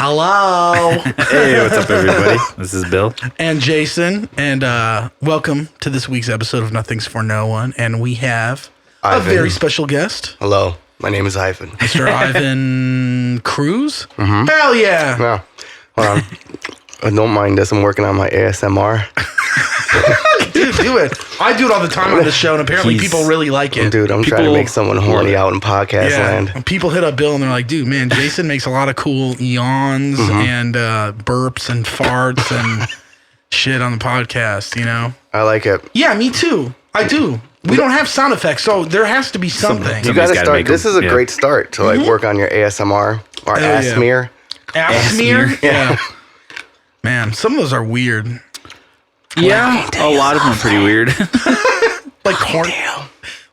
Hello. Hey, what's up, everybody? This is Bill. And Jason. And welcome to this week's episode of Nothing's for No One. And we have a very special guest. Hello. My name is Ivan. Mr. Ivan Cruz? Mm-hmm. Hell yeah. Yeah. Hold on. Don't mind this. I'm working on my ASMR. Dude, do it. I do it all the time on the show, and apparently people really like it. Dude, I'm trying to make someone horny out in podcast land. And people hit up Bill, and they're like, dude, man, Jason makes a lot of cool yawns and burps and farts and shit on the podcast, you know? I like it. Yeah, me too. I do. We don't have sound effects, so there has to be something. You got to start. This is a great start to like work on your ASMR or ass smear. Ass smear? Yeah. Man, some of those are weird. Yeah, a lot of them are pretty weird.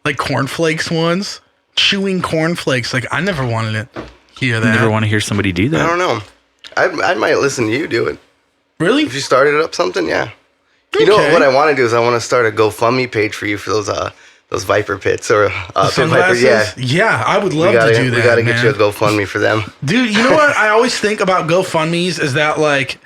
Like cornflakes ones. Chewing cornflakes. Like, I never wanted to hear that. You never want to hear somebody do that? I don't know. I might listen to you do it. Really? If you started up something, yeah. Okay. You know what I want to do is I want to start a GoFundMe page for you for those Viper pits or Pit Vipers. Yeah, I would love to do that. We got to get you a GoFundMe for them. Dude, you know what I always think about GoFundMes is that, like,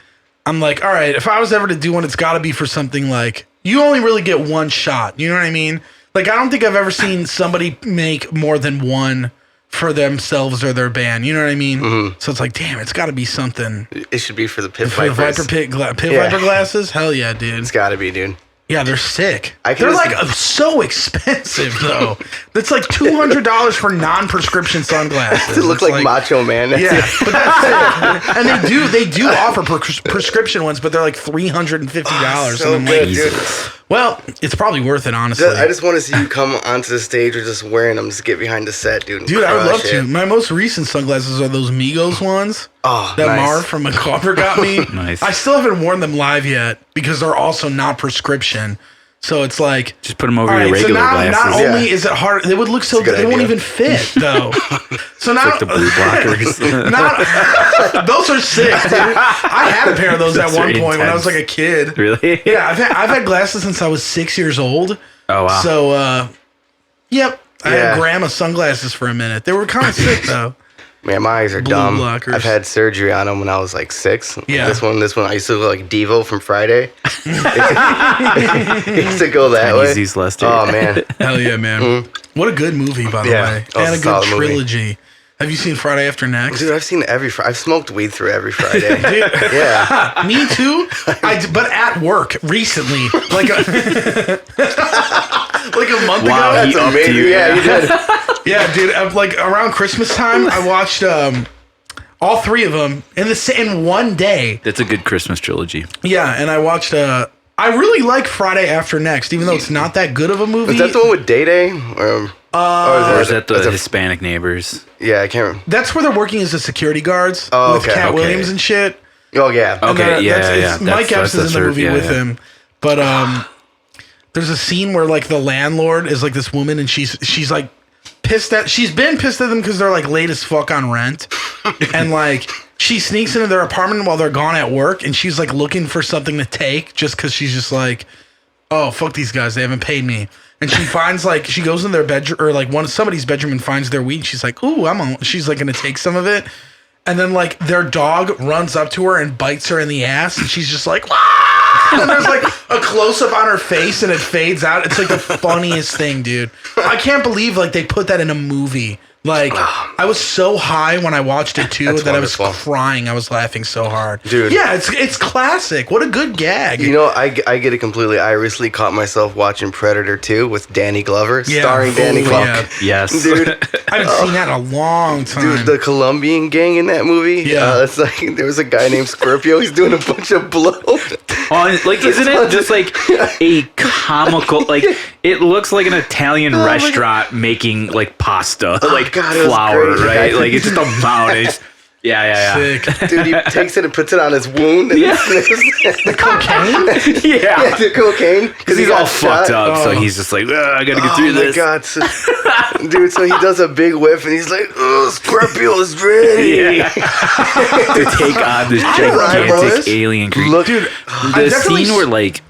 I'm like, all right, if I was ever to do one, it's got to be for something like, you only really get one shot. You know what I mean? Like, I don't think I've ever seen somebody make more than one for themselves or their band. You know what I mean? Mm-hmm. So it's like, damn, it's got to be something. It should be for the Pit Vipers. For the Viper glasses? Hell yeah, dude. It's got to be, dude. Yeah, they're sick. They're like so expensive though. That's like $200 for non-prescription sunglasses. To look like Macho Man. But that's it. And they do offer prescription ones, but they're like $350. So and I'm good, like, dude. Well, it's probably worth it, honestly. I just want to see you come onto the stage or just wearing them, just get behind the set, dude. Dude, I would love to. My most recent sunglasses are those Migos ones. Oh, that nice. Marv from Macabre got me. Nice. I still haven't worn them live yet because they're also not prescription. So it's like, just put them over your regular glasses. Not only is it hard, they would look so good. They won't even fit though. So now like the blue blockers. Those are sick, dude. I had a pair of those at one point when I was like a kid. Really? Yeah, I've had glasses since I was 6 years old. Oh wow. So yep, I had grandma sunglasses for a minute. They were kind of sick though. Man, my eyes are Blue dumb. blockers. I've had surgery on them when I was like 6. Yeah. This one, I used to look like Devo from Friday. It used to go that way. Easy's Lester. Oh, man. Hell yeah, man. What a good movie, by the way. And a good trilogy. Movie. Have you seen Friday After Next? Dude, I've seen I've smoked weed through every Friday. Dude, yeah. Me too. But at work recently. Like a month ago. That's amazing. Yeah, you did. Yeah, dude. Like around Christmas time, I watched all three of them in one day. That's a good Christmas trilogy. Yeah, and I watched. I really like Friday After Next, even though it's not that good of a movie. Is that the one with Day Day? Or is that the Hispanic neighbors? Yeah, I can't remember. That's where they're working as the security guards with Cat Williams and shit. Oh, yeah. Okay, yeah. Mike Epps is in the movie with him. But there's a scene where like the landlord is like this woman and she's like she's been pissed at them because they're like late as fuck on rent. And like she sneaks into their apartment while they're gone at work and she's like looking for something to take just because she's just like, oh, fuck these guys, they haven't paid me. And she finds she goes in their bedroom or like somebody's bedroom and finds their weed. She's like, ooh, she's like gonna take some of it. And then like their dog runs up to her and bites her in the ass and she's just like, and there's like a close up on her face and it fades out. It's like the funniest thing, dude. I can't believe like they put that in a movie. Like I was so high when I watched it too that wonderful. I was crying. I was laughing so hard, dude. Yeah, it's classic. What a good gag. You know, I get it completely. I recently caught myself watching Predator 2 with Danny Glover, starring Danny Glover. Yeah. Yes, dude. I haven't seen that in a long time. Dude, the Colombian gang in that movie. Yeah, it's like there was a guy named Scorpio. He's doing a bunch of blow. Like, isn't it just like a comical? Like, it looks like an Italian restaurant making like pasta, like flour, right? Like it's just a mountain. Yeah. Sick. Dude, he takes it and puts it on his wound. And the cocaine? Yeah, the cocaine. Because he's all fucked up, so he's just like, I gotta get through this. Oh my God. So, dude, so he does a big whiff and he's like, Scorpio is ready. To take on this gigantic alien creature. Look, dude, the scene where like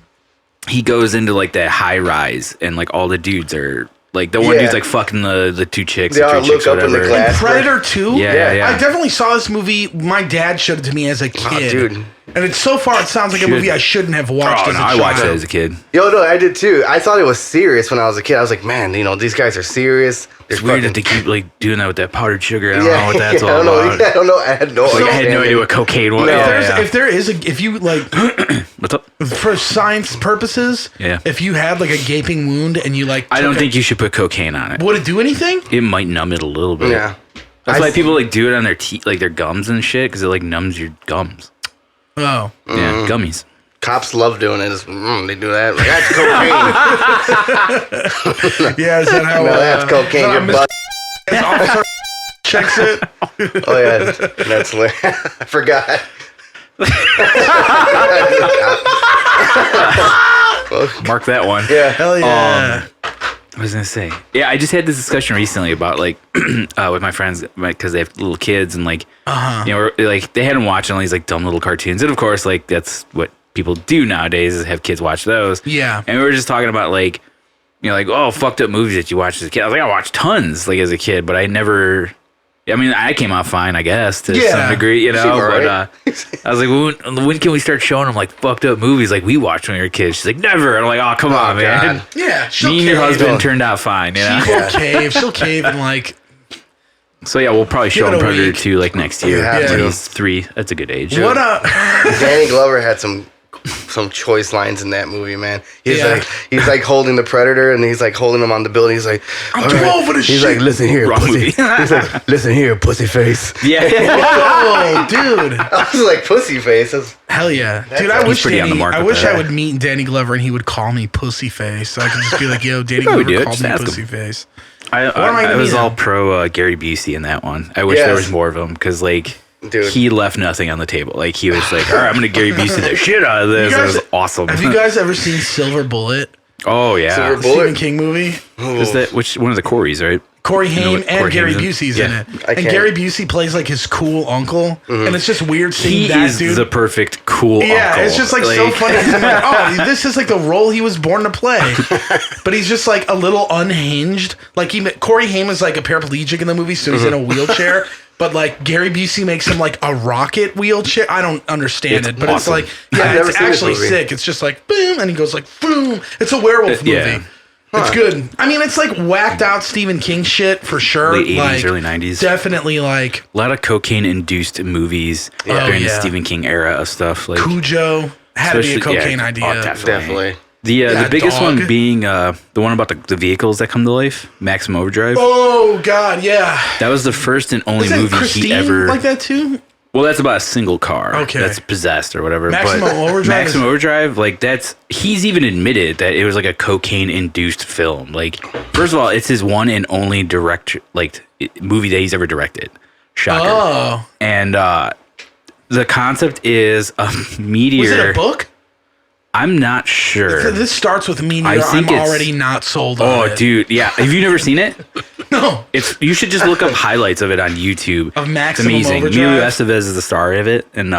he goes into like that high rise and like all the dudes are Like the one dude's like fucking the two chicks. They the all three chicks, look up in the whatever. glass. Predator 2? Yeah. I definitely saw this movie. My dad showed it to me as a kid. dude. And it's so far, it sounds like a movie I shouldn't have watched as a child. I watched it as a kid. Yo, no, I did too. I thought it was serious when I was a kid. I was like, man, these guys are serious. It's weird that they keep like doing that with that powdered sugar. I don't know what that's all I don't know. about. I don't know. I had no idea. I had no idea what cocaine was. No. If you like, What's up? for science purposes, if you had like a gaping wound and you like, I don't think you should put cocaine on it. Would it do anything? It might numb it a little bit. Yeah. That's why people like do it on their teeth, like their gums and shit, because it like numbs your gums. Oh. Yeah, gummies. Cops love doing it. They do that. Like, that's cocaine. Yeah, is that how? No, that's cocaine. Your butt. Officer checks it. Oh yeah, that's hilarious. I forgot. Mark that one. Yeah. Hell yeah. I was gonna say, yeah, I just had this discussion recently about like with my friends because they have little kids and like you know like they hadn't watched all these like dumb little cartoons, and of course like that's what people do nowadays is have kids watch those. Yeah. And we were just talking about like like fucked up movies that you watched as a kid. I was like, I watched tons like as a kid, but I never. I mean, I came out fine, I guess, to some degree, you know. But I was like, when can we start showing them like fucked up movies like we watched when we were kids? She's like, never. And I'm like, oh, come on, man. God. Yeah, Me and your husband turned out fine, you know. She'll cave. She'll cave and like. So yeah, we'll probably show it him a Predator week. 2 like next year. have When to. he's 3. That's a good age. What Danny Glover had some choice lines in that movie, man. He's like holding the Predator and he's like holding him on the building. He's like, I'm too old for this He's shit. like, listen here, Wrong pussy. movie. He's like, listen here, pussy face. Yeah. Oh, dude. I was like, pussy face. Hell yeah. Dude, I wish pretty on the mark I with wish that. I would meet Danny Glover and he would call me pussy face. So I could just be like, yo, Danny probably Glover do it. called Just me ask him. pussy face. I am I gonna was be all then? pro Gary Busey in that one. I wish Yes. there was more of him because like Dude. he left nothing on the table. Like he was like, all right, I'm gonna Gary Busey the shit out of this. You guys- It was awesome. Have you guys ever seen Silver Bullet? Oh yeah. Silver Bullet? Stephen King movie? Is that which one of the Corys, right? Corey You know Haim what and Corey Gary Haim's in? Busey's Yeah. in it. I And can't- Gary Busey plays like his cool uncle. And it's just weird seeing He that is dude. the perfect cool Yeah, uncle. it's just like so funny. I'm like, oh, this is like the role he was born to play. But he's just like a little unhinged. Like Corey Haim is like a paraplegic in the movie, so he's in a wheelchair. But like Gary Busey makes him like a rocket wheelchair. I don't understand It's it, but awesome. it's like, yeah, I've never it's seen this actually movie. sick. It's just like boom, and he goes like boom. It's a werewolf movie. Yeah. It's good. I mean, it's like whacked out Stephen King shit for sure. Late 80s, like, early 90s. Definitely like A lot of cocaine-induced movies Yeah. during Oh, the yeah. Stephen King era of stuff. Like Cujo had to be a especially- cocaine yeah, idea. oh, Definitely. The biggest Dog. one being the one about the vehicles that come to life, Maximum Overdrive. Oh God, yeah. That was the first and only Is that movie Christine he ever. like that too? Well, that's about a single car Okay. that's possessed or whatever. Maximum but Overdrive Maximum is- Overdrive, like he's even admitted that it was like a cocaine-induced film. Like, first of all, it's his one and only movie that he's ever directed. Shocker. Oh, And the concept is a meteor. was it a book? I'm not sure. This starts with Meteor. I think I'm it's- already not sold Oh, on it. dude, yeah. Have you never seen it? No. You should just look up highlights of it on YouTube. Of Maximum It's amazing. Overdrive? Emilio Estevez is the star of it, and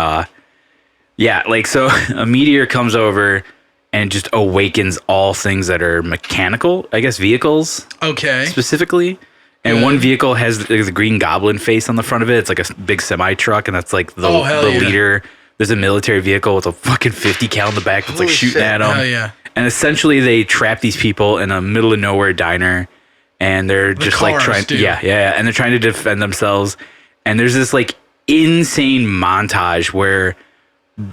yeah, like so, a meteor comes over and just awakens all things that are mechanical. I guess vehicles Okay. specifically. And Yeah. one vehicle has the Green Goblin face on the front of it. It's like a big semi truck, and that's like the hell yeah. leader. There's a military vehicle with a fucking 50 cal in the back that's like Holy shooting shit. at them. Hell yeah. And essentially, they trap these people in a middle of nowhere diner, and they're just like cars, trying, dude. yeah, and they're trying to defend themselves. And there's this like insane montage where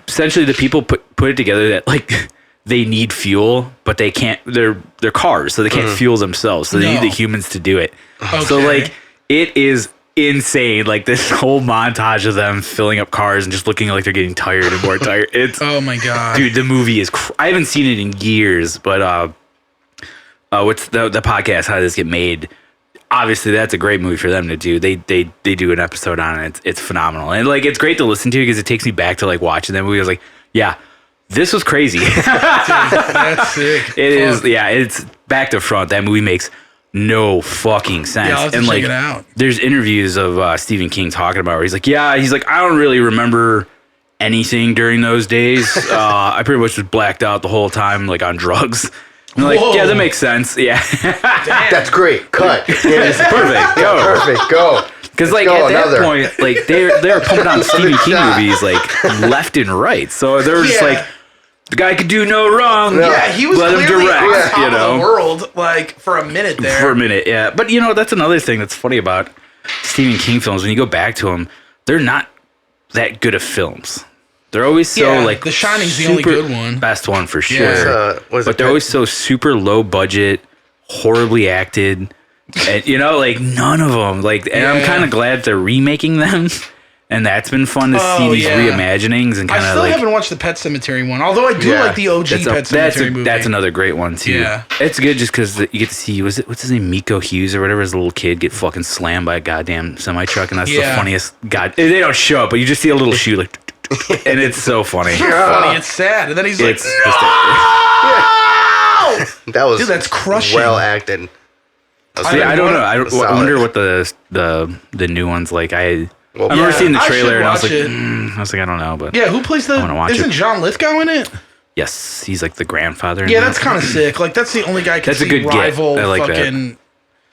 essentially the people put it together that like they need fuel, but they can't. They're cars, so they can't fuel themselves. So they No. need the humans to do it. So Okay. like it is insane. Like this whole montage of them filling up cars and just looking like they're getting tired and more tired. It's Oh my God. dude, the movie is. I haven't seen it in years, but what's the podcast? How did this get made? Obviously, that's a great movie for them to do. They do an episode on it. It's phenomenal, and like it's great to listen to because it takes me back to like watching that movie. I was like, yeah, this was crazy. That's sick. It is, Fuck. yeah. It's back to front. That movie makes no fucking sense. Yeah, I'll have to and check like, it out. there's interviews of Stephen King talking about it where he's like, I don't really remember anything during those days. I pretty much was blacked out the whole time, like on drugs. I'm like, Whoa. yeah, that makes sense. Yeah. That's great. Cut. Yeah, Perfect. Go. perfect. Go. Because like go, at another. that point, like they're pumping out Stephen King movies like left and right. So they're just like, the guy could do no wrong. Yeah, he was let him clearly direct, on top you know, of the world, like, for a minute there. for a minute. Yeah, but you know that's another thing that's funny about Stephen King films. When you go back to them, they're not that good of films. They're always so like The Shining's the only good one. best one for sure. Yeah. But they're always so super low budget, horribly acted, and you know, like none of them. Like, and I'm kind of glad they're remaking them, and that's been fun to see these reimaginings and kind I of still like. haven't watched the Pet Cemetery one, although I do like the OG Pet Cemetery movie. That's another great one too. Yeah. It's good just because you get to see what's his name, Miko Hughes or whatever, as a little kid get fucking slammed by a goddamn semi truck, and that's the funniest. They don't show up, but you just see a little shoe like, and it's so funny. It's funny. It's sad, and then he's like, It's "No!" That was Dude, that's crushing. well acted. I don't know. I solid. wonder what the new one's like. I Well, remember seeing the I should trailer and I was watch like, it. I don't know, but Yeah, who plays the? wanna watch Isn't it. John Lithgow in it? yes, he's like the grandfather. in Yeah, that. that's kind of sick. Like, that's the only guy I can That's a see good get. rival I like that. fucking.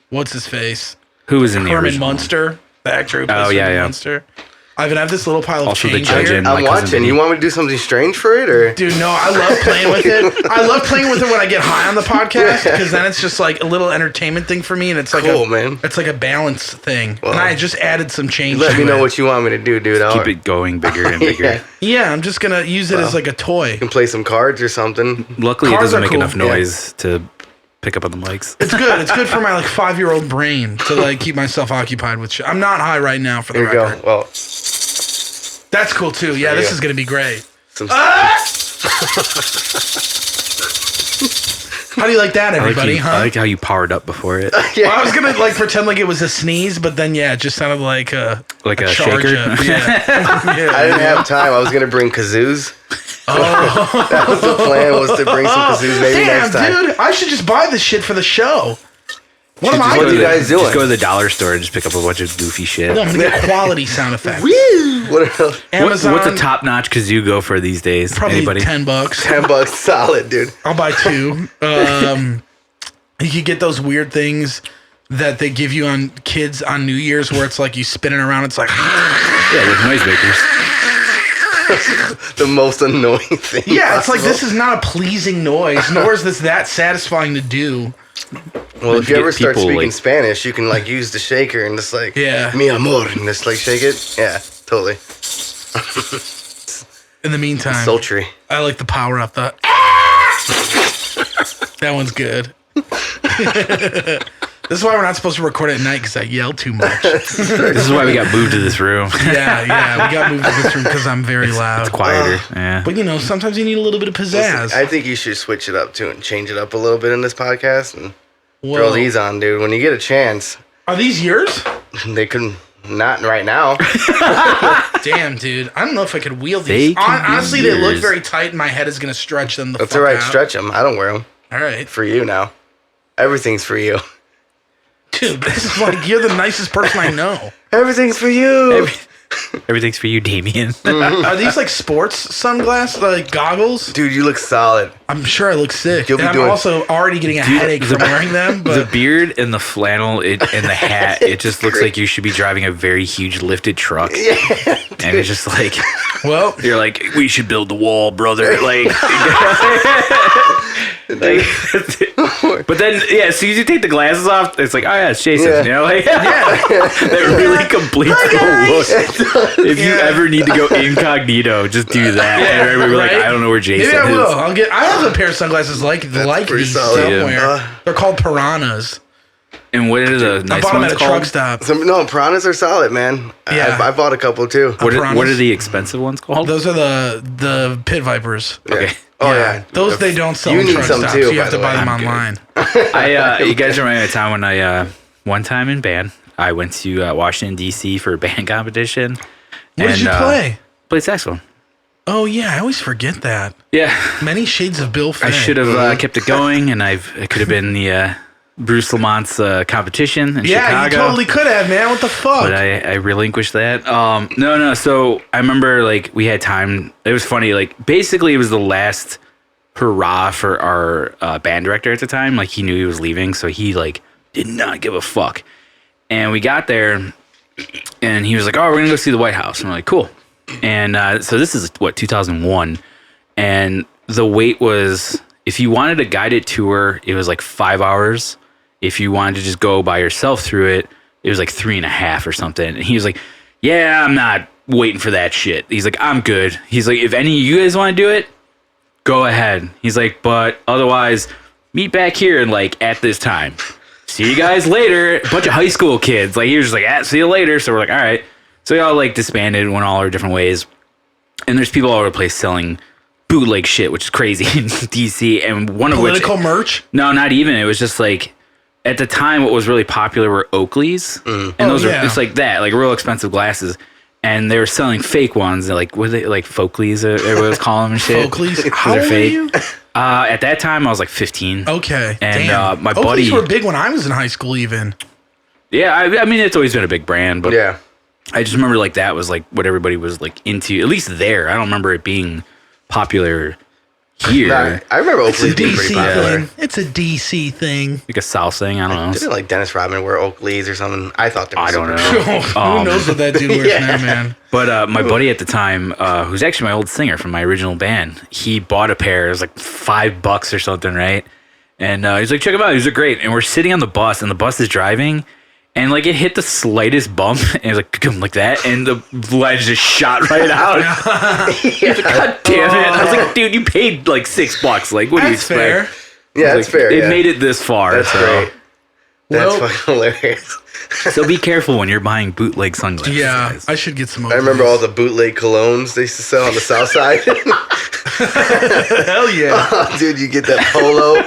What's his face? Who was in the Herman original? Munster, the actor who plays Oh, yeah, Herman yeah. Munster. I even have this little pile of Also the change judge here. in- My I'm cousin watching. Vinny. You want me to do something strange for it, or? Dude, no, I love playing with it. I love playing with it when I get high on the podcast because then it's just like a little entertainment thing for me, and it's like Cool, man. It's like a balance thing. Well, and I just added some change. Let to me know it. what you want me to do, dude. Keep it going bigger and bigger. Yeah. Yeah, I'm just gonna use it as like a toy. You can play some cards or something. Luckily, it Cars doesn't are make cool. enough noise to pick up on the mics. It's good. It's good for my like 5-year-old brain to like keep myself occupied with shit. I'm not high right now for the Here you record. go. Well, That's cool too. Yeah, There you this go. is gonna be great. some How do you like that, everybody? I like how you powered up before it. Well, I was gonna like pretend like it was a sneeze, but then yeah, it just sounded like a charge shaker. up. Yeah. I didn't have time. I was gonna bring kazoos. That was the plan. Was to bring some kazoos maybe Damn, next time. dude, I should just buy this shit for the show. What am I What are you doing? guys doing? Just go to the dollar store and just pick up a bunch of goofy shit. No, I'm gonna get quality sound effects. What else? Amazon. What's a top-notch kazoo go for these days? Probably Anybody? $10. $10 solid, dude. I'll buy 2. You could get those weird things that they give you on kids on New Year's where it's like you spin it around. It's like, Yeah, with noisemakers. The most annoying thing. yeah, it's like possible. this is not a pleasing noise, nor is this that satisfying to do. Well, if you get ever start people, speaking like- Spanish, you can like use the shaker and just like Yeah. mi amor, and just like shake it. Yeah, totally. In the meantime, Sultry. I like the power up. That one's good. This is why we're not supposed to record at night because I yell too much. This is why we got moved to this room. Yeah, we got moved to this room because I'm very loud. It's quieter. Yeah. But you know, sometimes you need a little bit of pizzazz. I think you should switch it up too and change it up a little bit in this podcast and Whoa. throw these on, dude. When you get a chance, Are these yours? they can not right now. Damn, dude. I don't know if I could wield They these. can be Honestly, they look yours. very tight, and my head is gonna stretch them. That's all right. Stretch them. I don't wear them. All right, For you now. Everything's for you. dude. This is like you're the nicest person I know. Everything's for you. Everything's for you, Damien. Are these like sports sunglasses, like goggles? Dude, you look solid. I'm sure I look sick. You'll be And I'm doing- also already getting a headache from wearing them. The But beard and the flannel and the hat, it just looks like you should be driving a very huge lifted truck. Yeah. And it's just like, well, you're like, we should build the wall, brother. Like, but then, yeah, as soon as you take the glasses off, it's like, oh, yeah, it's Jason. Yeah. You know, like, that really completes the look. If you Yeah. ever need to go incognito, just do that. And everybody will be like, right? I don't know where Jason maybe I is. will. I have a pair of sunglasses like pretty these solid. somewhere. Yeah. They're called piranhas. And what are the I nice bought them ones at a called? truck stop. No, piranhas are solid, man. Yeah. I bought a couple too. What Piranhas. are the expensive ones called? Those are the pit vipers. Okay. Oh yeah. Those they don't sell You in need truck some stops. too, You by have to the buy way. them I'm good. online. You guys remind me of a time when I one time in band, I went to Washington D.C. for a band competition. What did you play? Played saxophone. Oh yeah, I always forget that. Yeah, Many Shades of Bill Fay. I should have kept it going, and it could have been the Bruce Lamont's competition in Yeah, Chicago. you totally could have, man. What the fuck? But I relinquished that. No. So I remember like we had time. It was funny. Like basically, it was the last hurrah for our band director at the time. Like he knew he was leaving, so he like did not give a fuck. And we got there, and he was like, "Oh, we're gonna go see the White House." And we're like, "Cool." And so this is 2001, and the wait was, if you wanted a guided tour, it was like 5 hours. If you wanted to just go by yourself through it, it was like 3.5 or something. And he was like, "Yeah, I'm not waiting for that shit." He's like, "I'm good." He's like, "If any of you guys want to do it, go ahead." He's like, "But otherwise, meet back here and like at this time. See you guys later." A bunch of high school kids. Like he was just like, "See you later." So we're like, all right. So we all like disbanded, went all our different ways. And there's people all over the place selling bootleg shit, which is crazy in DC. And one of which political merch? No, not even. It was just like, at the time, what was really popular were Oakleys, and those are it's like that, like real expensive glasses. And they were selling fake ones, like what are they, like Folkleys, everybody was calling them and shit. Folkleys? How old were you? At that time, I was like 15. Okay, and damn. my Oakleys buddy were big when I was in high school, even. Yeah, I mean it's always been a big brand, but Yeah. I just remember like that was like what everybody was like into, at least there. I don't remember it being popular here. Nah, I remember It's a Oakley's being pretty DC popular. thing. It's a DC thing. Like a South thing, I don't know. Didn't like Dennis Rodman wear Oakleys or something? I thought they were I don't super know. cool. Who knows what that dude wears now, man? But my buddy at the time, who's actually my old singer from my original band, he bought a pair. It was like $5 or something, right? And he's like, "Check them out. These are great." And we're sitting on the bus, and the bus is driving, and like it hit the slightest bump, and it was like, "Come," like that, and the ledge just shot right out. He's like, "God damn it!" I was like, "Dude, you paid like $6. Like, what do you That's expect?" fair. Yeah, that's fair. It yeah. made it this far. That's so. great. That's Well- fucking hilarious. So be careful when you're buying bootleg sunglasses. Yeah, guys. I should get some. I remember all the bootleg colognes they used to sell on the south side. Hell yeah! Oh, dude, you get that polo.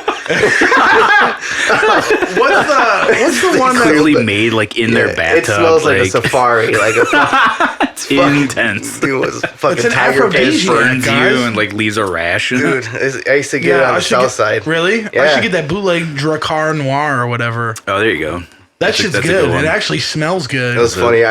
What's the one that? Clearly made like in their bathtub. It smells like a safari. Like a It's intense. dude was fucking It's an tiger piss aphrodisiac, burns. guys. You and like leaves a rash. Dude, I used to get it on the should south get- side. Really? I Yeah. should get that bootleg Dracar Noir or whatever. Oh, there you go. That shit's that's a good. one. It actually smells good. It was funny.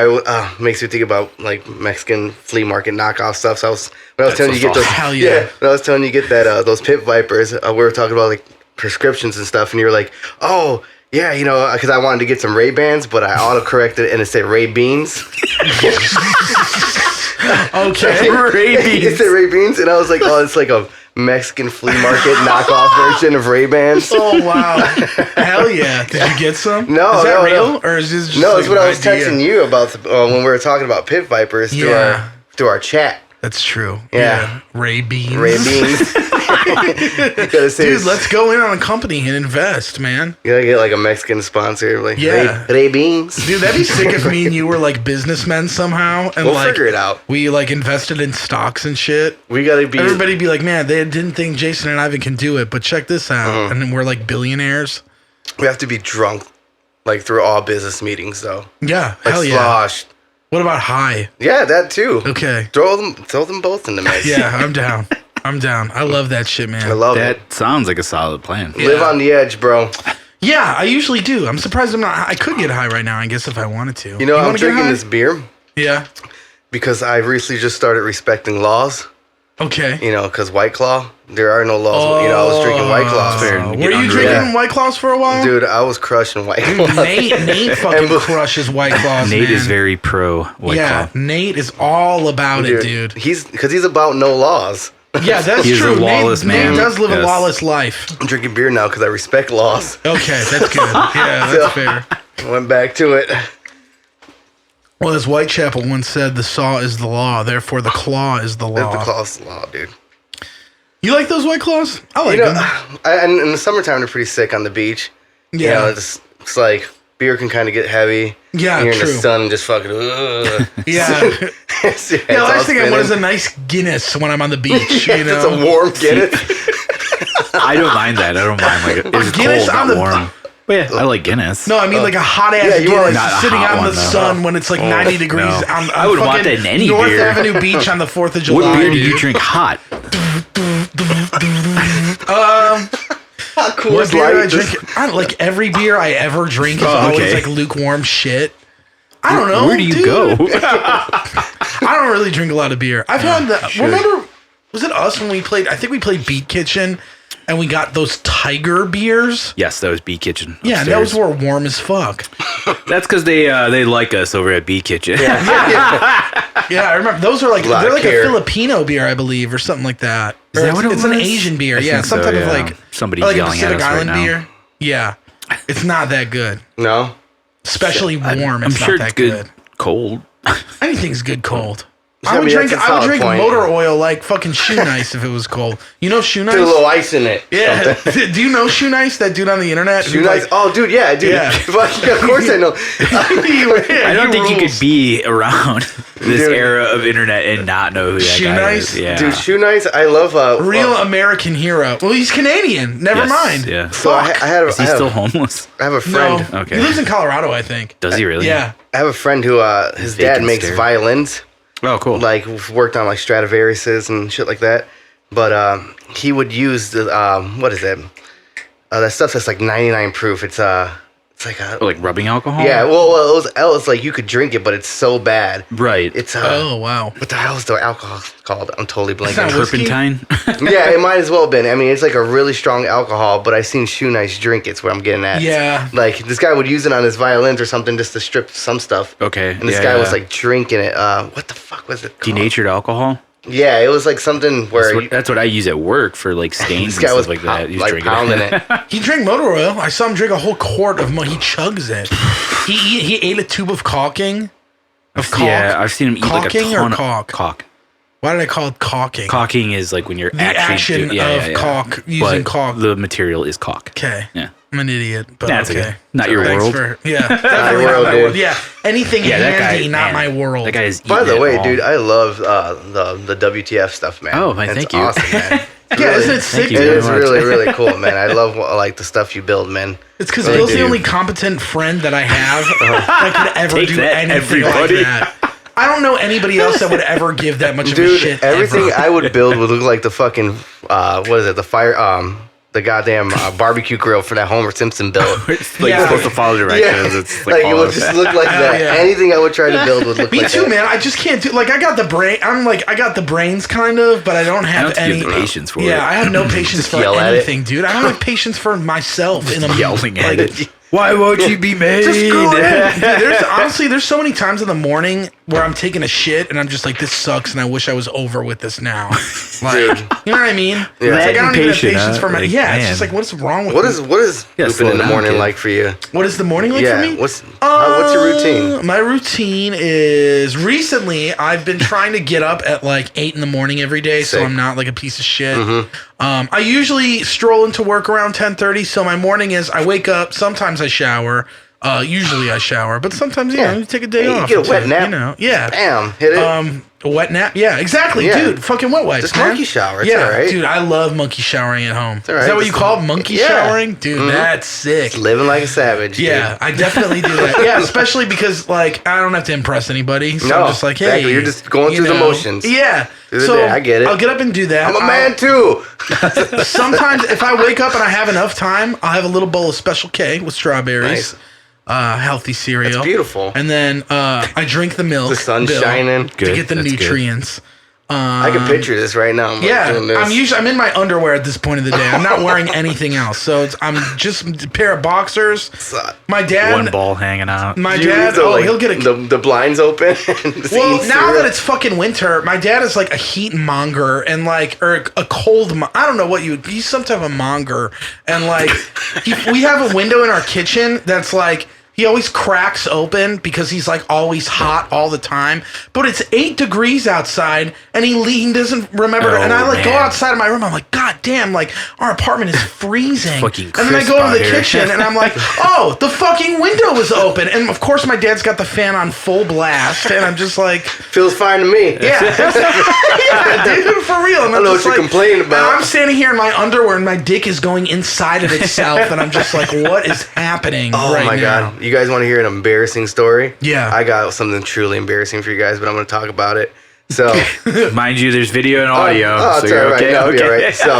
Makes me think about like Mexican flea market knockoff stuff. So when I was telling you get those, Hell yeah. when I was telling you get that those pit vipers, we were talking about like prescriptions and stuff, and you were like, "Oh yeah, you know," because I wanted to get some Ray-Bans, but I auto-corrected and it said Ray Beans. Okay. It said Ray Beans, and I was like, "Oh, it's like a Mexican flea market knockoff version of Ray-Bans." Oh wow! Hell yeah! Did you get some? No, is that no, real no. or is this just No, like it's what an I was idea? texting you about when we were talking about pit vipers Yeah. through our chat. That's true. Yeah. Ray Beans. Ray Beans. You gotta say, Dude, let's go in on a company and invest, man. you gotta get like a Mexican sponsor, like Yeah. Ray Beans. Dude, that'd be sick if me and you were like businessmen somehow, and We'll like figure it out. we like invested in stocks and shit. We gotta be. Everybody'd be like, "Man, they didn't think Jason and Ivan can do it, but check this out," Uh-huh. and then we're like billionaires. We have to be drunk, like through all business meetings, though. Yeah, Like hell yeah. sloshed. What about high? Yeah, that too. Okay. Throw them both in the mix. Yeah, I'm down. I'm down. I love that shit, man. I love That it. sounds like a solid plan. Live on the edge, bro. Yeah, I usually do. I'm surprised I'm not. I could get high right now, I guess, if I wanted to. You know, I'm wanna get drinking high? this beer Yeah. because I recently just started respecting laws. Okay. You know, because White Claw, there are no laws. You know, I was drinking White Claws. fair. Were Get you under drinking it. White Claws for a while? Dude, I was crushing White Claws. Nate fucking And- crushes White Claws, Nate man. is very pro White Yeah, Claw. Nate is all about it, dude. He's about no laws. Yeah, that's He's true. a lawless man. Nate does live a Yes. lawless life. I'm drinking beer now because I respect laws. Okay, that's good. Yeah, that's fair. I went back to it. Well, as Whitechapel once said, the saw is the law, therefore the claw is the That's law. the claws law, dude. You like those White Claws? I like You know, them. and in the summertime, they're pretty sick on the beach. Yeah. You know, it's like beer can kind of get heavy. Yeah, and you're in true. the sun and just fucking. Ugh. Yeah. Yeah, last thing I want is a nice Guinness when I'm on the beach, you It's know? a warm Guinness. I don't mind that. I don't mind like it's Guinness cold, on not the- warm. But yeah, I like Guinness. No, I mean like a hot ass Yeah, you want, Guinness like, not a sitting hot out in one, the though. sun when it's like 90 degrees no. on I would want fucking that in any North beer. Avenue Beach on the 4th of July. What beer do dude. you drink hot? What beer do I drink? I don't, like every beer I ever drink is always okay. like lukewarm shit. I don't know. Where do you dude. go? I don't really drink a lot of beer. I've had the. Remember Was it us when we played? I think we played Beat Kitchen, and we got those Tiger beers. Yes, that was Beat Kitchen. Upstairs. Yeah, those were warm as fuck. That's because they like us over at Beat Kitchen. Yeah, I remember those are like they're like a Filipino beer, I believe, or something like that. Is that what it was? It's an Asian beer. Yeah, some type of like somebody's like yelling a Pacific at us Island right now. beer. Yeah, it's not that good. No, Especially warm. I'm It's sure not it's that good. Cold. Anything's good cold. I I would mean, drink. that's a I would solid drink point. motor oil like fucking Shoe Nice if it was cold. You know Shoe Nice? Put a little ice in it. Yeah. Do you know Shoe Nice? That dude on the internet? Shoe Nice. Oh, dude, yeah, dude. Yeah. Of course I know. I don't think you could be around this era of internet and not know who that Shoe guy Nice? is. Yeah. Dude, Shoe Nice. I love Real American hero. Well, he's Canadian. Never Yes, mind. yeah. So I had a, Is he still homeless? I have a No. friend. Okay. He lives in Colorado, I think. Does he really? Yeah. I have a friend who his dad Vacant makes stare. violins. Oh, cool. Like worked on like Stradivariuses and shit like that. But he would use the what is it? That stuff that's like 99 proof. It's like a like rubbing alcohol? yeah. Well, it was like you could drink it, but it's so bad. Right. It's Oh, wow. what the hell is the alcohol called? I'm totally It's not blanking. whiskey? Turpentine? Yeah, it might as well have been. I mean, it's like a really strong alcohol, but I seen Shoe Nice drink it. It's what I'm getting at. Yeah. Like this guy would use it on his violins or something just to strip some stuff. Okay. And this yeah, guy was yeah. like drinking it. What the fuck was it called? Denatured alcohol? Yeah, it was like something where That's what I use at work for like stains this guy and was stuff like that. You just drink pounding it. He drank motor oil. I saw him drink a whole quart of He chugs it. He ate a tube of caulking. Of caulk. Yeah, I've seen him eat like a Caulking ton or of caulk? caulk. Why did I call it caulking? Caulking is like when you're The actually action of caulk, using but caulk. The material is caulk. Okay. Yeah. I'm an idiot, but That's okay. okay. Not your Thanks world. yeah, definitely not world, my dude. world. Yeah, anything Yeah, that guy, handy, not man, my world. That guy is. By the eating way, it all. dude, I love the WTF stuff, man. Oh, man, It's thank you. Awesome, man. Yeah, isn't it sick? you It very is much. really, really cool, man. I love like the stuff you build, man. It's because Really Bill's the do. only competent friend that I have that could ever Take do that, anything everybody. like that. I don't know anybody else that would ever give that much of a Dude, shit. everything ever. I would build would look like the fucking what is it? The fire the goddamn barbecue grill for that Homer Simpson build. It's like Yeah. supposed to follow directions. It's like it all would of just that. look like that. Yeah. Anything I would try to build would look Me like too, that. man. I just can't do. Like, I got the brain. I got the brains kind of, but I don't have don't any have the patience for it. Yeah, I have no patience for yell at it. anything, dude. I don't have patience for myself in a Yelling at like, it. Why won't you be made? Just go in. Dude, there's so many times in the morning where I'm taking a shit and I'm just like, this sucks, and I wish I was over with this now. Like, Dude. you know what I mean? Yeah. It's like I don't even have Impatient, patience huh? for my. Like, Yeah, it's man. just like, what's wrong with What me? is Yeah, pooping slow in the down, morning kid. like for you? What is the morning like Yeah. for me? What's your routine? My routine is recently I've been trying to get up at like 8 in the morning every day, so Sick. I'm not like a piece of shit. Mm-hmm. I usually stroll into work around 10:30, so my morning is I wake up. Sometimes I shower. Usually I shower, but sometimes you take a day Hey, you off. get a or wet two, nap. You know, yeah. Bam, hit it. A wet nap. Yeah, exactly, Yeah. dude. Fucking wet wipes. Just man. monkey shower, it's yeah, all right. dude. I love monkey showering at home. all right, Is that what you just- call it? Monkey yeah. showering, dude? Mhm. That's sick. Living like a savage. Yeah, dude. I definitely do that. Yeah, especially because like I don't have to impress anybody. So No, I'm just like, hey, exactly. You're just going you through the know. motions. Yeah. Through the So day. I get it. I'll get up and do that. I'm a man too. Sometimes if I wake up and I have enough time, I'll have a little bowl of Special K with strawberries. Nice. Healthy cereal. That's beautiful. And then I drink the milk. The sun's Bill, shining. to Good. get the That's good. nutrients. I can picture this right now. I'm like Yeah, doing this. I'm in my underwear at this point of the day. I'm not wearing anything else, so I'm just a pair of boxers. My dad, One ball hanging out. my Do you dad, leave the, like, he'll get a. the blinds open. And just Well, eating now cereal? that it's fucking winter, my dad is like a heat monger and like, or a cold. I don't know what you. He's some type of monger, and like, we have a window in our kitchen that's like. He always cracks open because he's like always hot all the time. But it's 8 degrees outside and he doesn't remember. Oh, and I like go man. outside of my room. I'm like, God damn, like our apartment is freezing. Fucking And then I crisp go out to the here. kitchen and I'm like, oh, the fucking window is open. And of course my dad's got the fan on full blast. And I'm just like, feels fine to me. yeah. Yeah, dude, for real. And I I'm know just what you're like- complaining about. And I'm standing here in my underwear and my dick is going inside of itself. And I'm just like, what is happening Oh right my now? god! You guys want to hear an embarrassing story? Yeah. I got something truly embarrassing for you guys, but I'm going to talk about it. So, Mind you, there's video and audio. oh, so it's you're all right. okay. No, I'll be okay. all right. So,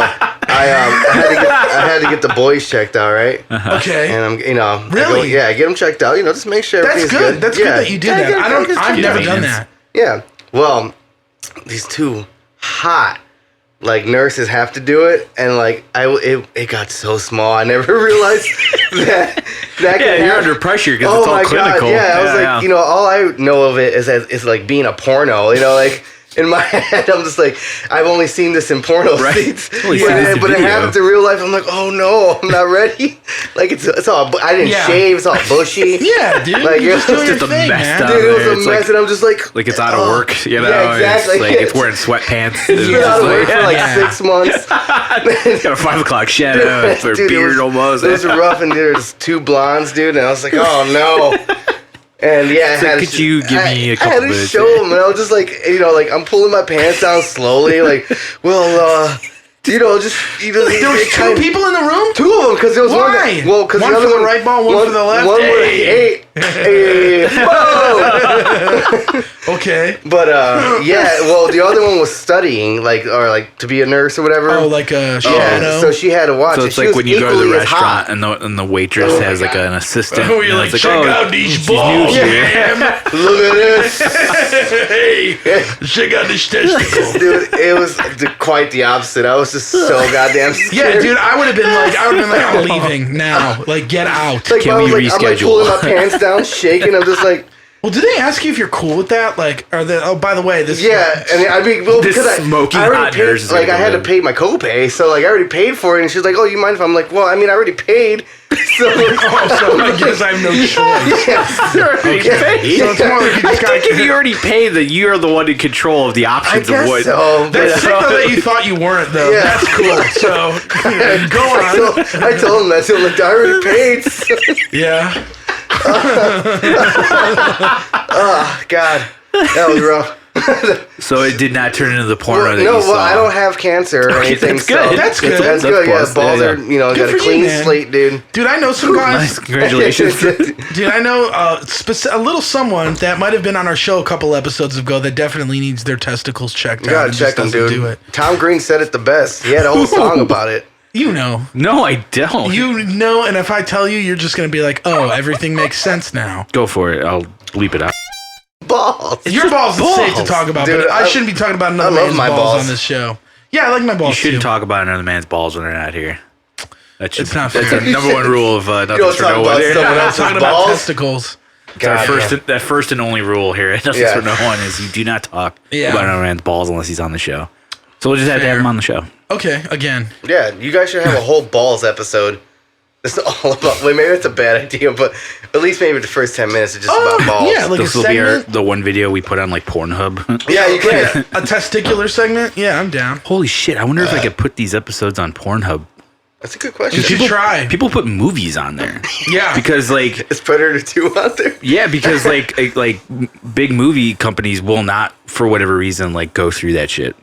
I had to get the boys checked out, right? Okay. And I'm, I Really? get them checked out. Just make sure That's everything's good. That's good that you do that. I've never done convenience. that. Yeah. Well, these two hot like nurses have to do it, and like it got so small. I never realized that you're under pressure because it's all clinical. God, yeah, I was like, you know, all I know of it is like being a porno, you know, like. In my head, I'm just like, I've only seen this in porno scenes. But it happens in real life. I'm like, oh no, I'm not ready. Like it's all, I didn't shave. It's all bushy. Yeah, dude. Like you're just doing your a thing, mess man. down Dude, it was there. a It's mess, and I'm just like it's out of work. You know, yeah, exactly. It's like it's wearing sweatpants. It's been out of work for like 6 months. Got a 5 o'clock shadow for beard almost. It was rough, and there's 2 blondes, dude, and I was like, oh no. And yeah, could you give me a couple I had to minutes? show him, and I was just like, you know, like I'm pulling my pants down slowly, like, well, you know, just you know. There was 2 people in the room. 2 of them, because there was one. Why? Because one the other for the right ball, one for the left. One hey. Okay. But yeah, well, the other one was studying, like to be a nurse or whatever. Oh, like a shadow. Yeah, so she had to watch. So it. it's She like was when you go to the equally as hot. restaurant and the waitress has like an assistant. Oh, you're like, it's check out these balls, man. Look at this. Hey, check out this testicle. Dude, it was quite the opposite. I was just so goddamn scared. Yeah, dude, I would have been like, I'm leaving now. Like, get out. Like, Can I was we like, I'm like reschedule? pulling my pants down, shaking. I'm just like, Well, did they ask you if you're cool with that? Like, are they? Oh, by the way, this. yeah. And I mean, well, This because smoking I hot already nurse paid, is like gonna I had go to pay my copay, so like I already paid for it, and she's like, "Oh, you mind if I'm like, well, I mean, I already paid." So, Oh, so I guess I have no choice. yeah. So it's more like you I just got. think if you already paid, that you're the one in control of the I options of guess what. so. That's but- sick though that you thought you weren't though. Yeah. That's cool. So go on. I told him that. So I'm like, I already paid. Yeah. Oh God, that was rough. So it did not turn into the porno that No, you saw. well, I don't have cancer or anything. that's good. So That's good. That's That's good. Yeah, plus. balls Yeah, are, you know, Good got a for you, clean man. slate, dude. Dude, I know some guys. Nice, congratulations. Dude, I know a little someone that might have been on our show a couple episodes ago that definitely needs their testicles checked You out. gotta and check just them, doesn't dude. do it. Tom Green said it the best. He had a whole song about it. You know. No, I don't. You know, and if I tell you, you're just going to be like, oh, everything makes sense now. Go for it. I'll bleep it out. Balls. Your balls is safe to talk about, Dude, but I shouldn't be talking about another I love man's my balls balls. on this show. Yeah, I like my balls You shouldn't too. talk about another man's balls when they're not here. That's It's not That's fair. the number 1 rule of nothing don't for talk no about one. someone I'm not else's talking about balls. testicles. That first and only rule here at Nothing's Yeah. for No One is you do not talk Yeah. about another man's balls unless he's on the show. So we'll just have to Fair. have him on the show. Okay, again. Yeah, you guys should have a whole balls episode. It's all about. Well, maybe it's a bad idea, but at least maybe the first 10 minutes is just about balls. yeah, like This a will be segment. the one video we put on like Pornhub. Yeah, you can. A testicular segment? Yeah, I'm down. Holy shit! I wonder if I could put these episodes on Pornhub. That's a good You question. should try. People put movies on there Yeah. because like Is Predator 2 out there? yeah, because like big movie companies will not for whatever reason like go through that shit.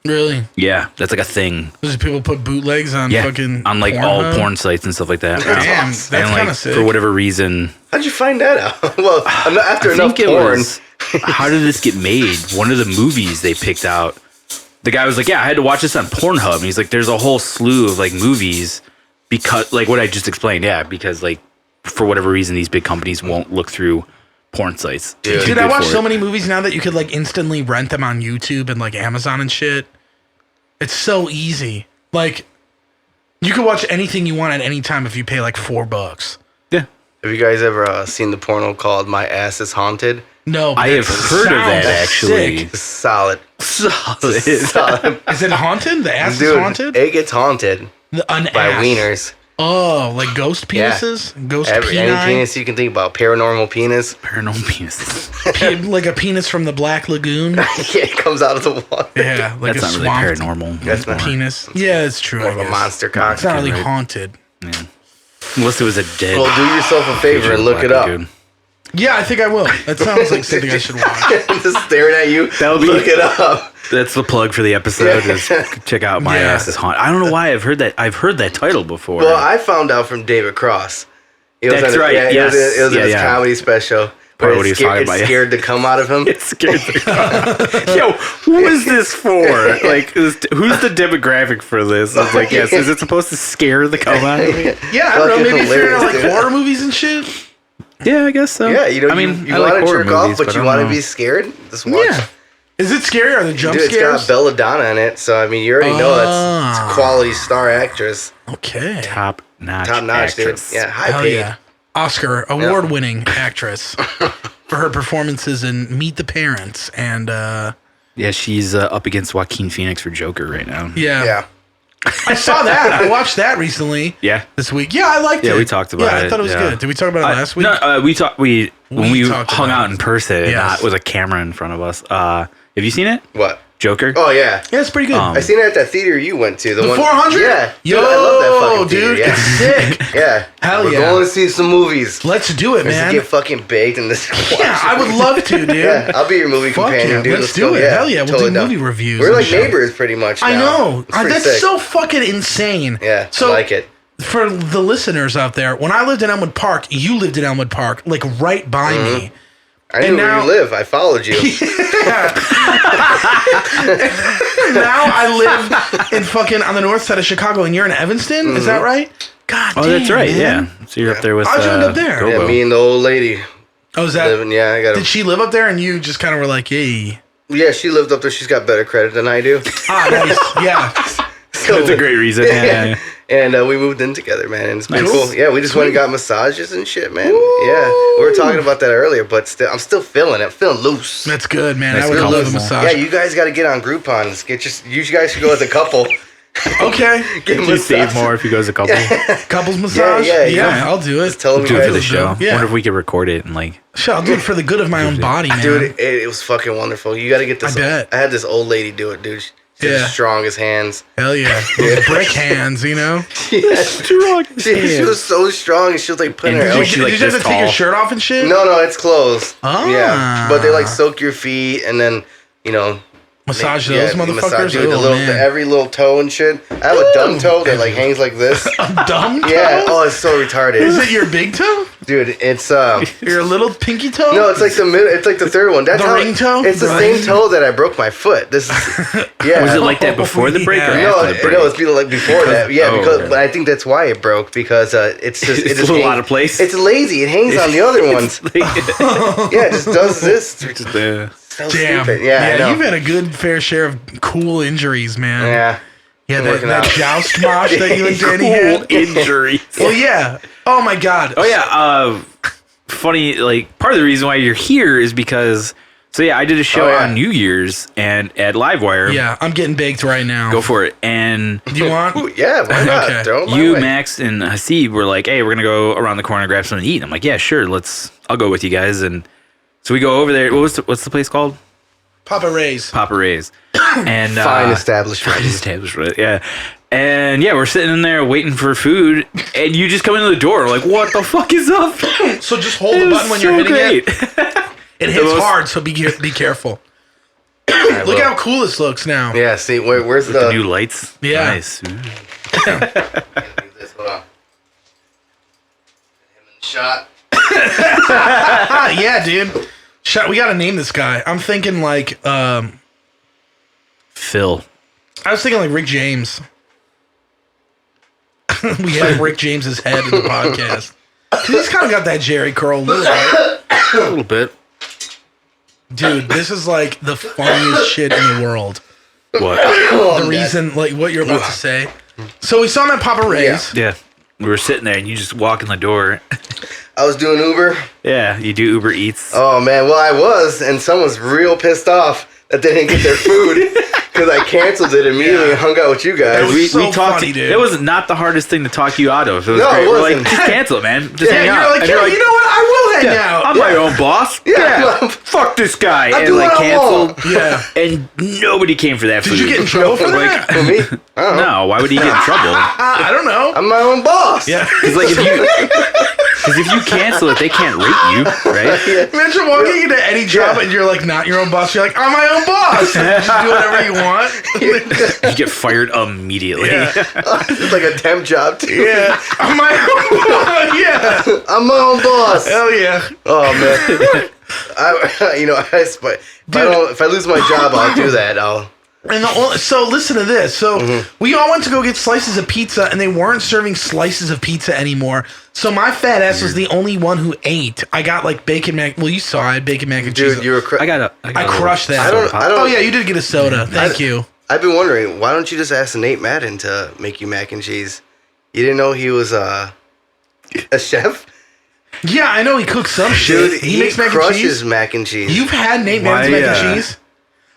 Really? Yeah, that's like a thing. Does people put bootlegs on Yeah, fucking on like all Pornhub? porn sites and stuff like that. Damn, awesome. that's and kind like of sick. for whatever reason, How'd you find that out? Well, after I enough think it porn. was. How did this get made? One of the movies they picked out. The guy was like, "Yeah, I had to watch this on Pornhub." And he's like, "There's a whole slew of like movies because like what I just explained. Yeah, because like for whatever reason these big companies won't look through porn sites." Dude, Dude, Too I good watch for so it. many movies now that you could like instantly rent them on YouTube and like Amazon and shit. It's so easy. Like, you can watch anything you want at any time if you pay like $4. Yeah, Have you guys ever seen the porno called My Ass is Haunted? No, I have heard of that sounds actually. sick. It's solid. Solid. Solid. Is it haunted? The ass Dude, is haunted? it gets haunted An by ass. wieners. Oh, like ghost Yeah. penises? Ghost Any peni? penis you can think about. Paranormal penis. Paranormal penises. Like a penis from the Black Lagoon? Yeah, it comes out of the water. Yeah, like That's a not really swamp paranormal. That's not penis. Yeah, it's true. more I of a guess. monster cock. It's not really right. haunted. Unless it was a dead. Well, do yourself a favor creature and of look Black it up. Lagoon. Yeah, I think I will. That sounds like something I should watch. Just staring at you. That'll be- Look it up. That's the plug for the episode. Is check out My Yeah. Ass is Haunted. I don't know why I've heard that. I've heard that title before. Well, I found out from David Cross. It was That's on, right, Yeah, yes. it was in Yeah, his yeah. comedy special. Probably Where what he it was talking about, yeah. scared to come out of him. It scared the Yo, who is this for? Like, who's the demographic for this? I was like, yes, is it supposed to scare the come out of me? Yeah, I don't know. Fucking Maybe if you're into like hilarious, dude. horror movies and shit. Yeah, I guess so. Yeah, you know, I mean, you I want like to horror jerk off, movies, but you I want to don't be know. scared. Just watch. Yeah. Is it scary? Are the jump Dude, scares? it's got Belladonna in it, so I mean, you already know that's a quality star actress. Okay. Top notch, dude. Yeah, high paid. Yeah. Oscar award-winning actress for her performances in Meet the Parents and. Yeah, she's up against Joaquin Phoenix for Joker right now. Yeah. I saw that. I watched that recently. Yeah. This week. Yeah, I liked it. Yeah, we talked about it. Yeah, I thought it was good. Did we talk about it last week? No, we talked. When we talked hung about out in person, Yes. with a camera in front of us. Have you seen it? What? Joker? Oh, yeah. Yeah, it's pretty good. I seen it at that theater you went to. The one, 400? Yeah. Yo, dude, I love that fucking dude, theater. it's sick. Yeah. Hell We're yeah. going to see some movies. Let's do it, Let's man. get fucking baked in this. Yeah, I would love to, dude. Yeah, I'll be your movie Fuck companion, yeah, dude. let's do go. it. Yeah, Hell yeah, we'll totally do down. movie reviews. We're and like shit. neighbors, pretty much. I now. know. It's pretty That's sick. so fucking insane. Yeah, so, I like it. For the listeners out there, when I lived in Elmwood Park, you lived in Elmwood Park, like right by me. I knew where you live. I followed you. Now I live in fucking on the north side of Chicago, and you're in Evanston. Is that right? God. Oh, that's damn, right. man. Yeah. So you're up there with. How'd you end up there? Gobo. Yeah, me and the old lady. Oh, is that? Living, yeah, I got. Did she live up there, and you just kind of were like, "Hey"? Yeah, she lived up there. She's got better credit than I do. Ah, nice. Yeah. So, That's a great reason. Yeah. And we moved in together, man, and it's been Nice. cool. Yeah, we just went and got massages and shit, man. Yeah, we were talking about that earlier, but still, I'm still feeling it. I'm feeling loose. That's good, man. Nice I would and love a comfortable. massage. Yeah, you guys got to get on Groupons. You guys should go as a couple. Okay. Get Do you save more if you go as a couple? Couples massage? Yeah. I'll do it. Tell them Do you it for the guys. show. Yeah. Wonder if we could record it and like. Sure, I'll do it for the good of my own body, man. Dude, it was fucking wonderful. You got to get this. I bet. I had this old lady do it, dude. She had the strongest hands. Hell yeah. Those brick hands, you know? Strong. She was so strong, and she was like putting And her. did elbow- she, Did like, you just have this to take your tall? shirt off and shit? No, it's closed. Ah. Yeah, but they like soak your feet and then Massage yeah, those you motherfuckers? massage, dude, Oh, man. every little toe and shit. I have a dumb toe that like hangs like this. Dumb toe? Yeah. Oh, it's so retarded. Is it your big toe? Dude, it's Your little pinky toe? no, it's like the mid. It's like the third one. That's The how, ring toe? It's the The same ring- toe that I broke my foot. This is yeah. Was it like that before the break or Yeah. No, after the break? no, it's like before that. Yeah, oh, because okay. but I think that's why it broke because it's just It's it just a little hangs- out of place. It's lazy. It hangs on the other ones. Yeah, it just does this. So Damn. stupid. Yeah, I know. You've had a good fair share of cool injuries, man. Yeah. Yeah, I'm that working out. joust mosh that you and Danny Cool had. injury. Well, yeah. Oh, my God. Oh yeah. Funny. Like part of the reason why you're here is because. So yeah, I did a show on New Year's and at Livewire. Yeah, I'm getting baked right now. Go for it. And Do you want? Ooh, yeah, why not? Okay. Throw it my you, way. Max, and Hasib were like, "Hey, we're gonna go around the corner and grab something to eat." I'm like, "Yeah, sure. I'll go with you guys." And so we go over there. What's the place called? Papa Ray's. Papa Ray's. And Fine establishment. Fine establishment. Yeah. And yeah, we're sitting in there waiting for food, and you just come into the door like, "What the fuck is up?" So just hold the button when you're hitting it. It hits most- hard, so be careful. Alright, Look well, how cool this looks now. Yeah, see, where's The new lights. Yeah. Nice. Ooh. Hold on. Him in the shot. Yeah, dude. We gotta name this guy. I'm thinking like, Phil. I was thinking like Rick James. We had Rick James's head in the podcast. He's kind of got that Jerry curl look, right? A little bit. Dude, this is like the funniest shit in the world. What? The reason, like what you're about to say. So we saw him at Papa Ray's. Yeah. We were sitting there, and you just walk in the door. I was doing Uber. Yeah, you do Uber Eats. Oh man, well I was, and someone's real pissed off that they didn't get their food because I canceled it immediately and hung out with you guys. It was so funny, dude. It was not the hardest thing to talk you out of. It was No, great. it We're like, wasn't. just cancel it, man. Just hang You're out. like, And yeah, you're you know what? I will hang out. I'm my own boss. Yeah. Fuck this guy. I and do like what I canceled. want. Yeah. And nobody came for that food. Did you get in trouble for Like, that? For me, I don't know. no, why would he get in trouble? I don't know. I'm my own boss. Yeah. Because like if you cancel it, they can't rate you, right? Imagine walking into any job and you're like not your own boss. You're like, I'm my own boss. Just do whatever you want. You get fired immediately. Yeah. It's like a temp job too. Yeah. I'm my own boss. Yeah. I'm my own boss. Hell yeah. Oh man. If I lose my job, I'll do that. And so listen to this. So we all went to go get slices of pizza, and they weren't serving slices of pizza anymore. So my fat ass was the only one who ate. I got like bacon mac. Well, you saw I had bacon mac and cheese. Dude, you were. I crushed that. I don't. Oh yeah, you did get a soda. Thank you. I've been wondering, why don't you just ask Nate Madden to make you mac and cheese? You didn't know he was a chef? Yeah, I know he cooks some shit. Dude, he makes mac and cheese. crushes mac and cheese. You've had Nate Madden's mac and cheese?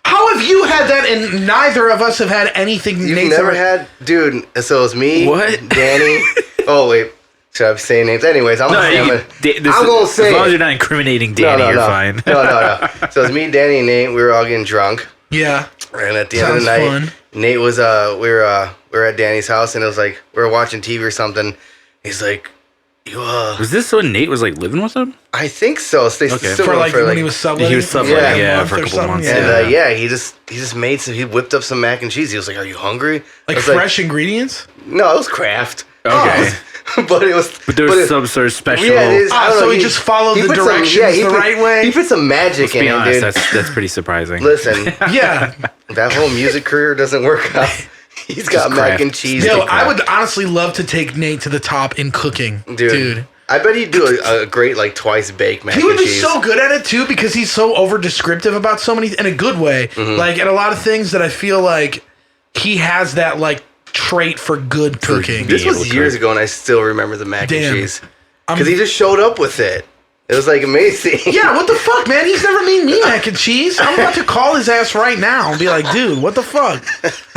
How have you had that and neither of us have had anything? You've never had? Dude, so it was me, What? Danny. Oh, wait. Should I say names? Anyways, I'm going to say as long as you're not incriminating Danny, you're fine. No. So it was me, Danny, and Nate. We were all getting drunk. Yeah. And at the end of the night, fun. Nate was, we were at Danny's house, and it was like, we were watching TV or something. He's like, was this when Nate was like living with him? I think so. They For when he was subletting. He was subletting, for a couple months. And he just made some. He whipped up some mac and cheese. He was like, "Are you hungry?" Like fresh ingredients? No, it was Kraft. Okay. But it was. But there was some sort of special. Yeah, it is. So he just followed the directions the right way. He put some magic in it, dude. That's pretty surprising. Listen, yeah, that whole music career doesn't work out. He's got mac and cheese. Yo, I would honestly love to take Nate to the top in cooking, dude. I bet he'd do a great like twice baked mac and cheese. He would be so good at it too because he's so over descriptive about so many in a good way. Like at a lot of things that I feel like he has that like trait for good cooking. This was years ago, and I still remember the mac and cheese because he just showed up with it. It was like amazing. Yeah, what the fuck, man? He's never made me mac and cheese. I'm about to call his ass right now and be like, dude, what the fuck?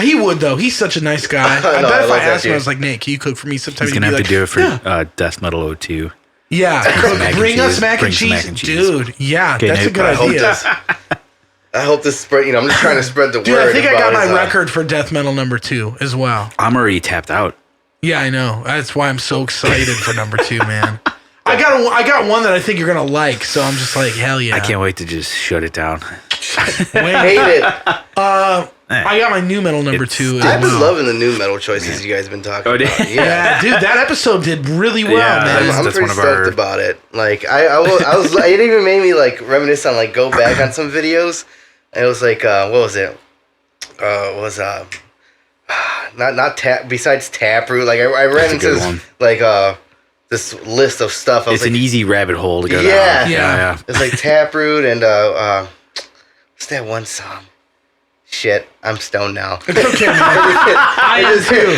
He would though. He's such a nice guy. I bet if I asked him, I was like, Nate, can you cook for me sometime? He's gonna have to do it for Death Metal 02. Yeah, bring us mac and cheese, dude. Yeah, that's a good idea. I hope this spread. I'm just trying to spread the word. Dude, I think I got my record for Death Metal number 2 as well. I'm already tapped out. Yeah, I know. That's why I'm so excited for number 2, man. I got one that I think you're gonna like, so I'm just like, hell yeah. I can't wait to just shut it down. Hate it. I got my new metal number 2. I've been loving the new metal choices you guys have been talking about. Yeah, dude, that episode did really well, man. I'm pretty stoked about it. Like I was it even made me like reminisce on like go back on some videos. And it was like what was it? Not tap. Besides Taproot, like I ran into this list of stuff. It's an easy rabbit hole to go down. Yeah. It's like Taproot and what's that one song? Shit, I'm stoned now. It's okay, man. I am too.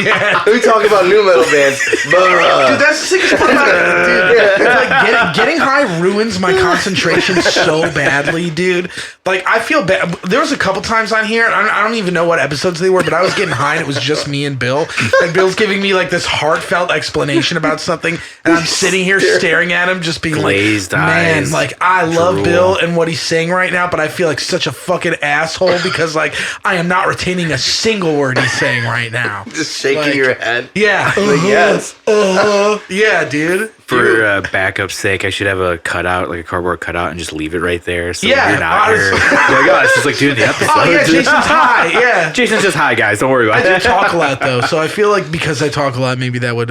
Yeah. Let me talk about new metal bands. Dude, that's the sickest part about it, dude. It's like getting high ruins my concentration so badly, dude. Like, I feel bad. There was a couple times on here, I don't even know what episodes they were, but I was getting high and it was just me and Bill. And Bill's giving me like this heartfelt explanation about something, and I'm sitting here staring at him, just being glazed like, man, eyes, like, I love Bill and what he's saying right now, but I feel like such a fucking asshole because like I am not retaining a single word he's saying right now. Just shaking your head. Yeah. Yes. Yeah, dude. For backup's sake, I should have a cutout, like a cardboard cutout, and just leave it right there. So yeah, you're not here. It's just like doing the episode. Oh yeah, Jason's high. Yeah, Jason's just high, guys. Don't worry about it. I do talk a lot though, so I feel like because I talk a lot, maybe that would.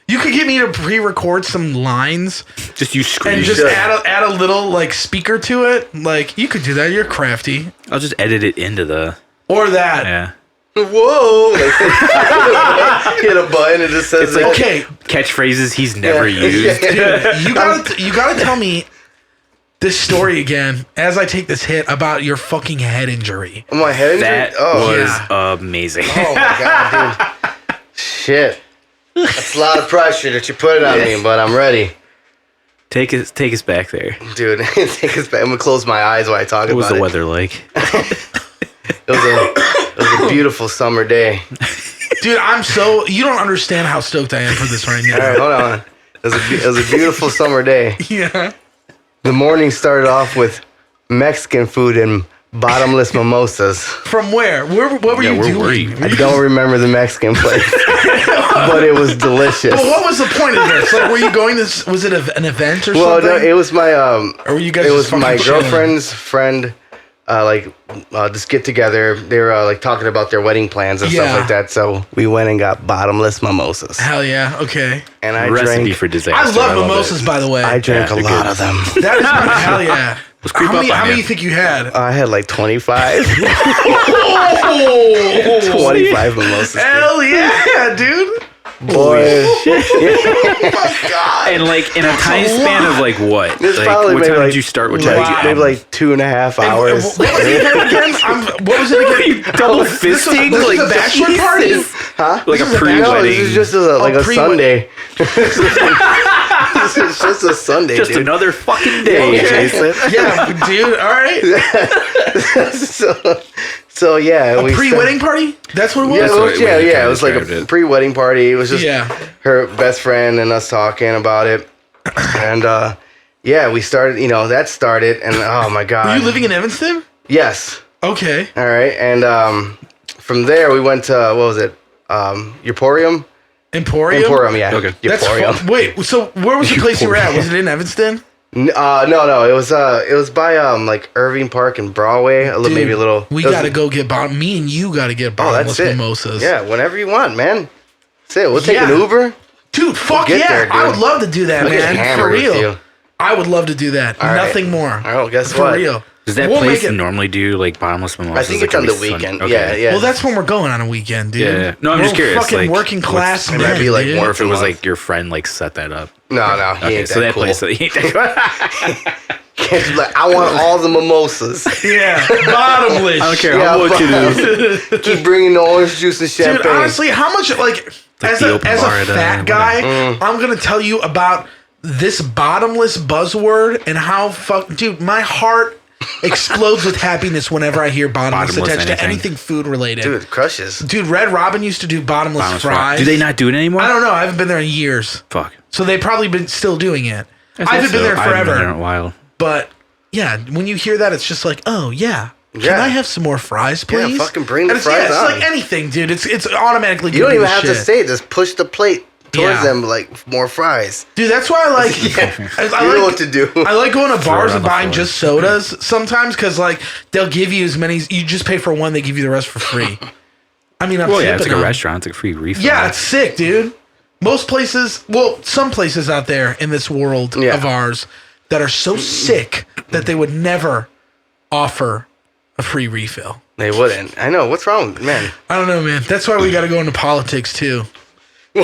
You could get me to pre-record some lines. Just you scream. And just add a little like speaker to it. Like you could do that. You're crafty. I'll just edit it into the. Or that. Yeah. Whoa! Like, hit a button and it just says. It's like catchphrases he's never used. Dude, you gotta tell me this story again as I take this hit about your fucking head injury. My head injury? That was amazing. Oh my god, dude! Shit. That's a lot of pressure that you put it on me, but I'm ready. Take us back there. Dude, take us back. I'm going to close my eyes while I talk about it. What was the weather like? It was a beautiful summer day. Dude, you don't understand how stoked I am for this right now. All right, hold on. It was a beautiful summer day. Yeah. The morning started off with Mexican food and bottomless mimosas. From where? What were you doing? I don't remember the Mexican place, but it was delicious. Well, what was the point of this? Like, were you going this? Was it an event or something? Well, no, it was my or were you guys? It was my girlfriend's friend. Just get together. They were like talking about their wedding plans and stuff like that. So we went and got bottomless mimosas. Hell yeah! Okay. And I Recipe drank for disaster. I love mimosas, by the way. I drank a lot of them. That is hell yeah. Let's creep How up many on do you. you think you had? I had like 25. 25 mimosas. Hell yeah, dude. Boy. Oh my God. And like in a time span of like what? It's Like probably what maybe time like- did you start? What time did you Maybe end? like 2.5 hours. What was it again? What was it again? Double This was fisting? a Like bachelor party? Huh? Like a This is a pre-wedding. No, this is just like a Sunday. This is just a Sunday, Just dude. another fucking day, Okay. Jason. Yeah, dude. All right. so yeah, A pre-wedding party? That's what it was? Yeah, That's what you it kinda was like a described it. pre-wedding party. It was just Yeah. her best friend and us talking about it. And yeah, we started, that started, and oh my God. Were you living in Evanston? Yes. Okay. All right. And from there, we went to, what was it? Emporium? Emporium? Yeah. Okay. That's Emporium. wait, so where was the place you were at? Was it in Evanston? No. It was by like Irving Park and Broadway. Dude, Maybe a little. We it was- gotta go get me and you gotta get Oh, bottomless that's it. mimosas. Yeah, whenever you want, man. That's it. We'll take an Yeah. Uber. Dude, fuck get yeah. there, dude. I would love to do that, We'll get man. For hammered with real. you. I would love to do that. All right. Nothing more. All right, well, guess For what? real. Does that We'll place make it- normally do like bottomless mimosas? I think like it's on every the weekend. Okay. Yeah. Well, that's when we're going on a weekend, dude. Yeah. No, I'm We're just curious, Fucking like, working class what's- men, it might be like dude. Or if it was month. like your friend like set that up. No, he Okay, ain't so that cool. place ain't that Can't just be like, I want all the mimosas. Yeah, bottomless. I don't care Yeah, how much it is. Keep bringing the orange juice and champagne. Dude, honestly, how much like as the a open as bar a at, fat guy, Mm. I'm gonna tell you about this bottomless buzzword and how dude, my heart explodes with happiness whenever I hear bottomless Bottomless attached to anything. anything food related. Dude, it crushes. Dude, Red Robin used to do bottomless, Bottomless fries. Do they not do it anymore? I don't know. I haven't been there in years, Fuck. so they probably been still doing it. I think haven't been so. there I haven't forever, been there in a while. but yeah, when you hear that, it's just like, oh yeah. Can Yeah. I have some more fries, please? fucking bring the And fries it's on. like anything, dude. It's automatically. You don't gonna be even the have to shit. say it. Just push the plate towards Yeah. them like more fries. Dude, that's why I like. Yeah. I You like, know what to do. I like going to bars it on and the buying floor. just sodas sometimes because like they'll give you as many. You just pay for one, they give you the rest for free. I mean, I'm Well, yeah, it's like tipping a them. restaurant. It's like a free refill. Yeah, it's sick, dude. Most places, well, some places out there in this world Yeah. of ours that are so sick that they would never offer a free refill. They wouldn't. I know. What's wrong, man? I don't know, man. That's why we got to go into politics too. Yeah,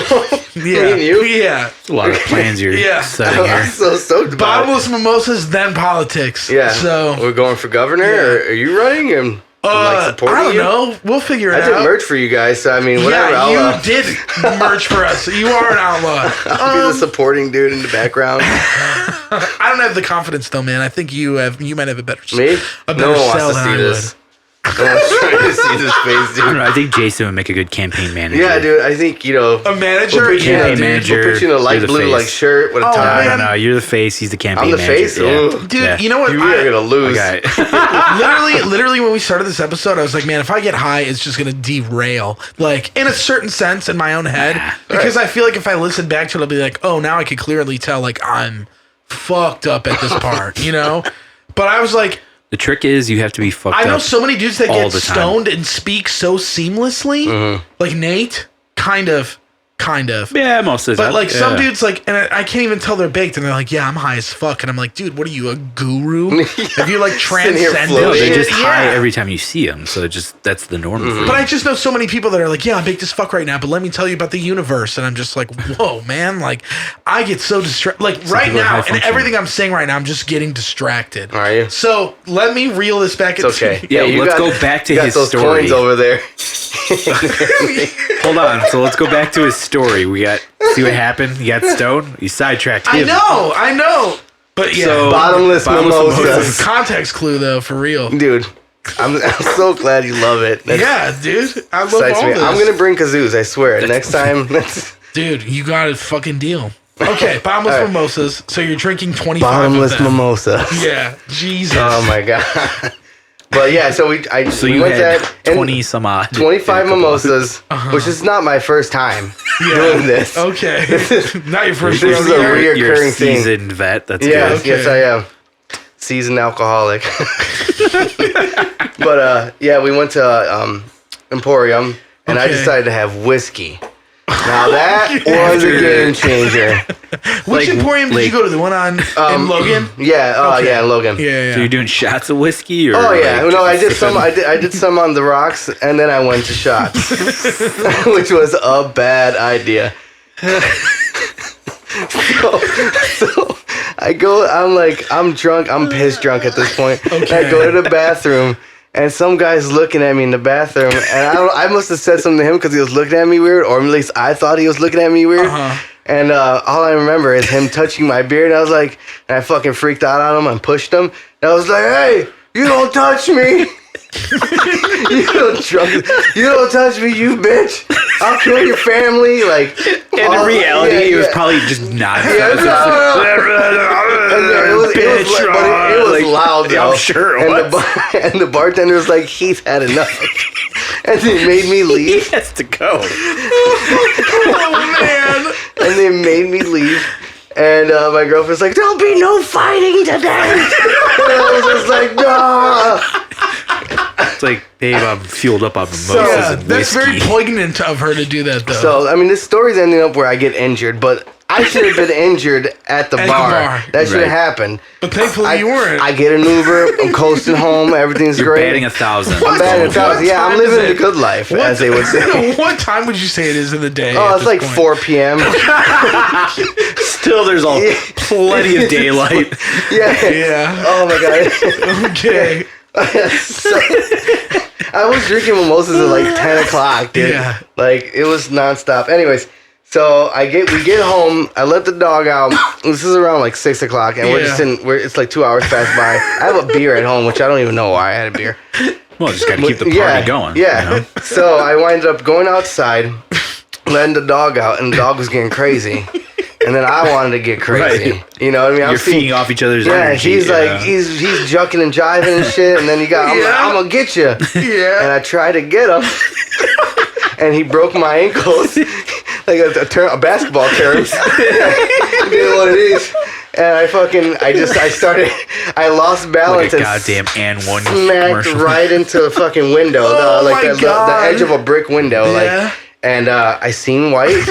Me and you? yeah. a lot of plans you're Yeah. setting I'm here. so stoked about it. Bottomless mimosas, then politics. Yeah. So we're going for governor. Yeah. Or are you running? And like supporting I don't you? know. We'll figure it I out. did merch for you guys, so I mean, whatever. Yeah, I'll, you did merch for us. You are an outlaw. I'll be the supporting dude in the background. I don't have the confidence though, man. I think you have. You might have a better. Me? A better No one wants sell to than see I this. No one's trying to see this face, I don't dude. know. I think Jason would make a good campaign manager. Yeah, dude. I think A manager. We'll put you in Yeah, a- Campaign dude. manager. We'll put you in a light You're the blue face. like shirt with a Oh, tie. man. No, you're the face. He's the campaign I'm the manager. face. Yeah. Ooh. Dude, Yeah. you know what? You are gonna lose. Okay. literally, when we started this episode, I was like, man, if I get high, it's just gonna derail. Like in a certain sense, in my own head, because I feel like if I listen back to it, I'll be like, oh, now I can clearly tell, like I'm fucked up at this part, you know. But I was like. The trick is you have to be fucked I know up. so many dudes that all get the time. stoned and speak so seamlessly. Like Nate, kind of. Yeah, most of the But time. like some Yeah. dudes, like, and I can't even tell they're baked, and they're like, "Yeah, I'm high as fuck," and I'm like, "Dude, what are you, a guru? Have you like Sitting here transcended?" floating. No, they're shit?" just high Yeah. every time you see them. So that's the norm. For But I just know so many people that are like, "Yeah, I'm baked as fuck right now," but let me tell you about the universe, and I'm just like, "Whoa, man!" Like, I get so distracted. Like right people are now, high and functioning. everything I'm saying right now, I'm just getting distracted. Are you? So let me reel this back. It's okay. Yeah, you let's go back to you got his those story. coins over there. Hold on. So let's go back to his story. See what happened. You got stoned. You sidetracked him. I know. But yeah, So- Bottomless Bottomless mimosas. context clue though, for real. Dude, I'm so glad you love it. That Yeah, dude. I love excites all me. this. I'm gonna bring kazoos, I swear. Next time. Dude, you got a fucking deal. Okay, bottomless All right. mimosas. So you're drinking 25 Bottomless of them. mimosas. Yeah, Jesus. Oh my god. But yeah, so we So you went had that and 20 some odd. 25 mimosas, which is not my first time doing this. Okay. Not your first This is rodeo. a You're reoccurring a thing. seasoned vet. That's Yes, good. yes, I am. Seasoned alcoholic. But yeah, we went to Emporium, and I Okay. decided to have whiskey. Now that was a game changer. Which emporium did you go to? The one on in Logan? Yeah. Yeah, Logan. Yeah. So you're doing shots of whiskey, or? Oh yeah. No, I did some. I did some on the rocks, and then I went to shots, which was a bad idea. So I go. I'm drunk. I'm piss drunk at this point. Okay. I go to the bathroom. And some guy's looking at me in the bathroom, and I must have said something to him because he was looking at me weird, or at least I thought he was looking at me weird. And all I remember is him touching my beard, and I was like, and I fucking freaked out on him and pushed him. And I was like, hey, you don't touch me. you don't touch me, you bitch. I'll kill your family. Like, in reality, he was probably just not. It was loud though. I'm sure it was. And the bartender was like, he's had enough. And they made me leave. He has to go. Oh man. And they made me leave. And my girlfriend's like, there'll be no fighting today. And I was just like, nah. It's like, babe, I'm fueled up on mimosas and that's whiskey. very poignant of her to do that, though. So, I mean, this story's ending up where I get injured, but I should have been injured at the bar. That should have happened. But thankfully you weren't. I get an Uber. I'm coasting home. Everything's You're great. batting 1,000. I'm batting 1,000. Yeah, I'm living the good life, as they would say. What time would you say it is in the day? Oh, it's like 4 p.m. Still, there's plenty of daylight. Yeah. Oh, my God. Okay. So, I was drinking mimosas at like 10 o'clock, dude. Yeah. Like, it was nonstop. Anyways, so we get home. I let the dog out. This is around like 6 o'clock, and it's like 2 hours past by. I have a beer at home, which I don't even know why I had a beer. Well, just got to keep the party going. Yeah. You know? So I winded up going outside, letting the dog out, and the dog was getting crazy. And then I wanted to get crazy. Right. You know what I mean? You're feeding off each other's energy. He's like, he's jucking and jiving and shit. And then I'm like, I'm going to get you. Yeah. And I tried to get him. And he broke my ankles. Like a basketball term. He did one of these. And I lost balance. Like a goddamn smacked commercial. right into the fucking window. The edge of a brick window. Yeah. And I seen white.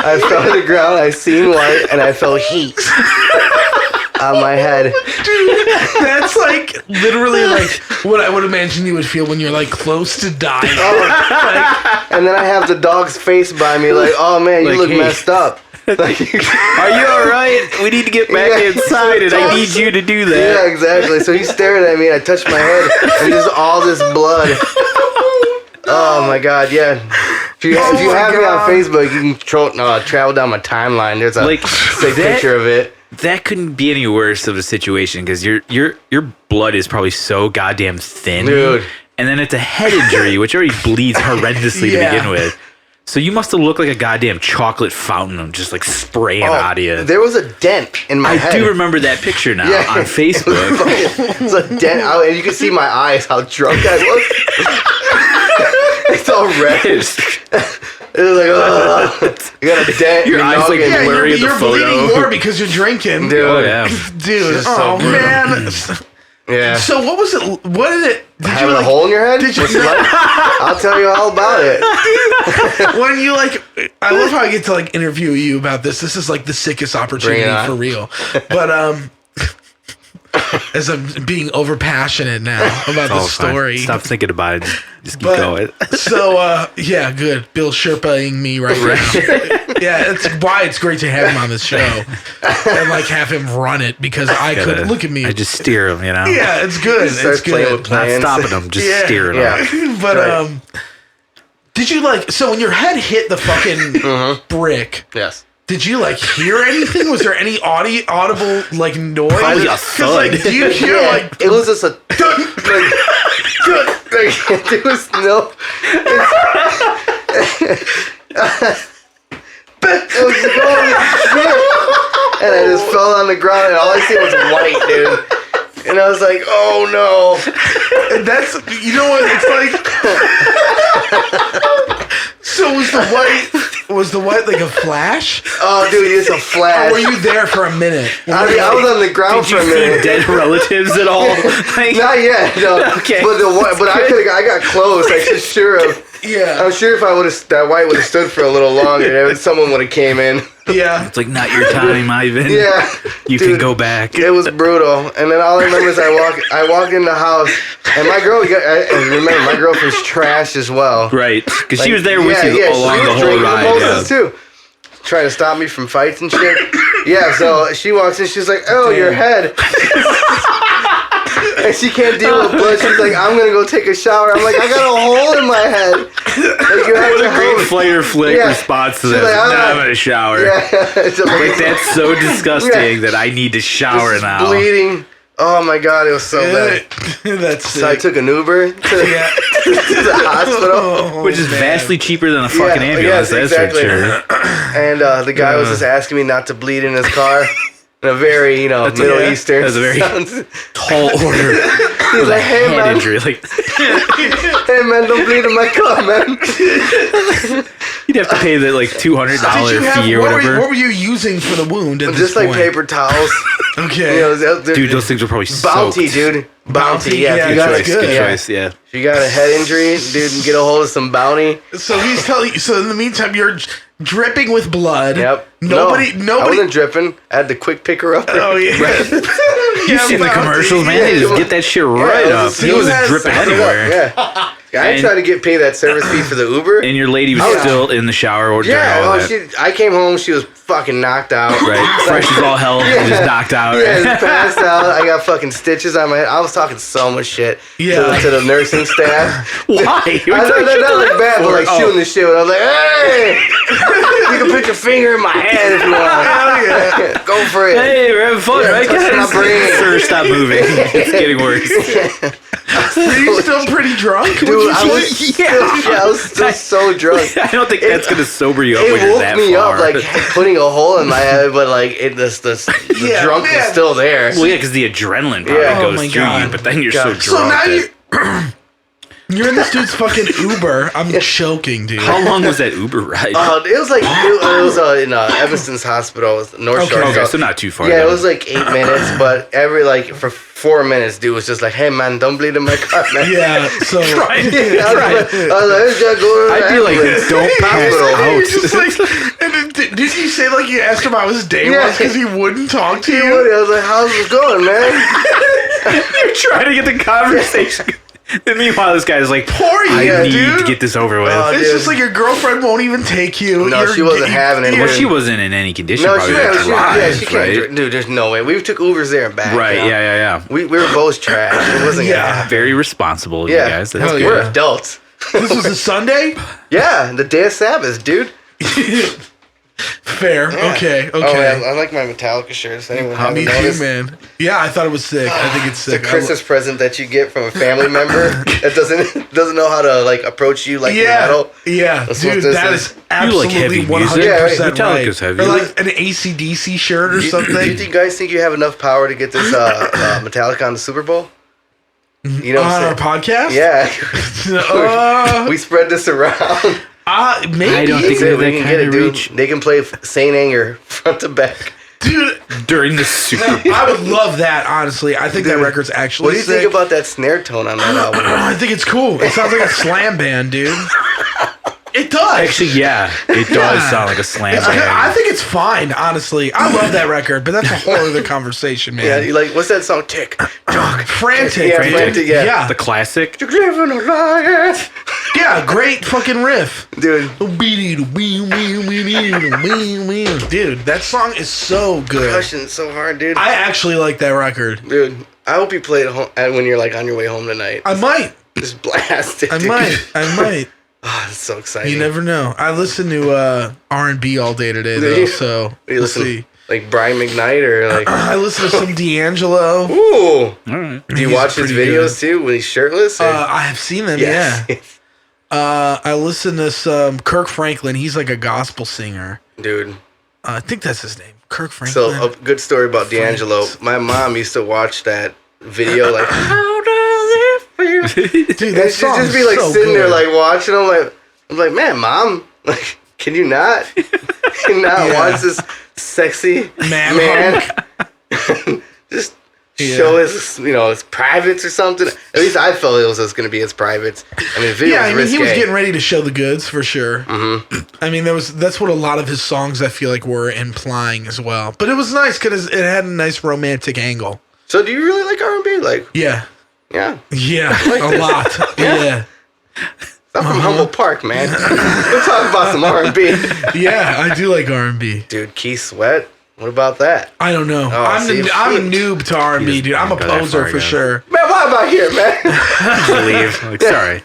I fell to the ground, I seen white, and I felt heat on my head. Dude, that's like literally like what I would imagine you would feel when you're like close to dying. And then I have the dog's face by me like, oh man, you look messed up. Like, are you alright? We need to get back inside, and I need you to do that. Yeah, exactly. So he's staring at me, and I touched my head, and there's all this blood. Oh my God, yeah. If you have me on Facebook, you can travel down my timeline. There's a sick picture of it. That couldn't be any worse of a situation because your blood is probably so goddamn thin, dude. And then it's a head injury, which already bleeds horrendously to begin with. So you must have looked like a goddamn chocolate fountain, just like spraying out of you. There was a dent in my head. I do remember that picture now on Facebook. It was a dent, and you can see my eyes, how drunk I was. It's all red. It was like, you got a dent. Your eyes like blurry in the photo. You're bleeding more because you're drinking. Dude. Oh, yeah. Dude, man. Yeah. So what was it? What did it? Did Having you a hole in your head? Did you? I'll tell you all about it. When you I love how I get to interview you about this. This is like the sickest opportunity for real. But as I'm being over passionate now about the story. Fine. Stop thinking about it. Just keep going. So yeah, good. Bill Sherpaing me right now. Yeah, that's why it's great to have him on this show and have him run it because I could look at me. I just steer him, you know. Yeah, it's good. It's good. Not stopping him, just steering him. But did you so when your head hit the fucking brick? Yes. Did you hear anything? Was there any audible noise? Probably a thud. Do you hear it was just a there was no. It was going and I just fell on the ground and all I see was white, dude. And I was like, oh no. And that's what it's like. So was the white like a flash? Oh, dude, it's a flash. Or were you there for a minute? I was on the ground for a minute. Did you see dead relatives at all? Not yet, no. Okay. But I got close. I was sure of. Yeah. I'm sure if that white would have stood for a little longer, someone would have came in. Yeah. It's like, not your time, Ivan. Yeah. You can go back. It was brutal. And then all I remember is I walked in the house, and my girl, and remember, my girlfriend's trash as well. Right. Because she was there with you along she the was whole drinking ride. mimosas too. Trying to stop me from fights and shit. Yeah, so she walks in, she's like, oh, your head. And she can't deal with blood. She's like, I'm gonna go take a shower. I'm like, I got a hole in my head. Like, you have What a great flair flick response to that. Like, I'm gonna shower. Yeah. Like, that's so disgusting that I need to shower now. Bleeding. Oh my god, it was so bad. That's sick. So I took an Uber to the hospital. Which is vastly cheaper than a fucking ambulance, that's for sure. And the guy was just asking me not to bleed in his car. In a very, Middle Eastern. That's a very tall order. He's like, hey man. Injury. Like, hey man, don't bleed in my car, man. You'd have to pay the $200 fee or whatever. What were you using for the wound? At Just this point? paper towels. Okay. Dude, those things were probably Bounty, soaked. dude. Bounty, yeah. Good choice, yeah. If you got a head injury, dude, get a hold of some Bounty. So he's telling you. So in the meantime, you're dripping with blood. Yep. Nobody. I wasn't dripping. I had to quick pick her up. Oh yeah. You've seen the commercials, man. They just get that shit right up. He wasn't dripping anywhere. Yeah. I tried to pay that service fee for the Uber. And your lady was still in the shower or during all that. I came home, she was fucking knocked out. Right. Fresh as all hell, just knocked out. Yeah, just passed out. I got fucking stitches on my head. I was talking so much shit to the nursing staff. Why? I not bad, but shooting the shit. I was like, hey, you can put your finger in my head if you want. Hell yeah. Go for it. Hey, we're having fun, right, guys? My brain. Sir, stop moving. It's getting worse. Are you still pretty drunk? Dude, I was still so drunk. I don't think that's gonna sober you up when you're that far. It woke me up, putting a hole in my head, but the drunk is still there. Well, yeah, because the adrenaline probably goes through you, but then you're so drunk. So now you're in this dude's fucking Uber. I'm choking, dude. How long was that Uber ride? It was in Evanston's Hospital, North Shore. Okay, so not too far. Yeah, it was 8 minutes, but for 4 minutes, dude was just like, "Hey man, don't bleed in my car, man." Yeah, so right. I was like, I'd be like, "Don't pass out." Just and did you say you asked him how his day was because he wouldn't talk to you? I was like, "How's it going, man?" You're trying to get the conversation. And meanwhile, this guy's like, poor you, I need dude. to get this over with. It's just your girlfriend won't even take you. No, she wasn't having it. Well, she wasn't in any condition. No, probably she can't. Dude, there's no way. We took Ubers there and back. Right? Yeah. We were both trash. It wasn't. Very responsible, you guys. That's good. We're adults. This was a Sunday. Yeah, the day of Sabbath, dude. Fair. Yeah. Okay. Oh, yeah, I like my Metallica shirts. Anyone me too, man. Yeah, I thought it was sick. I think it's sick. It's a Christmas present that you get from a family member that doesn't know how to approach you metal. Yeah, dude, that is absolutely 100% right. Heavy. Or an AC/DC shirt or something. Do you guys think you have enough power to get this Metallica on the Super Bowl? You know, on our podcast? Yeah. We spread this around. Maybe. I don't think we can get it, dude. They can play Saint Anger front to back. Dude, during the Super Bowl. I would love that, honestly. I think that record's actually What do you think about that snare tone on that album? I think it's cool. It sounds like a slam band, dude. It does. Actually, yeah. It does sound like a slam band. I think it's fine, honestly. I love that record, but that's a whole other conversation, man. Yeah, you what's that song? Tick, tock, Frantic. Yeah, Frantic, yeah. The classic. You're living a lie. Yeah, great fucking riff. Dude. Dude, that song is so good. Pushing so hard, dude. I actually like that record. Dude, I hope you play it when you're on your way home tonight. I might. Just blast it, I might. Oh, that's so exciting. You never know. I listen to R&B all day today, though, so we'll see. Like Brian McKnight or I listen to some D'Angelo. Ooh. All right. Do you watch his videos too when he's shirtless? I have seen them, yeah. I listen to some Kirk Franklin. He's like a gospel singer. Dude. I think that's his name. Kirk Franklin. So, a good story about D'Angelo. My mom used to watch that video how does it feel? Dude, that she'd just be so sitting good. there watching him. I'm like, man, Mom, can you not watch this sexy man? Just show his privates or something. At least I felt it was going to be his privates. I mean, the video was risque. He was getting ready to show the goods for sure. Mm-hmm. I mean, that's what a lot of his songs I feel like were implying as well. But it was nice because it had a nice romantic angle. So, do you really like R&B? Like, yeah, like a lot. Yeah. I'm from Humble Park, man. We'll talk about some R&B. Yeah, I do like R&B. Dude, Keith Sweat. What about that? I don't know. I'm a noob to R&B, dude. I'm a poser for sure. Man, why am I here, man? Leave. Like, sorry.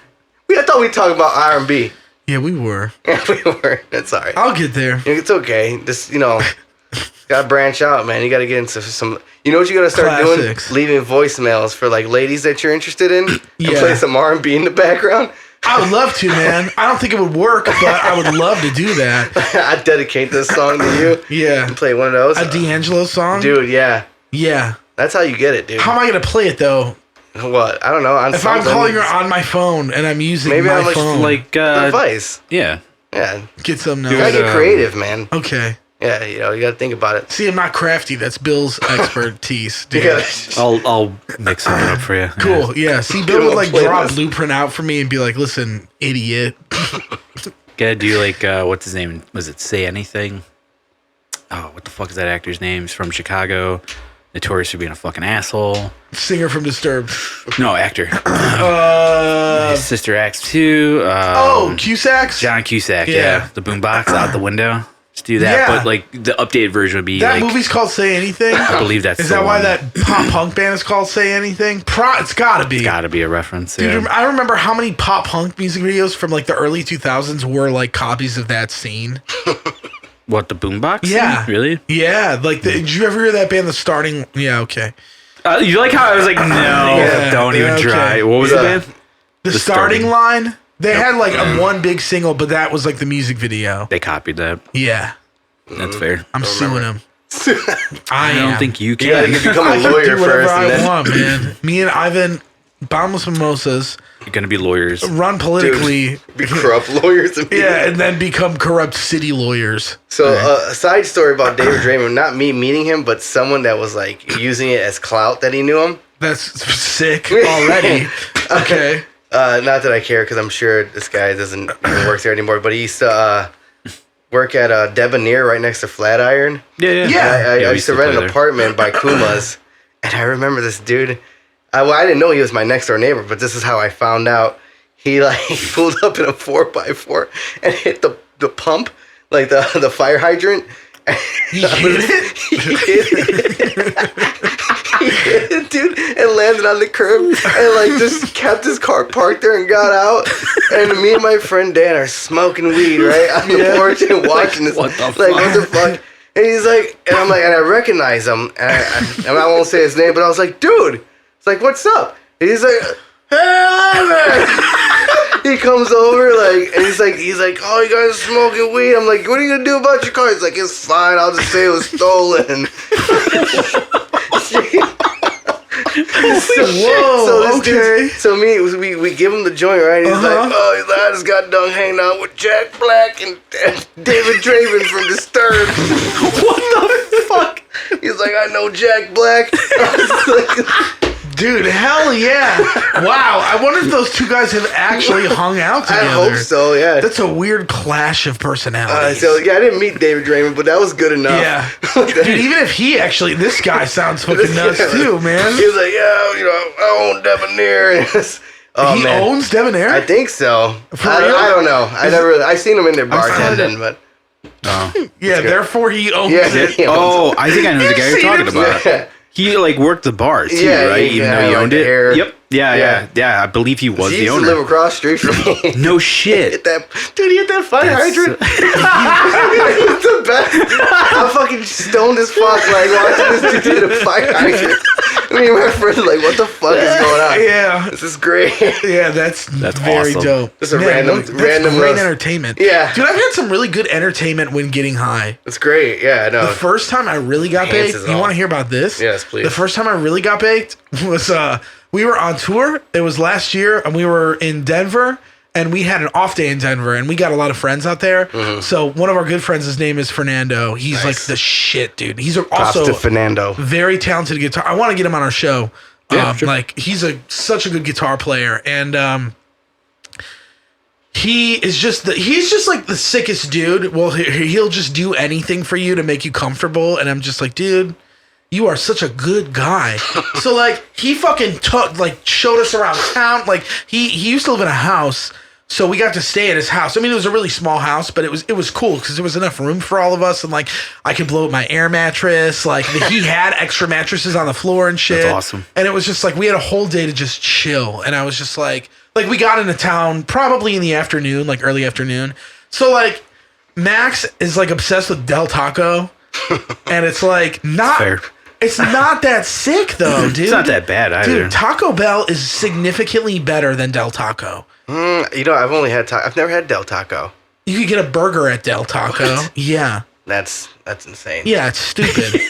I thought we'd talk about R&B. Yeah, we were. Yeah, we were. That's all right. I'll get there. It's okay. Just, gotta branch out, man. You gotta get into some... You know what you gotta start doing? Leaving voicemails for, like, ladies that you're interested in. And play some R&B in the background. I would love to, man. I don't think it would work, but I would love to do that. I'd dedicate this song to you. Yeah. And play one of those. A D'Angelo song? Dude, yeah. Yeah. That's how you get it, dude. How am I going to play it, though? What? I don't know. If I'm calling her on my phone and I'm using my phone. Like, device. Yeah. Yeah. Get some You gotta get creative, man. Okay. Yeah, you gotta think about it. See, I'm not crafty. That's Bill's expertise, dude. I'll mix something up for you. Cool. Yeah. See, Bill would draw a blueprint out for me and be like, "Listen, idiot." Gotta do what's his name? Was it Say Anything? Oh, what the fuck is that actor's name? He's from Chicago. Notorious for being a fucking asshole. Singer from Disturbed. No, actor. His sister acts too. Cusacks? John Cusack, yeah. The boombox out the window. Just do that. Yeah. But the updated version would be that movie's called Say Anything? I believe that's Is that why that pop punk band is called Say Anything? It's gotta be. It's gotta be a reference. Dude, I remember how many pop punk music videos from the early 2000s were copies of that scene. What, the boombox? Yeah. Really? Yeah. Did you ever hear that band, The Starting? Yeah, okay. You like how I was like, no, don't even try. What was the band? The Starting Line? They had a one big single, but that was the music video. They copied that. Yeah. That's fair. I'm suing them. I don't think you can. You gotta become a lawyer first. I want, man. Me and Ivan, boundless mimosas. You're gonna be lawyers. Run politically. Dude, be corrupt lawyers. Yeah, and then become corrupt city lawyers. So a side story about David Draymond, not me meeting him, but someone that was using it as clout that he knew him. That's sick already. Okay. Not that I care, because I'm sure this guy doesn't even work there anymore, but he used to work at Debonair right next to Flatiron. Yeah. I used to rent an apartment by Kuma's, and I remember this dude. I didn't know he was my next door neighbor, but this is how I found out. He pulled up in a 4x4 and hit the pump, the fire hydrant. He hit it? He hit it, dude, and landed on the curb and just kept his car parked there and got out. And me and my friend Dan are smoking weed right on the porch and watching this. What the fuck? What the fuck? And he's and I'm and I recognize him, and I won't say his name, but I was like, dude, it's what's up? And he's like, hey, man. He comes over and he's like, oh, you guys are smoking weed. I'm like, what are you gonna do about your car? He's like, it's fine. I'll just say it was stolen. So we give him the joint, right? He's I just got done hanging out with Jack Black and David Draven from Disturbed. What the fuck? He's like, I know Jack Black. Dude, hell yeah. Wow. I wonder if those two guys have actually hung out together. I hope so, yeah. That's a weird clash of personalities. I didn't meet David Draymond, but that was good enough. Yeah. Dude, even if this guy sounds fucking nuts too, man. He was like, I own Debonair. He owns Debonair? I think so. I don't know. I seen him in there bartending, but... yeah, therefore he owns it. I think I know the guy you're talking about. Yeah. He worked the bar too, right? Even though he owned it. Yep. Yeah. I believe he was the owner. He used to live across the street from me. No shit. He hit that fire hydrant. It's the best. I fucking stoned as fuck watching this dude hit a fire hydrant. Me and my friend are what the fuck is going on? Yeah. This is great. Yeah, that's very awesome. Dope. Just a random great entertainment. Yeah. Dude, I've had some really good entertainment when getting high. It's great. Yeah, I know. The first time I really got baked, you want to hear about this? Yes, please. The first time I really got baked was we were on tour. It was last year, and we were in Denver, and we had an off day in Denver, and we got a lot of friends out there. So one of our good friends, his name is Fernando. He's like the shit, dude. He's also to Fernando. Very talented guitar. I want to get him on our show. Yeah, sure. Like he's such a good guitar player, and he's just like the sickest dude. Well, he'll just do anything for you to make you comfortable, and I'm just like, dude, you are such a good guy. So like he fucking showed us around town. Like he used to live in a house, so we got to stay at his house. I mean, it was a really small house, but it was cool because there was enough room for all of us, and like I could blow up my air mattress. Like he had extra mattresses on the floor and shit. That's awesome. And it was just like we had a whole day to just chill, and I was just like we got into town probably in the afternoon, like early afternoon. So like Max is like obsessed with Del Taco, and it's like not. Fair. It's not that sick though, dude. It's not that bad either. Dude, Taco Bell is significantly better than Del Taco. You know, I've never had Del Taco. You could get a burger at Del Taco. What? Yeah. That's insane. Yeah, it's stupid.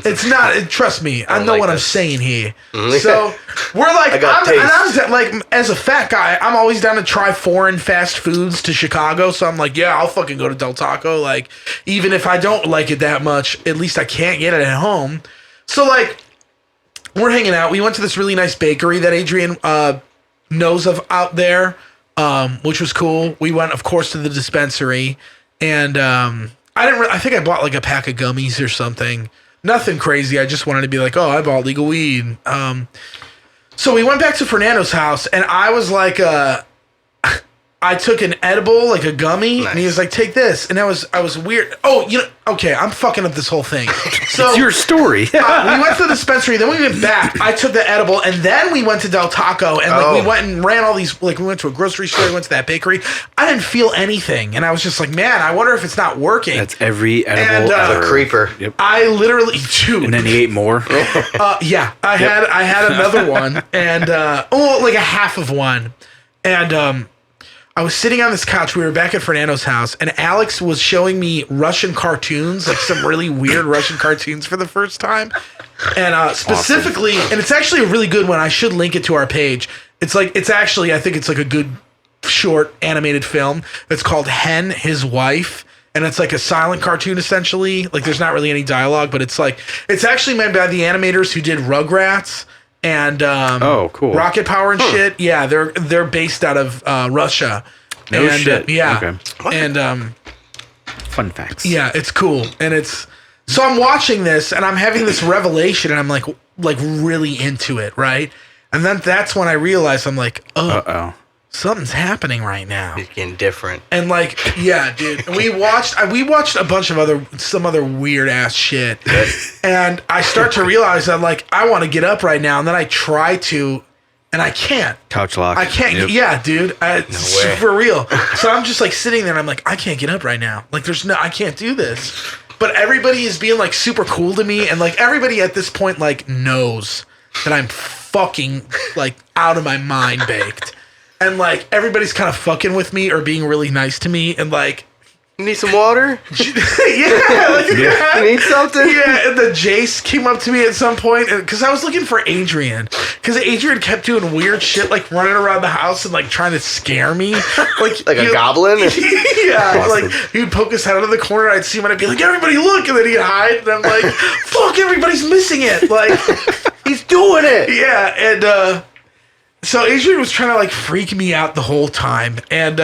It's not. Trust me, I know like what I'm saying here. So we're like, I'm like, as a fat guy, I'm always down to try foreign fast foods to Chicago. So I'm like, yeah, I'll fucking go to Del Taco. Like, even if I don't like it that much, at least I can't get it at home. So like, we're hanging out. We went to this really nice bakery that Adrian knows of out there, which was cool. We went, of course, to the dispensary, and I think I bought like a pack of gummies or something. Nothing crazy. I just wanted to be like, oh, I bought legal weed. So we went back to Fernando's house, and I was like, I took an edible, like a gummy, and he was like, take this. And I was weird. Oh, okay, I'm fucking up this whole thing. So it's your story. We went to the dispensary, then we went back. I took the edible, and then we went to Del Taco, and we went and ran all these, like we went to a grocery store, we went to that bakery. I didn't feel anything, and I was just like, man, I wonder if it's not working. That's every edible. And, a creeper. Yep. I literally, dude. And then he ate more. Yeah, I had another one, and like a half of one, and I was sitting on this couch. We were back at Fernando's house, and Alex was showing me Russian cartoons, like some really weird Russian cartoons for the first time. And specifically, awesome. And it's actually a really good one. I should link it to our page. I think it's like a good short animated film that's called Hen, His Wife. And it's like a silent cartoon, essentially. Like there's not really any dialogue, but it's actually made by the animators who did Rugrats. And cool. Rocket Power and shit. Yeah, they're based out of Russia. No shit. Yeah. Okay. And fun facts. Yeah, it's cool. And so I'm watching this and I'm having this revelation and I'm like really into it, right? And then that's when I realize I'm like, something's happening right now. It's getting different. And like, yeah, dude. We watched a bunch of some other weird ass shit. And I start to realize that like I want to get up right now, and then I try to, and I can't. Couch lock. I can't. Yep. Yeah, dude. It's for real. So I'm just like sitting there, and I'm like, I can't get up right now. Like, I can't do this. But everybody is being like super cool to me, and like everybody at this point like knows that I'm fucking like out of my mind baked. And, like, everybody's kind of fucking with me or being really nice to me. And, like... You need some water? Yeah. Like, you need something? Yeah, and the Jace came up to me at some point. Because I was looking for Adrian. Because Adrian kept doing weird shit, like running around the house and, like, trying to scare me. Like a goblin? Yeah. Awesome. Like, he would poke his head out of the corner. I'd see him and I'd be like, everybody look. And then he'd hide. And I'm like, fuck, everybody's missing it. Like, he's doing it. Yeah, and... So Adrian was trying to like freak me out the whole time, and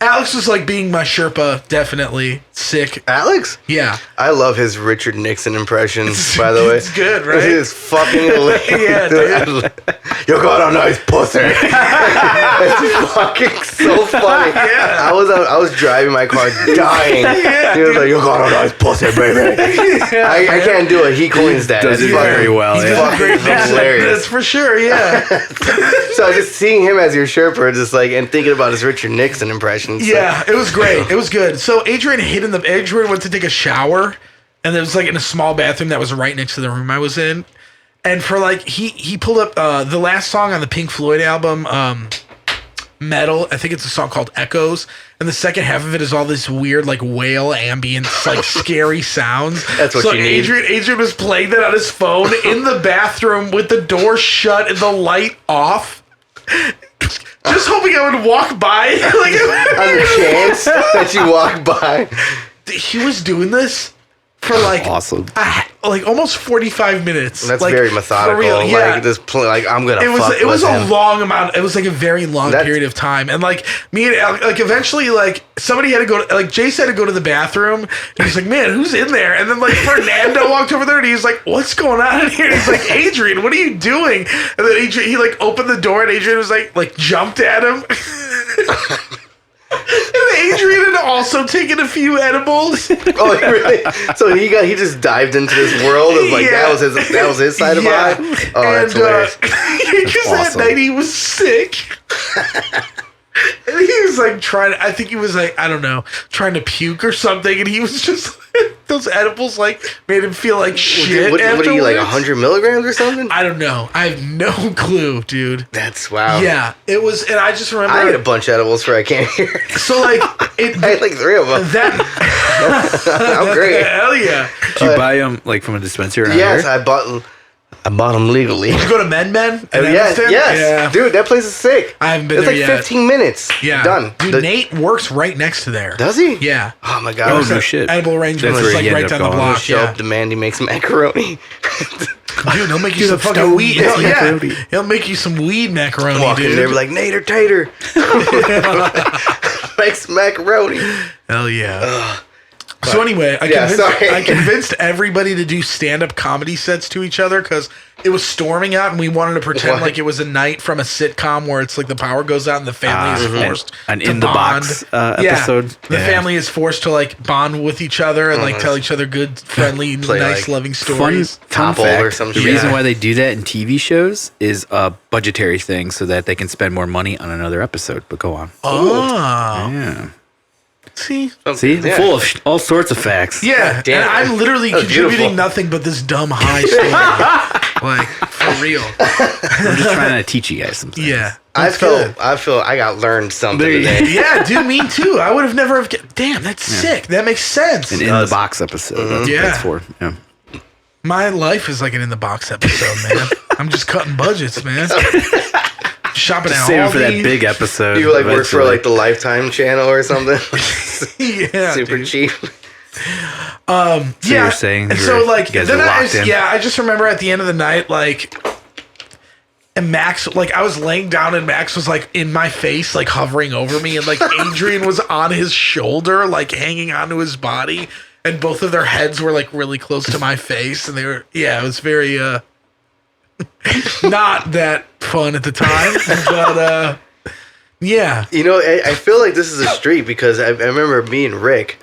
Alex was like being my Sherpa, definitely sick. Alex? Yeah, I love his Richard Nixon impressions. By the way, it's good, right? It is fucking hilarious. Yeah, dude. You got a nice pussy. It's fucking so funny. Yeah. I was driving my car dying. Yeah, he was like, "You got a nice pussy, baby." Yeah, I can't do it. He coins that. Does it very well. He's fucking hilarious. That's for sure. Yeah. So just seeing him as your Sherpa, just like, and thinking about his Richard Nixon impressions. Yeah, it was great. It was good. So Adrian went to take a shower, and it was like in a small bathroom that was right next to the room I was in. And for like, he pulled up the last song on the Pink Floyd album, Metal. I think it's a song called Echoes. And the second half of it is all this weird like whale ambience, like scary sounds. That's what you need. Adrian was playing that on his phone in the bathroom with the door shut and the light off. Just hoping I would walk by. Like, on the chance that you walk by. He was doing this for like awesome. Like almost 45 minutes. That's like, very methodical. For real, yeah. Like I'm gonna. It was a long amount. It was like a very long period of time, and like me and like eventually like somebody had to go. Like Jace had to go to the bathroom. He was like, "Man, who's in there?" And then like Fernando walked over there, and he was like, "What's going on in here?" And he's like, "Adrian, what are you doing?" And then he like opened the door, and Adrian was like jumped at him. And Adrian had also taken a few edibles. Oh, really? So he just dived into this world of like that was his side of eye. Oh, that's hilarious. Because that night he was sick. And he was like I think he was like, I don't know, trying to puke or something, and he was just those edibles like made him feel like shit. What are you, like 100 milligrams or something? I don't know. I have no clue, dude. That's wow. Yeah, it was, and I just remember I had a bunch of edibles for I came here. So like I had like 3 of them. I'm great. Hell yeah. Did you buy them like from a dispensary? Yes, here? I bought them legally. Did you go to Men? Yes. Yeah. Dude, that place is sick. I haven't been there yet. It's like 15 minutes. Yeah. Done. Dude, Nate works right next to there. Does he? Yeah. Oh my god. Oh no shit. Edible arrangement is like right down the block. Show up, demand he makes some macaroni. Dude, he'll make you some fucking weed. He'll make you some weed macaroni, Walk dude. in there, be like, Nate or Tater. Make some macaroni. Hell yeah. So anyway, I convinced everybody to do stand-up comedy sets to each other because it was storming out and we wanted to pretend like it was a night from a sitcom where it's like the power goes out and the family is forced an to in the bond. box episode. The family is forced to like bond with each other and like tell each other good, friendly, nice, like, loving stories. Fun Topple fact, or some the shit. reason why they do that in TV shows is a budgetary thing so that they can spend more money on another episode. But go on. Oh. Yeah. See? Yeah. Full of all sorts of facts. Yeah, damn. and I'm literally contributing nothing but this dumb high story. Like, for real. I'm just trying to teach you guys something. Yeah. I feel I got learned something today. Yeah, dude, me too. I would have never have... Damn, that's sick. That makes sense. An in the box episode. That's what that's for. Yeah. My life is like an in the box episode, man. I'm just cutting budgets, man. Shopping at Saving Aldi. for that big episode. You like work for like the Lifetime channel or something? Yeah, Super dude. cheap. So you're saying and so like you guys then were locked in? I just remember at the end of the night like, and Max, like I was laying down and Max was like in my face, like hovering over me, and like Adrian was on his shoulder, like hanging onto his body, and both of their heads were like really close to my face, and they were it was very not that fun at the time, but yeah. You know, I feel like this is a streak because I remember me and Rick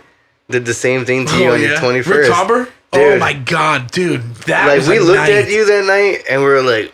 did the same thing to you on your 21st. Rick Tauber? Dude. Oh my god, dude. That Like was we a looked night. at you that night and we were like,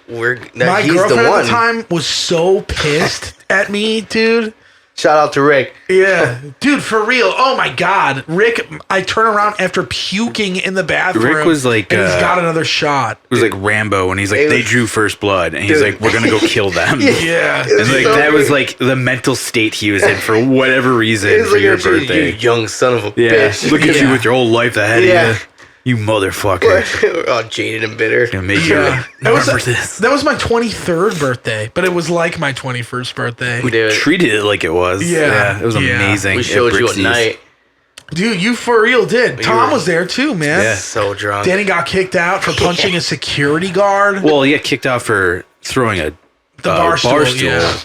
My he's girlfriend the one. at the time was so pissed at me, dude. Shout out to Rick. Yeah. Dude, for real. Oh my god. Rick, I turn around after puking in the bathroom. Rick was like, and he's got another shot. It was like Rambo when he's like, they drew first blood, and he's like, we're gonna go kill them. Yeah. And like so that was weird. like the mental state he was in for whatever reason It's for like, your you birthday. young son of a Yeah, bitch. look at you with your whole life ahead of you motherfucker. We're all jaded and bitter. Gonna make you That remember was, this. that was my 23rd birthday, but it was like my 21st birthday. We did. Treated it like it was. Yeah. It was Yeah. amazing. We at showed you at Brixie's. night. Dude, you for real did. Tom was there too, man. Yeah. So drunk. Danny got kicked out for punching a security guard. Well, he got kicked out for throwing a bar stool, yeah.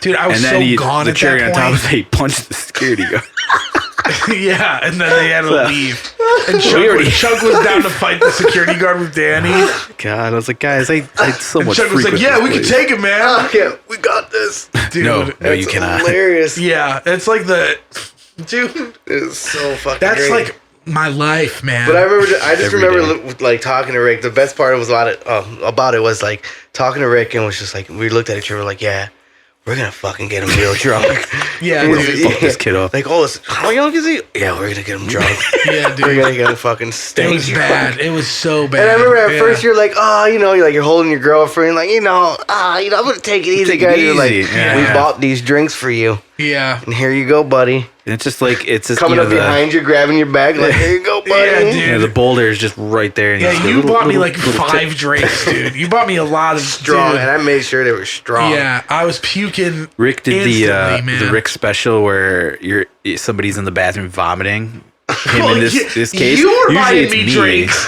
Dude, I was And so then gone the at cherry that on top point. of it, he punched the security guard. Yeah, and then they had to leave. And Chuck was down to fight the security guard with Danny. God, I was like, guys, I so And much. Chuck was like, "Yeah, we can take it, man." Oh, yeah, we got this. Dude, No, That's you cannot. hilarious. yeah, it's like dude. It's so fucking That's great. like my life, man. But I just Every remember like talking to Rick. The best part was about it was like talking to Rick and was just like we looked at each other like, yeah, we're gonna fucking get him real drunk. Yeah, We're dude. gonna Fuck this kid up. Like, how young is he? Yeah, we're gonna get him drunk. Yeah, We're dude. gonna get him fucking It stay was drunk. bad. It was so bad. And I remember at Yeah. first you're like, you're holding your girlfriend, like, I'm gonna take it easy, Take it guys. You're like, easy. we Yeah. bought these drinks for you. Yeah. And here you go, buddy. And it's just like it's just Coming up behind you, grabbing your bag, like, here you go, buddy. Yeah, dude. Yeah, the boulder is just right there. And Yeah, you bought me like 5 drinks, dude. You bought me a lot of strong, dude. and I made sure they were strong. Yeah, I was puking. Rick did instantly, the Rick special where somebody's in the bathroom vomiting. Him Well, in this case, you were usually buying it's me drinks.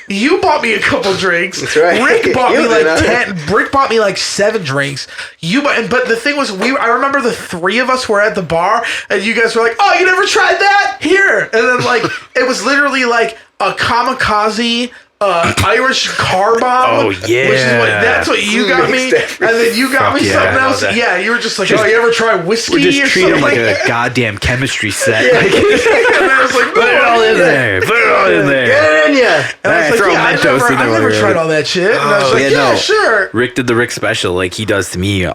You bought me a couple drinks. That's right. Rick bought You me did, like huh? 10. Rick bought me like 7 drinks. But the thing was, I remember the 3 of us were at the bar, and you guys were like, "Oh, you never tried that? Here!" And then like it was literally like a kamikaze. Irish car bomb. Oh, yeah. Which is that's what you got me. And then you got me something else. Yeah, you were just like, oh, you ever try whiskey? We're just or treating something like like a goddamn chemistry set. and I was like, Put it all in there. Put it all in there. Get it in ya. And I was like, throw yeah, I've Mentos in there never while tried you're all that shit. And I was like, yeah, sure. Rick did the Rick special like he does to me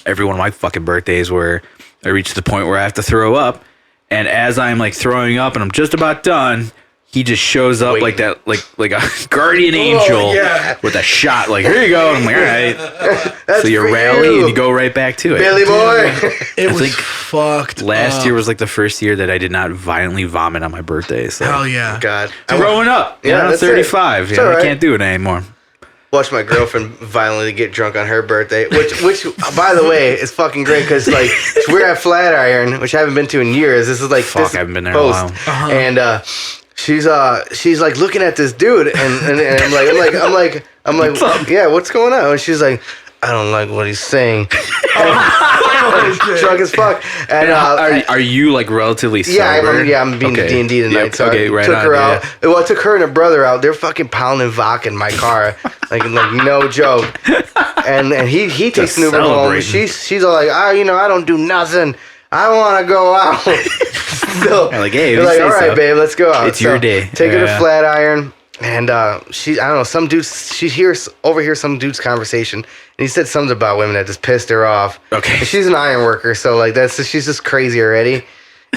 every one of my fucking birthdays where I reach the point where I have to throw up. And as I'm like throwing up and I'm just about done, he just shows up like that, like a guardian angel with a shot. Like, here you go. And I'm like, all right. So you rally and you go right back to it. Billy boy. It was fucked. Last year was like the first year that I did not violently vomit on my birthday. So Hell yeah. God. growing up, Yeah, I'm that's 35. it. Yeah, It's I can't do it anymore. Watched my girlfriend violently get drunk on her birthday, which by the way is fucking great because like we're at Flatiron, which I haven't been to in years. This is like I haven't been there in a while. And she's like looking at this dude, and I'm like, yeah, what's going on? And she's like, I don't like what he's saying. Drunk as fuck. And are you like relatively sober? I'm being D&D tonight. So I right took on, her out. Well, I took her and her brother out. They're fucking pounding vodka in my car, like no joke. And he takes an Uber home. She's all like, I don't do nothing. I want to go out. So like, hey, like, all right, babe, let's go out. It's your day. Take her to Flatiron. And I don't know, some dudes, she overhears some dude's conversation, and he said something about women that just pissed her off. Okay. And she's an iron worker, so like she's just crazy already.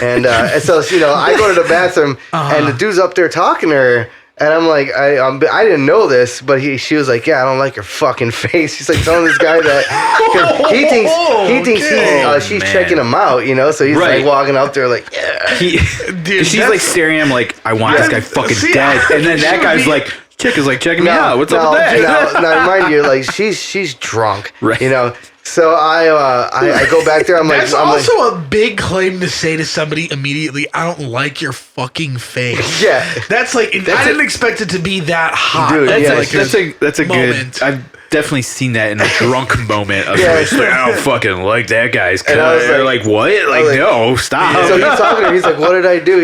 And and so I go to the bathroom, and the dude's up there talking to her, and I'm like, I didn't know this, but she was like, yeah, I don't like your fucking face. She's like telling this guy that he thinks she's checking him out, so he's like walking up there like, yeah. Dude, she's like staring at him like, I want this guy fucking dead. And then that guy's like, chick is like checking me out. What's up with that? Now, mind you, like she's drunk, right? So I go back there. That's also a big claim to say to somebody immediately. I don't like your fucking face. Yeah, that's like I didn't expect it to be that hot. Dude, that's a moment. good. I've definitely seen that in a drunk moment. Of like, I don't fucking like that guy's. And I was like, what? Like, no, stop. So he's talking to her. He's like, what did I do?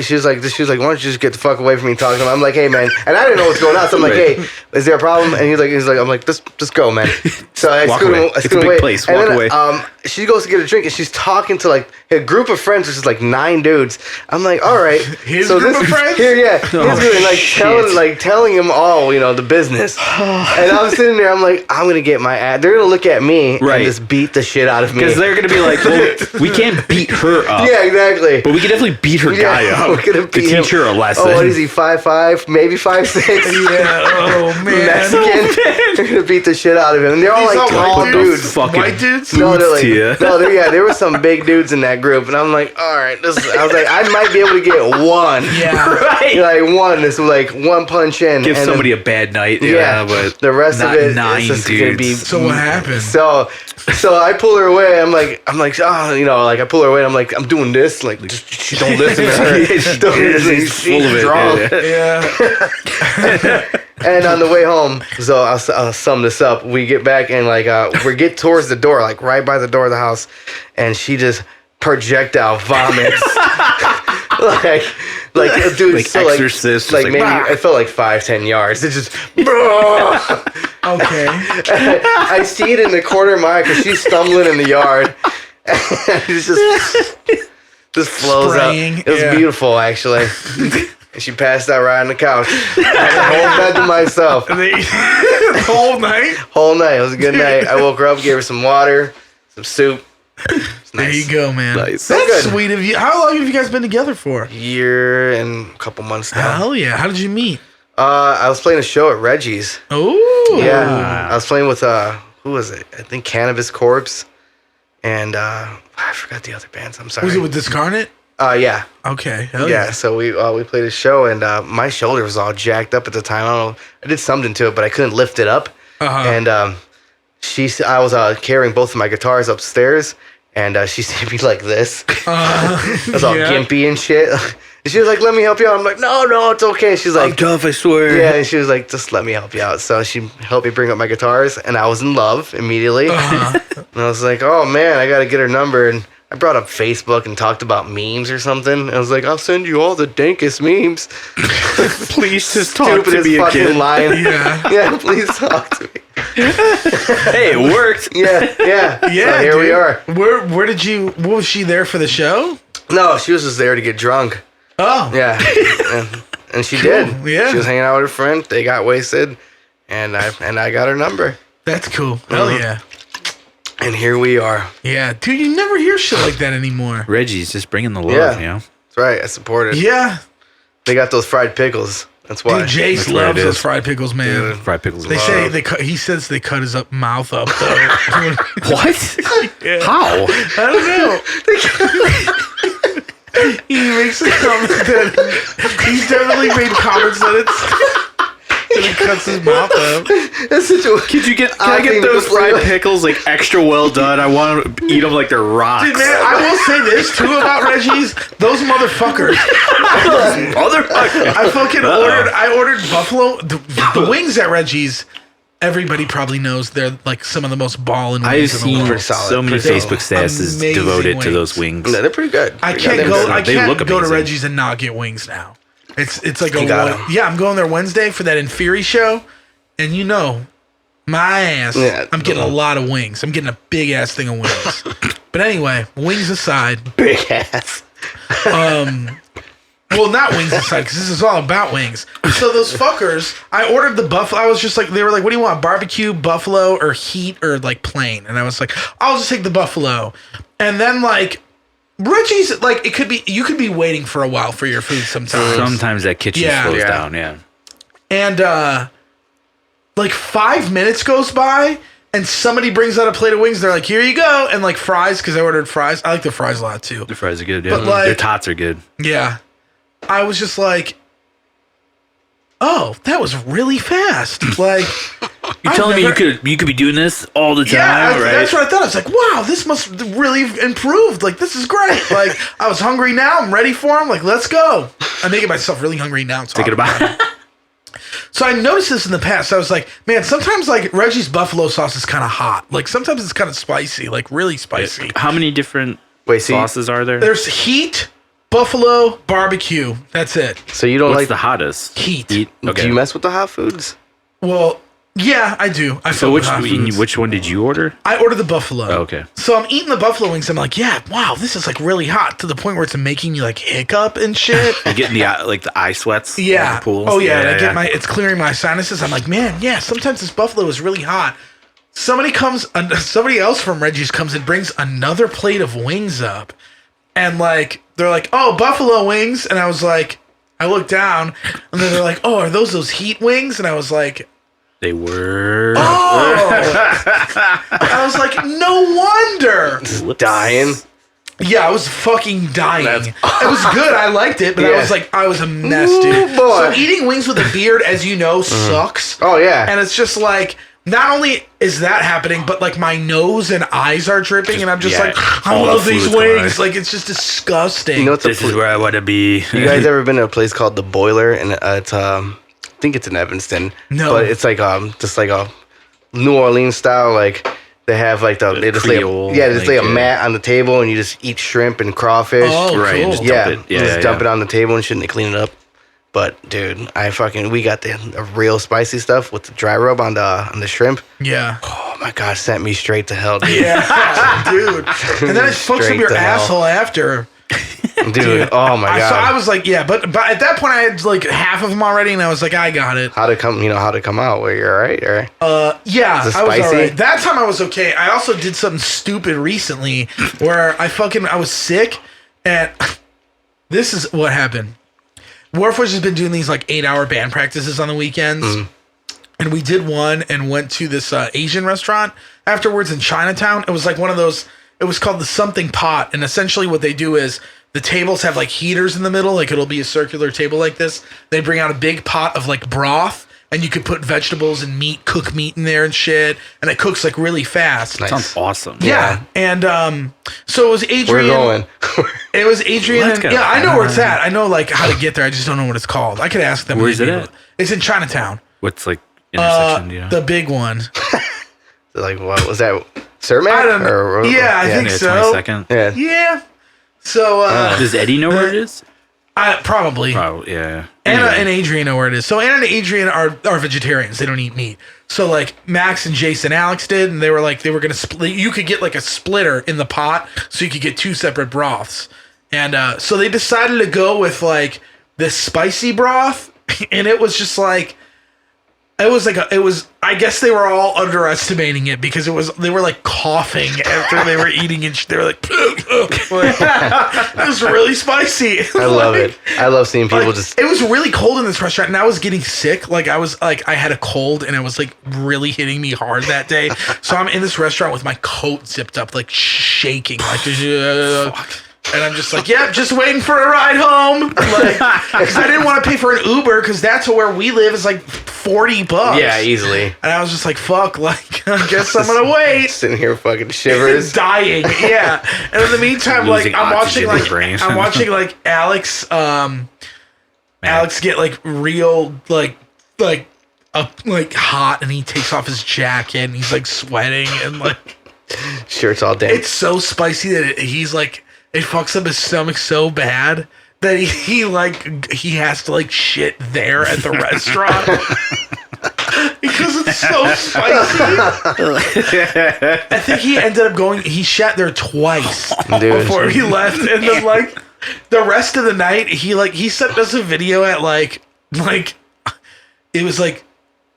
She's like, why don't you just get the fuck away from me talking to him? I'm like, hey man, and I didn't know what's going on. So I'm like, hey, is there a problem? And he's like, I'm like, just go, man. So I scoot him. It's a big place. Walk away. She goes to get a drink and she's talking to like a group of friends, which is like 9 dudes. I'm like, all right, his group of friends. His group, and like telling him all the business. And I'm sitting there. I'm like, I'm gonna get my ass. They're gonna look at me and just beat the shit out of me because they're gonna be like, well, we can't beat her up. Yeah, exactly. But we can definitely beat her guy up. We're gonna to teach her a lesson. Oh, what is he? 5'5", maybe 5'6". Yeah. Oh man. Mexican. They're gonna beat the shit out of him. And they're all like tall dudes. White dudes. No, they're like there were some big dudes in that group, and I'm like, all right, I was like, I might be able to get one. Yeah, right. Like one. It's like one punch in. Give somebody a bad night. Yeah, but the rest of it 9 is just dudes. gonna be. So what happened? So I pull her away. I'm like, I pull her away. And I'm like, I'm doing this. Like, just don't listen to her. She's full of it. Drunk. Yeah. And on the way home, so I'll sum this up. We get back and we get towards the door, like right by the door of the house, and she just projectile vomits. like dude, like so Exorcist. Like maybe I felt like 5-10 yards. It's just okay. I see it in the corner of my eye because she's stumbling in the yard. It's just flows Spraying, out. It was beautiful, actually. And she passed out right on the couch. I had the whole bed to myself. The whole night? Whole night. It was a good night. I woke her up, gave her some water, some soup. Nice. There you go, man. Nice. That's sweet of you. How long have you guys been together for? A year and a couple months now. Hell yeah. How did you meet? I was playing a show at Reggie's. Oh. Yeah. I was playing with, who was it? I think Cannabis Corpse. and I forgot the other bands. I'm sorry. Was it with Discarnate? Yeah. Okay. Hell yeah. So we played a show, and my shoulder was all jacked up at the time. I don't know. I did something to it, but I couldn't lift it up. And I was carrying both of my guitars upstairs, and she see me like this. I was all gimpy and shit. And she was like, "Let me help you out." I'm like, "No, it's okay." She's like, "I'm tough, I swear." Yeah, and she was like, "Just let me help you out." So she helped me bring up my guitars, and I was in love immediately. And I was like, "Oh man, I got to get her number." And I brought up Facebook and talked about memes or something. I was like, "I'll send you all the dankest memes." Please just talk to me again. Line. Yeah, please talk to me. Hey, it worked. Yeah. So here we are. Where did you? What, was she there for the show? No, she was just there to get drunk. Oh. Yeah. and she did. Yeah. She was hanging out with her friend. They got wasted, and I got her number. That's cool. Hell yeah. And here we are. Yeah, dude, you never hear shit like that anymore. Reggie's just bringing the love, you know? That's right. I support it. Yeah. They got those fried pickles. That's why. Dude, Jace loves those fried pickles, man. Dude, fried pickles. They say he says they cut his mouth up though. What? Yeah. How? I don't know. He makes a comment that he's definitely made comments that he cuts his mouth up. That's such a. Can I get those fried pickles like extra well done? I want to eat them like they're rocks. Dude, man, I will say this too about Reggie's. Those motherfuckers. I fucking ordered buffalo. The wings at Reggie's. Everybody probably knows they're like some of the most ballin' wings I've in the world. seen so many Facebook statuses devoted to those wings. No, they're pretty good. I can't go to Reggie's and not get wings now. It's like I'm going there Wednesday for that Inferi show, and you know, my ass. Yeah, I'm getting a lot of wings. I'm getting a big ass thing of wings. But anyway, wings aside, big ass. Well, not wings aside, because this is all about wings. So those fuckers, I ordered the buffalo. I was just like, they were like, "What do you want? Barbecue, buffalo, or heat, or like plain?" And I was like, "I'll just take the buffalo." And then like. Reggie's, like, you could be waiting for a while for your food sometimes. Sometimes that kitchen slows down, yeah. And, like, 5 minutes goes by, and somebody brings out a plate of wings. They're like, "Here you go." And, like, fries, because I ordered fries. I like the fries a lot, too. The fries are good, yeah. But, like, their tots are good. Yeah. I was just like, oh, that was really fast. Like... You're telling me you could be doing this all the time, right? That's what I thought. I was like, wow, this must really have improved. Like, this is great. Like, I was hungry now. I'm ready for them. Like, let's go. I'm making myself really hungry now. Thinking about it. So I noticed this in the past. I was like, man, sometimes like Reggie's buffalo sauce is kind of hot. Like sometimes it's kind of spicy, like really spicy. How many different sauces are there? There's heat, buffalo, barbecue. That's it. So you don't What's like the hottest? Heat. Okay. Do you mess with the hot foods? Well, yeah, I do. So which one did you order? I ordered the buffalo. Oh, okay. So I'm eating the buffalo wings. I'm like, yeah, wow, this is like really hot to the point where it's making me like hiccup and shit. You're getting the eye sweats. Yeah. Like the pools. Oh yeah. It's clearing my sinuses. I'm like, man, yeah. Sometimes this buffalo is really hot. Somebody else from Reggie's comes and brings another plate of wings up, and like they're like, oh, buffalo wings, and I was like, I looked down, and then they're like, oh, are those heat wings? And I was like. They were. Oh! I was like, no wonder. Dying. Yeah, I was fucking dying. It was good. I liked it, but I was like, I was a mess, dude. Boy. So eating wings with a beard, as you know, sucks. Oh, yeah. And it's just like, not only is that happening, but like my nose and eyes are dripping, and I'm just like, I love these wings. Like, it's just disgusting. You know, this is where I want to be. You guys ever been to a place called The Boiler? And it's I think it's in Evanston. No. But it's like just like a New Orleans style, like they have like they just lay a mat on the table and you just eat shrimp and crawfish. Oh, right. cool. Just dump it. Just dump it on the table and shit, and they clean it up. But dude, we got the real spicy stuff with the dry rub on the shrimp. Yeah. Oh my gosh, sent me straight to hell, dude. Yeah, dude. And then it fucks up your asshole after. Dude, oh my god! So I was like, yeah, but at that point I had like half of them already, and I was like, I got it. How to come out? Where you're all right, or yeah, is it I was spicy? all right. That time I was okay. I also did something stupid recently where I was sick, and this is what happened. Warforged has been doing these like 8-hour band practices on the weekends, and we did one and went to this Asian restaurant afterwards in Chinatown. It was like one of those. It was called the something pot, and essentially what they do is the tables have like heaters in the middle, like it'll be a circular table like this. They bring out a big pot of like broth, and you could put vegetables and meat, cook meat in there and shit, and it cooks like really fast. Nice. Sounds awesome. Yeah. And so it was Adrian. We're going. It was Adrian. And, yeah, I know where it's at. I know like how to get there. I just don't know what it's called. I could ask them. Where's it at? It's in Chinatown. What's like intersection? You know? The big one. Like what was that? Cermak? I don't know. I think so. 22nd. Yeah. Yeah. So does Eddie know where it is? Probably. Probably, yeah. Anna and Adrian know where it is. So Anna and Adrian are vegetarians. They don't eat meat. So like Max and Jason Alex did, and they were gonna split. You could get like a splitter in the pot, so you could get 2 separate broths. And so they decided to go with like this spicy broth, and it was just like. I guess they were all underestimating it because they were like coughing after they were eating and they were like, it was really spicy. I love it. I love seeing people just. It was really cold in this restaurant and I was getting sick. Like I had a cold and it was like really hitting me hard that day. So I'm in this restaurant with my coat zipped up, like shaking, like, and I'm just like, yeah, just waiting for a ride home. Like, because I didn't want to pay for an Uber because that's where we live is like $40. Yeah, easily. And I was just like, fuck, like, I guess I'm going to wait. Sitting here fucking shivers. Dying, yeah. And in the meantime, like, I'm watching Alex, Alex get like real, like hot and he takes off his jacket and he's like sweating and like. Shirt's all damp. It's so spicy that he's like, it fucks up his stomach so bad that he has to like shit there at the restaurant because it's so spicy. I think he ended up he shat there twice before he left, and then like the rest of the night he sent us a video at like it was like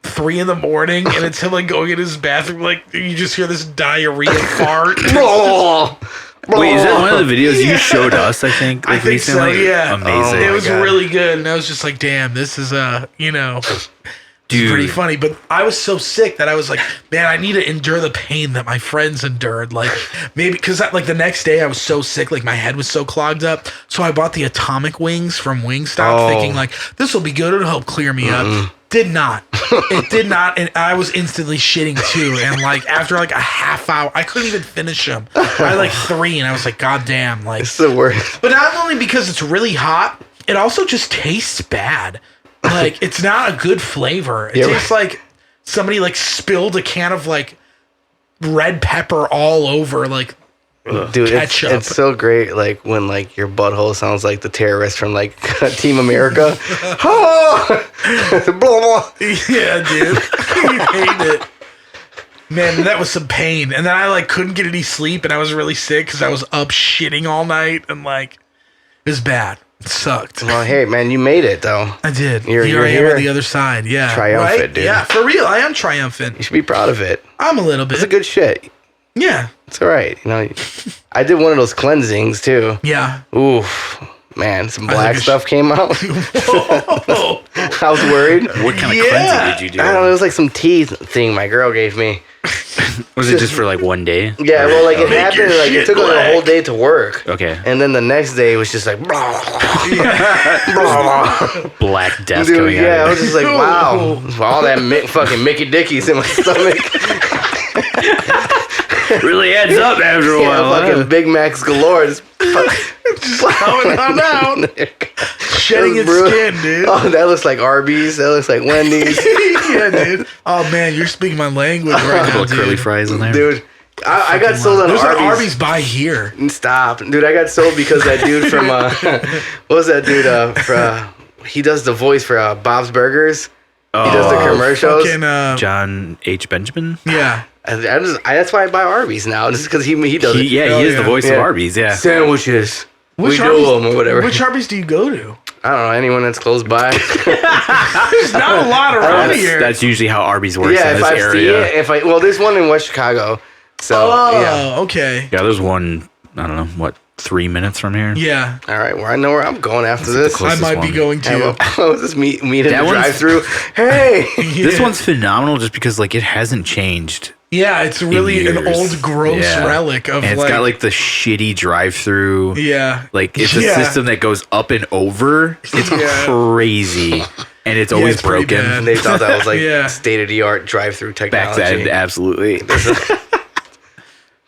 3 a.m, and it's him like going in his bathroom, like you just hear this diarrhea fart. Wait, is that one of the videos you showed us? I think I think recently? So. Yeah, amazing. It was really good, and I was just like, "Damn, this is Dude. Pretty funny." But I was so sick that I was like, "Man, I need to endure the pain that my friends endured." Like maybe because like the next day I was so sick, like my head was so clogged up. So I bought the atomic wings from Wingstop, thinking like this will be good. It'll help clear me up. Did not. It did not, and I was instantly shitting too. And like after like a half hour, I couldn't even finish them. I had like 3, and I was like, "God damn!" Like it's the worst. But not only because it's really hot, it also just tastes bad. Like it's not a good flavor. It tastes like somebody like spilled a can of like red pepper all over like. Dude, ketchup. It's so great, like when like your butthole sounds like the terrorist from like Team America. Yeah, dude, I hate it. Man, that was some pain, and then I like couldn't get any sleep, and I was really sick because I was up shitting all night, and like it was bad. It sucked. Well, hey, man, you made it though. I did. You're here on the other side. Yeah, triumphant, right? dude. Yeah, for real, I am triumphant. You should be proud of it. I'm a little bit. It's a good shit. Yeah, it's all right. You know, I did one of those cleansings too. Yeah. Oof, man, some black stuff came out. I was worried. What kind of cleansing did you do? I don't know. It was like some tea thing my girl gave me. Was it just for like one day? Yeah, well, like it happened. Like it took like a whole day to work. Okay. And then the next day was just like blah, black death dude, coming out. Yeah, I was just like, wow, all that fucking Mickey Dickies in my stomach. Really adds up after a while. Fucking Big Macs galore. Just coming on out. Shedding its skin, dude. Oh, that looks like Arby's. That looks like Wendy's. Yeah, dude. Oh, man, you're speaking my language right now, dude. Curly fries in there. Dude, I got sold on There's Arby's. an Arby's by here. Stop. Dude, I got sold because that dude from, what was that dude, he does the voice for Bob's Burgers. He does the commercials. Fucking, John H. Benjamin? Yeah. That's why I buy Arby's now, just because he does it. Yeah, he is the voice of Arby's, yeah. Sandwiches. Which we Arby's, do them or whatever. Which Arby's do you go to? I don't know, anyone that's close by. There's not a lot around here. That's usually how Arby's works in this area. Well, there's one in West Chicago. So, okay. Yeah, there's one, I don't know, what, 3 minutes from here? Yeah. All right, well, I know where I'm going after this. I might be going to. Oh, this meet in the drive-through. Hey! This one's phenomenal just because, like, it hasn't changed Yeah, it's really an old gross relic of and it's got like the shitty drive-through. Yeah. Like it's a system that goes up and over. It's crazy. And it's always broken. And they thought that was like state-of-the-art drive-through technology. Back then, absolutely.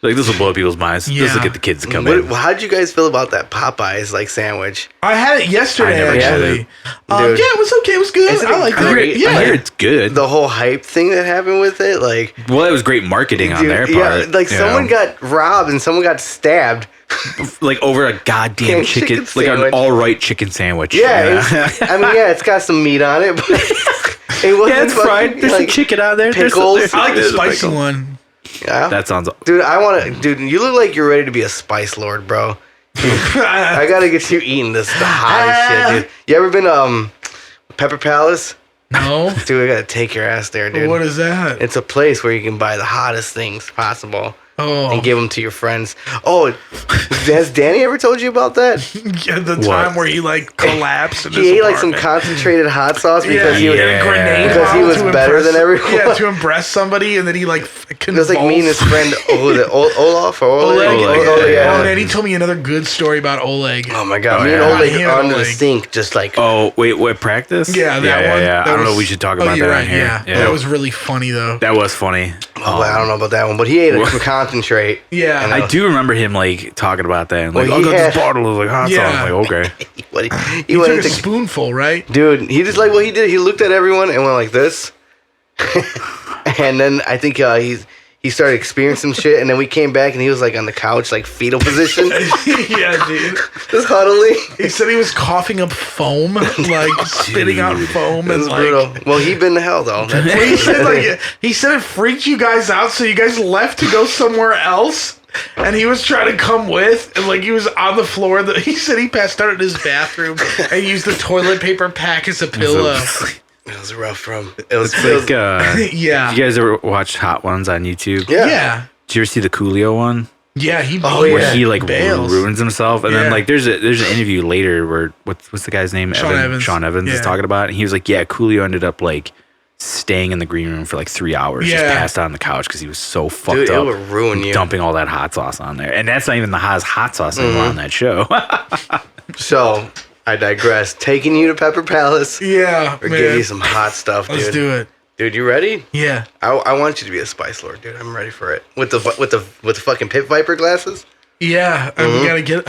Like, this will blow people's minds. This will get the kids to come in. How'd you guys feel about that Popeyes like sandwich? I had it yesterday, actually. Dude, it was okay. It was good. I like it. Yeah, I hear it's good. The whole hype thing that happened with it, like... Well, it was great marketing on their part. Yeah, like someone got robbed and someone got stabbed. Like over a goddamn chicken like an all right chicken sandwich. Yeah. I mean, it's got some meat on it, but it wasn't it's fried. There's some chicken on there. Pickles. I like the spicy one. Yeah. That sounds... Dude, you look like you're ready to be a spice lord, bro. I gotta get you eating the hottest shit, dude. You ever been Pepper Palace? No. Dude, I gotta take your ass there, dude. What is that? It's a place where you can buy the hottest things possible. Oh. And give them to your friends. Oh, has Danny ever told you about that? Yeah, the time where he like collapsed. He ate like some concentrated hot sauce because he was a grenade because he was better than everyone. Yeah, to impress somebody, and then he like it was like me and his friend Olaf or Oleg. Oh, man, he told me another good story about Oleg. Oh my god, me and Oleg under the sink, just like. Oh wait, what practice? Yeah, that one. Yeah. I don't know if we should talk about that on here. Yeah, that was really funny though. That was funny. Oh, I don't know about that one, but he ate a concentrate. Yeah, I do remember him like talking about that. And, like, well, I got this bottle of like hot sauce. I'm like, okay. he took a spoonful, right? Dude, he just like what he did. He looked at everyone and went like this, and then I think he started experiencing some shit, and then we came back and he was like on the couch, like fetal position. Yeah, dude. Just huddling. He said he was coughing up foam, like spitting out foam, and like. Brutal. Well, he'd been to hell though. He said it freaked you guys out, so you guys left to go somewhere else. And he was trying to come with, and like he was on the floor. He said he passed out in his bathroom and used the toilet paper pack as a pillow. It was rough room. It was like, yeah. You guys ever watch Hot Ones on YouTube? Yeah. Did you ever see the Coolio one? Yeah, where he like ruins himself, and then like there's an interview later where what's the guy's name? Sean Evans is talking about it. And he was like, yeah, Coolio ended up like staying in the green room for like 3 hours, just passed out on the couch because he was so fucked up. It would ruin you. Dumping all that hot sauce on there, and that's not even the hottest hot sauce anymore on that show. So I digress. Taking you to Pepper Palace. Yeah, or give you some hot stuff, dude. Let's do it. Dude, you ready? Yeah. I want you to be a spice lord, dude. I'm ready for it. With the fucking pit viper glasses. Yeah, we gotta get.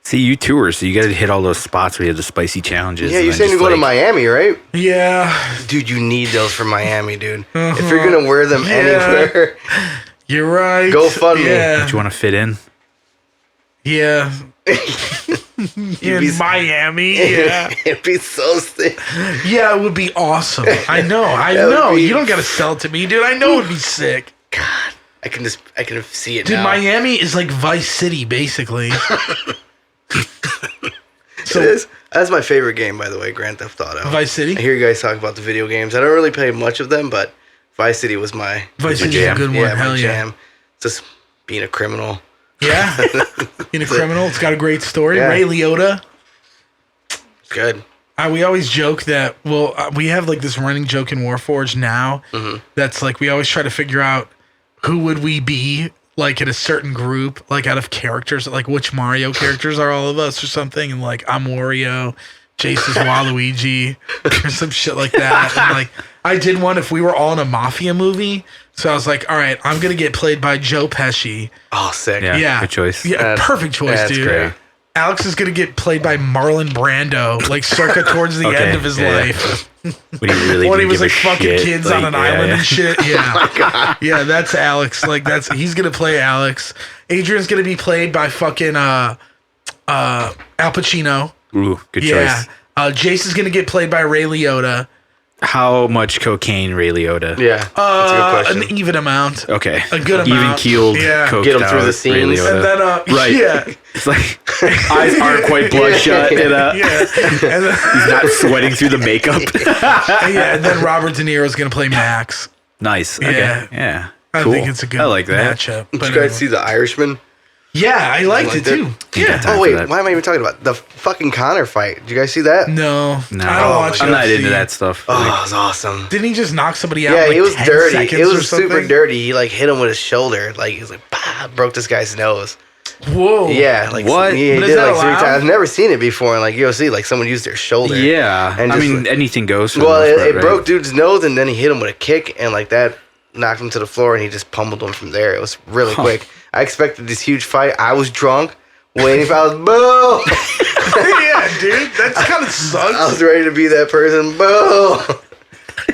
See, you tour, so you gotta hit all those spots where you have the spicy challenges. Yeah, you're saying you're going to Miami, right? Yeah. Dude, you need those for Miami, dude. If you're gonna wear them anywhere, you're right. Go fund me. Don't you want to fit in? Yeah. In Miami, yeah. It'd be so sick. Yeah, it would be awesome. I know. You don't gotta sell it to me, dude. I know it'd be sick. God, I can see it dude, now. Miami is like Vice City, basically. So it is. That's my favorite game, by the way, Grand Theft Auto. Vice City? I hear you guys talk about the video games. I don't really play much of them, but Vice City was my Vice City's a good one. Yeah, Hell my yeah. jam. Just being a criminal. Yeah. Being a criminal. It's got a great story. Yeah. Ray Liotta. Good. We always joke that, we have like this running joke in Warforged now that's like we always try to figure out who would we be like in a certain group, like out of characters, like which Mario characters are all of us or something. And like I'm Wario, Jason's Waluigi or some shit like that. And like I did one if we were all in a mafia movie. So I was like, all right, I'm going to get played by Joe Pesci. Oh, sick. Yeah. Good choice. Yeah, perfect choice, dude. Great. Alex is going to get played by Marlon Brando, like circa towards the end of his life. When he was like fucking kids on an island and shit. Yeah. Oh my God. Yeah, that's Alex. Like he's going to play Alex. Adrian's going to be played by fucking Al Pacino. Ooh, good choice. Jason's going to get played by Ray Liotta. How much cocaine, Ray Liotta? Yeah, that's a good question. An even amount. Okay. A good amount. Even keeled, coked Get him through out the scenes. Ray Liotta. And then, right. Yeah. It's like, eyes aren't quite bloodshot. Yeah. And then, he's not sweating through the makeup. And then Robert De Niro's going to play Max. Nice. Okay. Yeah. I Cool. think it's a good I like that. matchup. Did you guys see The Irishman? Yeah, I liked it too. Yeah. Oh wait, why am I even talking about the fucking Connor fight? Did you guys see that? No. I don't watch I'm not into that stuff. Oh, it was awesome. Didn't he just knock somebody out? Yeah, in it was 10 dirty. It was super something? dirty. He like hit him with his shoulder. Like he was like, bah, broke this guy's nose. Whoa. Yeah, like what? He did like 3 times. I've never seen it before in like UFC. Like someone used their shoulder. Yeah, and I mean like, anything goes. Well, it broke dude's nose, and then he hit him with a kick, and like that knocked him to the floor, and he just pummeled him from there. It was really quick. I expected this huge fight. I was drunk, waiting for boo. Yeah, dude, that kind of sucks. I was ready to be that person. Boo.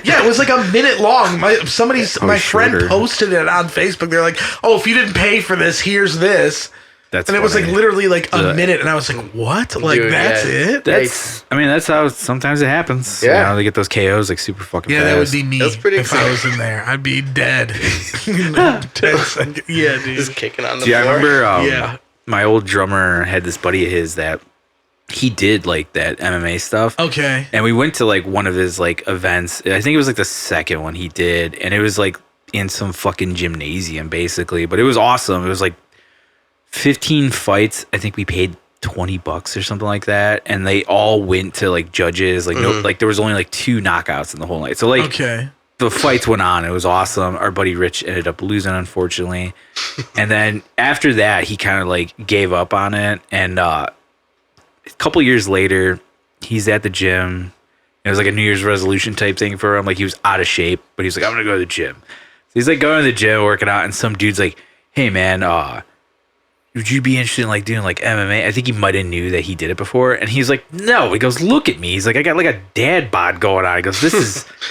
Yeah, it was like a minute long. My friend posted it on Facebook. They're like, "Oh, if you didn't pay for this, here's this." That's and it was like literally like a minute, and I was like, "What? Like Dude, that's it?" That's how sometimes it happens. Yeah, you know, they get those KOs like super fucking fast. That would be me. That's pretty if I was in there, I'd be dead. 10 seconds. Yeah, dude. Just kicking on the floor. I remember. My old drummer had this buddy of his that he did like that MMA stuff. Okay. And we went to like one of his like events. I think it was like the second one he did, and it was like in some fucking gymnasium basically. But it was awesome. It was like 15 fights. I think we paid $20 or something like that, and they all went to like judges. Like no, like there was only like 2 knockouts in the whole night. So like the fights went on. It was awesome. Our buddy Rich ended up losing, unfortunately. And then after that, he kind of like gave up on it. And a couple years later, he's at the gym. It was like a New Year's resolution type thing for him. Like he was out of shape, but he's like, I'm gonna go to the gym. So he's like going to the gym, working out, and some dude's like, hey man, would you be interested in like doing like MMA? I think he might have knew that he did it before. And he's like, no. He goes, look at me. He's like, I got like a dad bod going on. He goes,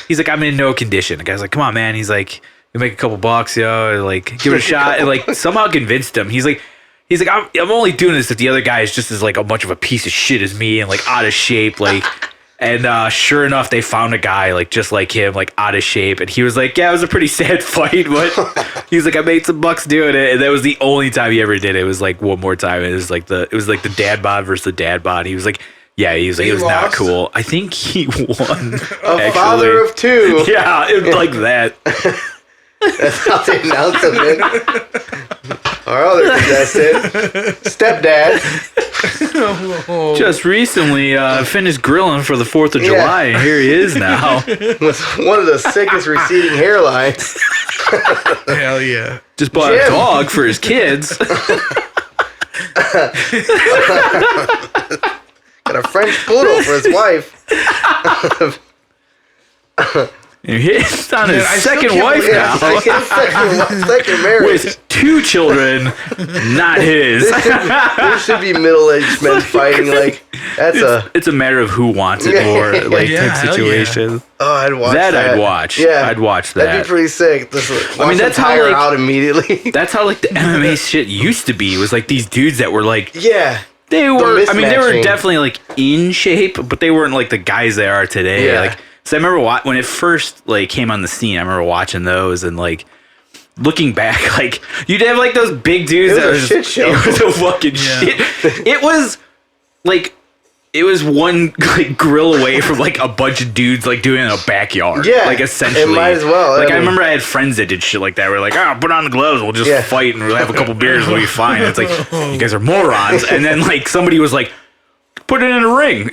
he's like, I'm in no condition. The guy's like, come on, man. He's like, you make a couple bucks, yo, like give it a shot. And like somehow convinced him. He's like, I'm only doing this if the other guy is just as like a much of a piece of shit as me and like out of shape. Like, and sure enough, they found a guy like just like him, like out of shape. And he was like, yeah, it was a pretty sad fight, but he was like, I made some bucks doing it. And that was the only time he ever did it. It was like one more time. It was like the dad bod versus the dad bod. He was like, yeah, he was like, it was not cool. I think he won. A father of 2. Yeah, it was like that. That's how they announce him, man. Our other contestant, stepdad. Just recently finished grilling for the 4th of July, and here he is now. With one of the sickest receding hairlines. Hell yeah. Just bought a dog for his kids. Got a French poodle for his wife. He's on his second wife now. Second marriage. With 2 children, not his. There should be middle-aged men fighting. Like it's a matter of who wants it more, like type situation. Yeah. Oh, I'd watch that. I'd watch. Yeah, I'd watch that. That'd be pretty sick. I mean, that's how like out immediately. That's how like the MMA shit used to be. It was like these dudes that were like they were. I mean, they were definitely like in shape, but they weren't like the guys they are today. Yeah. Like. So I remember when it first like came on the scene, I remember watching those and like looking back, like you'd have like those big dudes that was a shit show. It was a fucking shit. It was like one like grill away from like a bunch of dudes like doing it in a backyard. Yeah, like essentially. It might as well. Like I remember I had friends that did shit like that. We're like, put on the gloves, we'll just fight and we'll have a couple beers, we'll be fine. And it's like you guys are morons. And then like somebody was like, put it in a ring,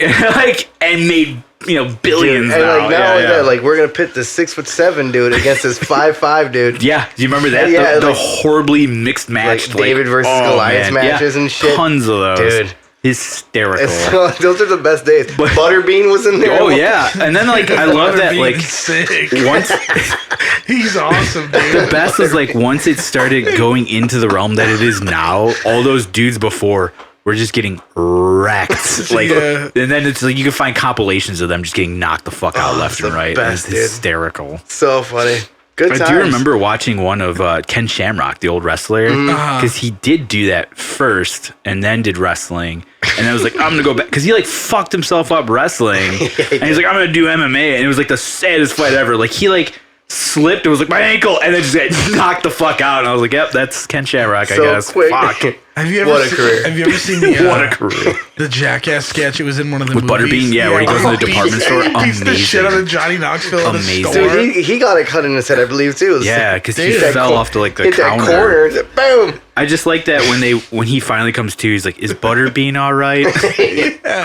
and made. Billions. And now. Like not only that, like we're gonna pit this 6'7" dude against this 5'5" dude. Yeah, do you remember that? Yeah, the horribly mixed match, like David versus Goliath matches and shit. Tons of those, dude. Hysterical. Those are the best days. But Butterbean was in there. Oh yeah, and then like I love that like sick. Once he's awesome, dude. The best was like once it started going into the realm that it is now. All those dudes before. We're just getting wrecked. Like, and then it's like you can find compilations of them just getting knocked the fuck out left and right. Best, it's hysterical. So funny. Good times. I do remember watching one of Ken Shamrock, the old wrestler, because he did do that first and then did wrestling. And I was like, I'm going to go back. Because he like fucked himself up wrestling. And he's like, I'm going to do MMA. And it was like the saddest fight ever. Like he like slipped. It was like my ankle. And then just got knocked the fuck out. And I was like, yep, that's Ken Shamrock, I guess. Quick. Fuck. Have you ever What a career. Have you ever seen the What a career. the Jackass sketch? It was in one of the With movies. Butterbean? Yeah, where he goes to the department store. He beats the shit out Amazing. of Johnny Knoxville in a Amazing. store. Dude, he got it cut in his head, I believe, too. Yeah, because he Hit that fell off to like the hit counter. that corner. Boom. I just like that when he finally comes to, he's like, "Is Butterbean all right?"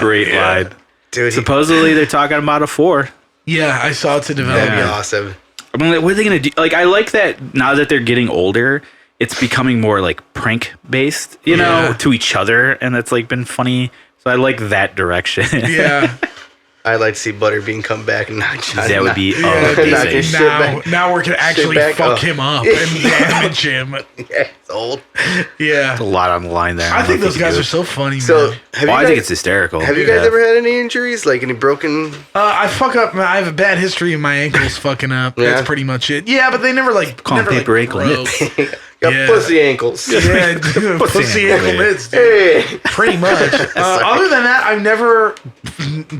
Great line. Dude, Supposedly they're talking about a 4. Yeah, I saw it's a that'd development. be Yeah. awesome. I mean, like, what are they gonna do? Like, I like that now that they're getting older, it's becoming more like prank based, you know, to each other, and that's like been funny. So I like that direction. Yeah. I'd like to see Butterbean come back and knock Johnny. That would be Yeah, amazing. now we're gonna actually back fuck up. him up and damage him. Yeah, it's old. Yeah. A lot on the line there. I think don't know those if you guys do are so funny, So, man. have Oh, you I guys, think it's hysterical. have you guys ever had any injuries? Like any broken? I fuck up. I have a bad history of my ankles fucking up. Yeah? That's pretty much it. Yeah, but they never like Call 'em never paper like ankle broke. Got Yeah. pussy ankles. Yeah, dude, pussy ankle mitts, dude. Hey. Pretty much. Other than that, I've never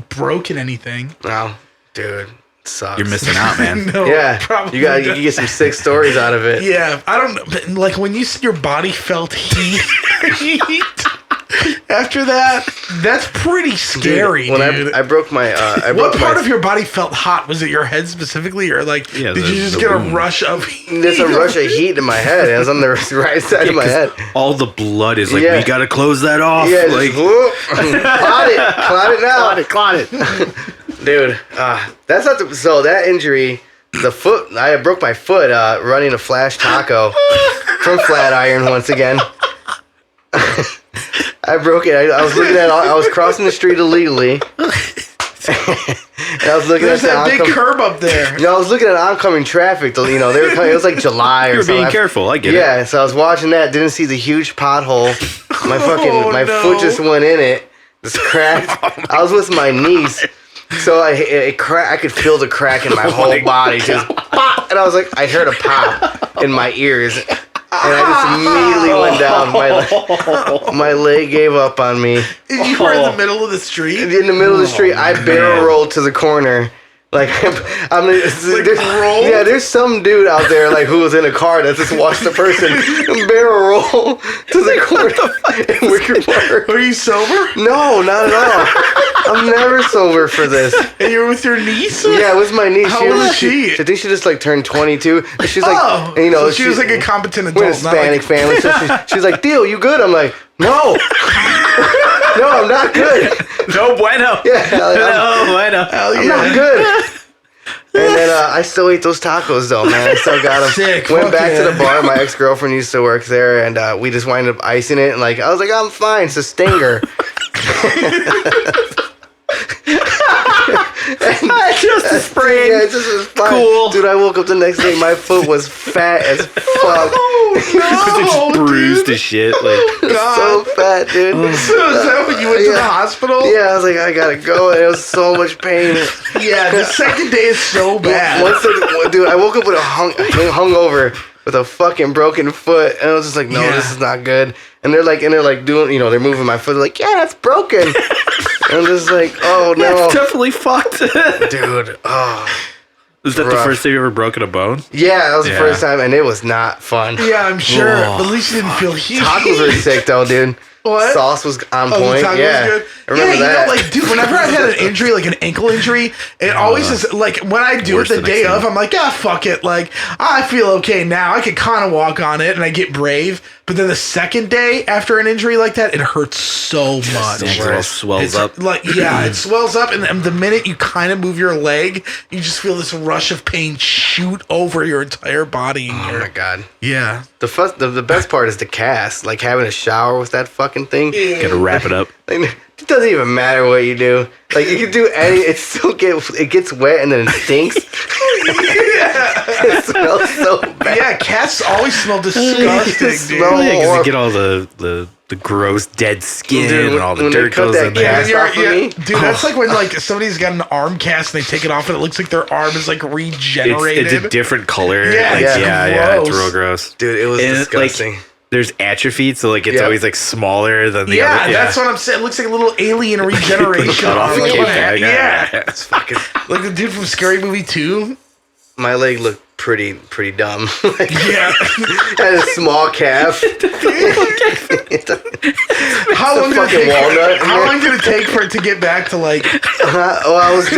broken anything. Wow, dude, sucks. You're missing out, man. No, Yeah, probably you not. can get some sick stories out of it. Yeah, I don't know. But like when you said your body felt heat after that, that's pretty scary, Dude, when dude. I broke my, What part of your body felt hot? Was it your head specifically, or like Yeah, did the- you just the get wound. a rush of heat? There's a rush of heat in my head. It was on the right side of my head. All the blood is like, Yeah. we gotta close that off. Yeah, like, just whoop, clot it now, clot it. dude. That's not the, so that injury. The foot, I broke my foot running a flash taco from Flatiron once again. I broke it. I was looking at. I was crossing the street illegally. And I was looking There's at that big curb up there. You know, I was looking at oncoming traffic. You know, they were coming. It was like July or You're something. being careful. I get it. Yeah, so I was watching that. Didn't see the huge pothole. My fucking my no. foot just went in it. Just cracked. I was with my niece. So I could feel the crack in my whole body, just pop, and I was like, I heard a pop in my ears, and I just immediately went down. My leg gave up on me. You were in the middle of the street. In the middle of the street, I barrel rolled to the corner. Like I'm rolled? yeah, there's some dude out there like who was in a car that just watched the person barrel roll to the corner in Wicker Park. Were you sober? No, not at all. I'm never sober for this. And you were with your niece? Yeah, it was my niece. How old is she? I think she just like turned 22. And she's like, Oh, and, you know, so she was like a competent adult. we're a Hispanic family. So she's like, Theo, you good? I'm like, no. No, I'm not good. No bueno. Yeah, like, No bueno. Hell I'm yeah. not good. And then I still ate those tacos though, man. I still got them. Sick. Went Fuck back to yeah. the bar. My ex-girlfriend used to work there, and we just wound up icing it. And like, I was like, I'm fine. It's a stinger. Just a sprain. Yeah, it's just fine. Cool. Dude, I woke up the next day. My foot was fat as fuck. It's just bruised as shit. Like, So fat, dude. So is that when you went to the Yeah. hospital? Yeah, I was like, I gotta go. And it was so much pain. Yeah, the second day is so bad. Dude, I woke up with a hungover with a fucking broken foot, and I was just like, no, Yeah. this is not good. And they're like doing, you know, they're moving my foot. They're like, yeah, that's broken. And I'm just like, oh no, it's definitely fucked. dude. Oh, Is that the rough. first time you ever broken a bone? yeah, that was the Yeah. first time, and it was not fun. Yeah, I'm sure. Oh, But at least you didn't feel heat. Tacos were sick though, dude. What? Sauce was on Oh, the point. taco Yeah, was good. I remember yeah, that. You know, like, dude, whenever I've had an injury, like an ankle injury, it always is like when I do it Worse the the day next of, day. I'm like, yeah, fuck it. Like, I feel okay now. I can kind of walk on it and I get brave. But then the second day after an injury like that, it hurts so much. It all swells It's up. like, yeah, it swells up, and the minute you kind of move your leg, you just feel this rush of pain shoot over your entire body. And Oh my god. yeah. The best part is the cast, like having a shower with that fucking thing. Gotta wrap it up. Like, it doesn't even matter what you do. Like you can do it gets wet and then it stinks. It smells so bad. Yeah, cats always smell disgusting, dude. smell- Yeah, because you get all the gross dead skin Dude, and all the when they dirt cut goes that in cat- there. Cast off of me? Dude, that's like when like somebody's got an arm cast and they take it off and it looks like their arm is like regenerated. It's a different color. Yeah, Like, it's yeah, it's gross. real gross. Dude, it was And, disgusting. Like, there's atrophy, so like it's Yeah. always like smaller than the yeah, other. that's what I'm saying. It looks like a little alien regeneration. Cut off the Like, kid what- bag. yeah. It's fucking Like the dude from Scary Movie 2. my leg looked pretty dumb. Yeah. Had a small calf. How long walnut. did it take for it to get back to like? I was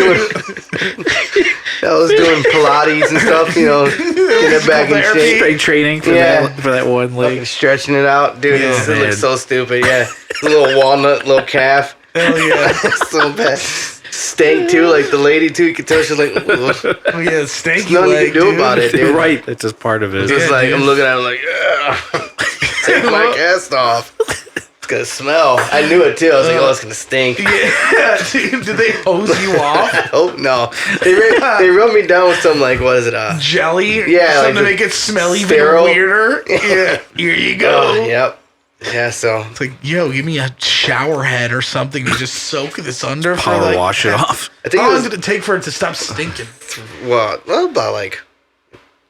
doing Pilates and stuff, you know, getting it back in shape. Strength training for that one leg. Fucking stretching it out, dude. Yeah, it looks so stupid. Yeah, little walnut, little calf. Hell yeah. So bad. Stank too, like the lady too. You can tell she's like, Oh yeah, stanky nothing leg, you can do dude. about it, dude. Right, it's just part of it. Just Yeah, like dude. I'm looking at it like, take my cast off. It's gonna smell. I knew it too. I was like, oh, it's gonna stink. Yeah, dude. Did they hose you off? Oh no, they rubbed me down with some like, what is it? Jelly? Yeah, Something like to make it smell even sterile. weirder. Yeah. Here you go. Oh, yep. Yeah. So It's like, yo, give me a shower head or something to just soak this under for Power like. wash it off. I think How it long was did it take for it to stop stinking? well about like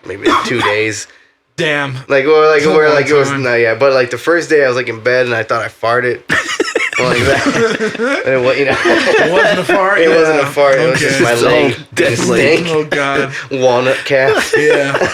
maybe 2 days. Damn. Like or like It's a where long like it was time. no yeah, but like the first day I was like in bed and I thought I farted. Like that. And it, you know, It wasn't a fart? it wasn't a fart. It was just my leg. dead It leg. stank. Oh, God. Walnut calf. Yeah.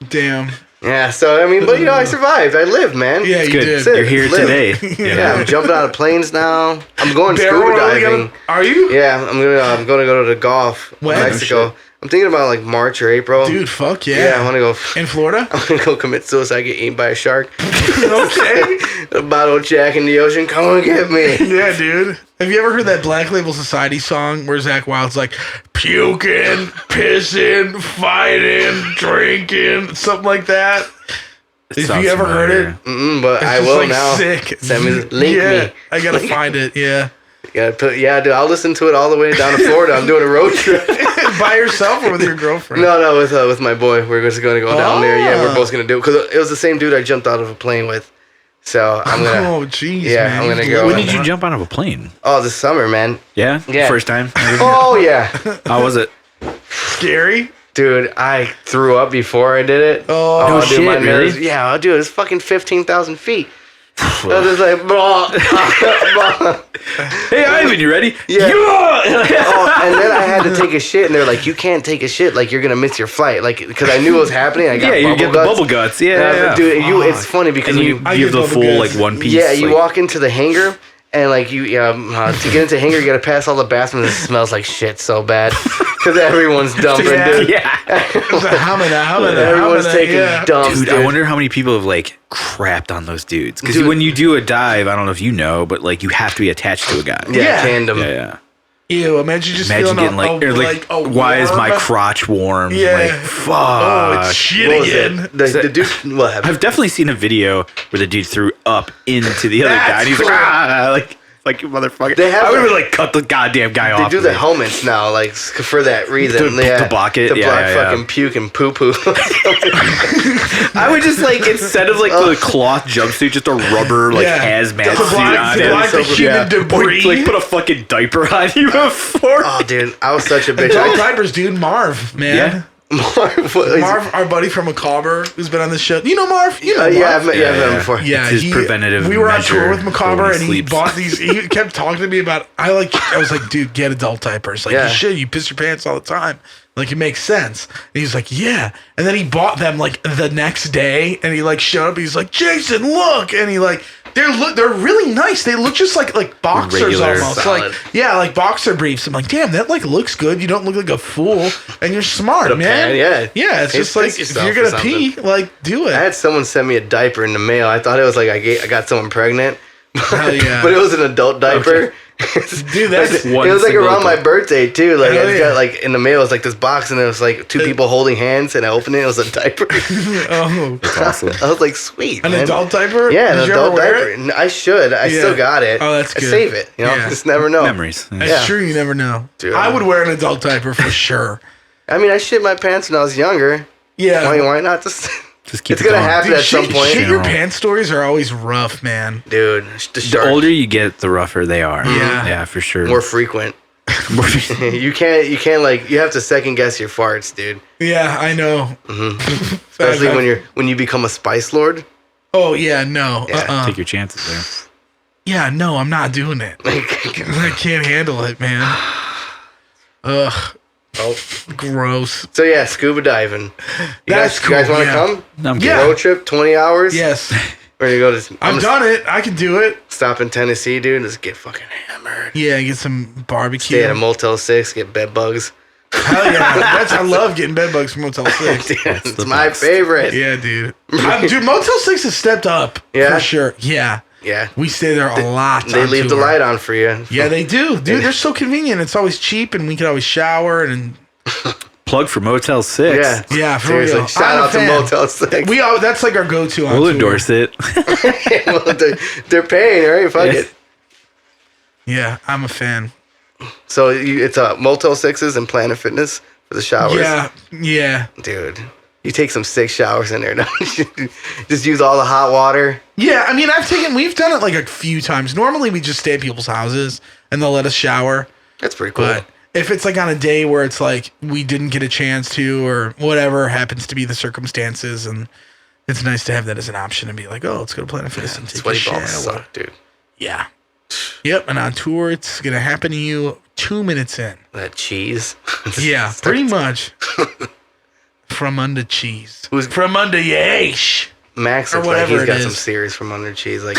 Damn. Yeah. So I mean, but you know, I survived. I lived, man. Yeah, you Good. did. You're here Live. today. Yeah, I'm jumping out of planes now. I'm going Barrel scuba rolling diving. on- Are you? Yeah, I'm gonna go to the Gulf, When? Mexico. I'm thinking about like March or April. Dude, fuck yeah. Yeah, I want to go. In Florida? I'm gonna go commit suicide, get eaten by a shark. Okay. A bottle of Jack in the ocean, come and get me. Yeah, dude. Have you ever heard that Black Label Society song where Zach Wilde's like puking, pissing, fighting, drinking, something like that? Have sounds you ever heard it? familiar. But It's I just, will like, now. sick. Send me, link Yeah, me. I gotta find it. Yeah. Yeah, dude. I'll listen to it all the way down to Florida. I'm doing a road trip. By yourself or with your girlfriend? No, with my boy. We're just gonna go down there. Yeah, Oh. we're both gonna do it because it was the same dude I jumped out of a plane with. So I'm gonna. Oh, jeez. Yeah, man. I'm gonna You go. blew When it. did you jump out of a plane? Oh, this summer, man. Yeah? Yeah. First time? Oh yeah, How was it? Scary? dude. I threw up before I did it. Oh, No dude, shit, my nerves. really? Yeah, dude, it's fucking 15,000 feet. I was just like, blah, blah. Hey, Ivan, you ready? Yeah. Oh, and then I had to take a shit, and they're like, "You can't take a shit, like you're gonna miss your flight." Like, because I knew it was happening. I got Yeah, you get the bubble guts. Yeah, And I was like, yeah. dude, it's funny because And when you I give get the bubble full, guts. like, one piece. yeah, you like, walk into the hangar, and like to get into the hangar, you gotta pass all the bathrooms. It smells like shit so bad because everyone's dumping, dude. Yeah. It's a Everyone's taking dumps, Dude, I wonder how many people have, like, crapped on those dudes. Because Dude. when you do a dive, I don't know if you know, but, like, you have to be attached to a guy. Yeah, Yeah. tandem. Yeah. Ew, imagine just Imagine feeling getting, like, a why is my warm- crotch warm? Yeah. Like, fuck. Oh, it's shit What was again. it? The dude. What happened? I've definitely seen a video where the dude threw up into the other That's guy. And he's cool. like you motherfucker. They have I would the- like cut the goddamn guy They off. do the man. helmets now, like for that reason. To block it? To Yeah, block yeah, yeah. fucking puke and poo poo. I would just like instead of like the cloth jumpsuit, just a rubber like Yeah. hazmat To suit block- on to it. block the human debris. Or, like put a fucking diaper on you before. Oh, dude, I was such a bitch. Adult diapers, dude. Marv, man. Yeah. Marv, our buddy from Macabre, who's been on this show. You know Marv? You know Marv. yeah, I've met Yeah, him yeah. before. Yeah, It's his preventative We were on tour measure with for Macabre, when he and he sleeps. bought these. He kept talking to me about. I was like, dude, get adult diapers. Like, Yeah. you should. You piss your pants all the time. Like, it makes sense. And he's like, yeah. And then he bought them like the next day, and he like showed up. He's like, Jason, look, and he like. They're really nice. They look just like boxers Regular, almost. solid. Like boxer briefs. I'm like, damn, that like looks good. You don't look like a fool, and you're smart, Put a man. pad, yeah. Yeah, it's Hey, just like piss if yourself you're or gonna pee, like do it. I had someone send me a diaper in the mail. I thought it was like I got someone pregnant. Hell yeah. But it was an adult diaper. Dude, that's it one was like single around my adult. birthday too. Like Hell I just yeah. got like in the mail. It was like this box, and it was like two people holding hands, and I opened it. It was a diaper. oh, Awesome. I was like, sweet. an man. adult diaper. Yeah, Did an you ever adult wear diaper. it? I should. I Yeah. still got it. Oh, that's I good. save it. You know, Yeah. just never know. Memories. That's Yeah. true. You never know. Dude, I would wear an adult diaper for sure. I mean, I shit my pants when I was younger. Yeah. Why not just? Just keep It's it gonna going. happen Dude, at some point, shit your General. pants stories are always rough, man. dude. The The shark older you get, the rougher they are. Yeah. Yeah, for sure. more frequent. You can't like you have to second guess your farts, dude. Yeah, I know. Especially when you become a spice lord. Oh yeah, no. Yeah, Take your chances there. Yeah, no, I'm not doing it. I can't handle it, man. Ugh. Oh, gross. So yeah, scuba diving. You guys want to come? I'm Yeah. Road trip, 20 hours. Yes, We're gonna go to. I've done it. I can do it. Stop in Tennessee, dude. Just get fucking hammered. Yeah, get some barbecue. Stay at a Motel 6. Get bed bugs. Hell yeah, I love getting bed bugs from Motel 6. It's my favorite. Yeah, dude. Dude, Motel 6 has stepped up. Yeah? For sure. Yeah. Yeah. We stay there a lot. They on leave the tour. light on for you. Yeah, they do. Dude, they're so convenient. It's always cheap and we can always shower and Plug for Motel 6. Yeah. yeah, for Seriously. real. Shout I'm a out to fan. Motel 6. That's like our go-to on We'll tour. endorse it. Well, they're paying, right? Fuck Yeah. it. Yeah, I'm a fan. So it's Motel 6s and Planet Fitness for the showers. Yeah. Dude, you take some sick showers in there. Don't you? Just use all the hot water. Yeah, I mean, we've done it like a few times. Normally we just stay at people's houses and they'll let us shower. That's pretty cool. But if it's like on a day where it's like we didn't get a chance to or whatever happens to be the circumstances, and it's nice to have that as an option and be like, oh, let's go to Planet Fitness and take a Sweaty shower. balls suck, dude. Yeah. Yep, and on tour it's gonna happen to you 2 minutes in. That cheese. Yeah, pretty much. From under cheese. Who's- from under yeesh? Max Or looks like whatever he's it got is. some serious from under cheese. Like,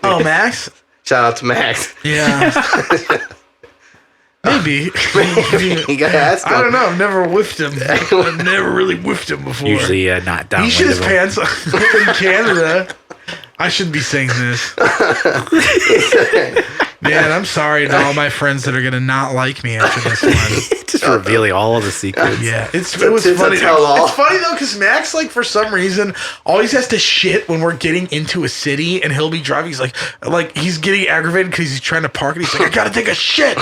Oh, Max? shout out to Max. Yeah. Maybe. You gotta ask him. I don't know. I've never whiffed him. I've never really whiffed him before. Usually not down. He shit his pants in Canada. I shouldn't be saying this. Man, I'm sorry to all my friends that are gonna not like me after this one. Just revealing all of the secrets. Yeah, it was It's a funny. tell-all. It's funny though, because Max, like, for some reason, always has to shit when we're getting into a city, and he'll be driving. He's like he's getting aggravated because he's trying to park, and he's like, I gotta take a shit.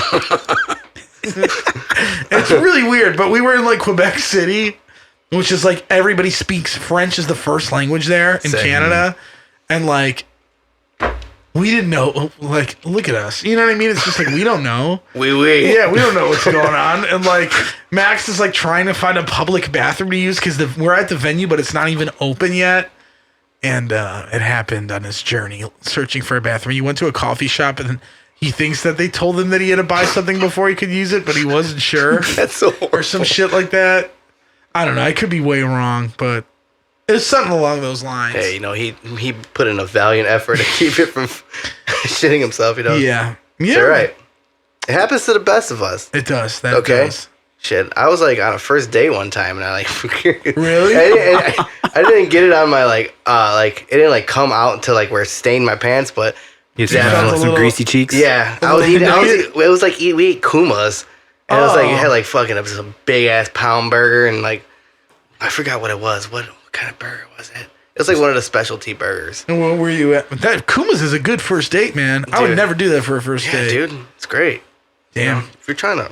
It's really weird, but we were in like Quebec City, which is like everybody speaks French as the first language there in Same. Canada, and like we didn't know. Like, look at us, you know what I mean? It's just like we don't know. We. Yeah, we don't know what's going on. And like Max is like trying to find a public bathroom to use because we're at the venue, but it's not even open yet. And it happened on his journey searching for a bathroom. He went to a coffee shop and he thinks that they told him that he had to buy something before he could use it, but he wasn't sure. That's so horrible. Or some shit like that. I don't know. I could be way wrong, but it's something along those lines. Hey, you know, he put in a valiant effort to keep it from shitting himself, you know? Yeah. It's all right. It happens to the best of us. It does. That Okay. does. Shit, I was like on a first date one time, and I like Really? I didn't get it on my like it didn't like come out until like where it stained my pants, but You felt a some little- greasy cheeks. yeah, I was eating. It was like we ate kumas, and it was like it had like fucking it was a big ass pound burger, and like I forgot what it was. What kind of burger was it? It was like one of the specialty burgers. And where were you at? That Kuma's is a good first date, man. I would Dude. never do that for a first Yeah, date. dude, it's great. Damn. If you're trying to.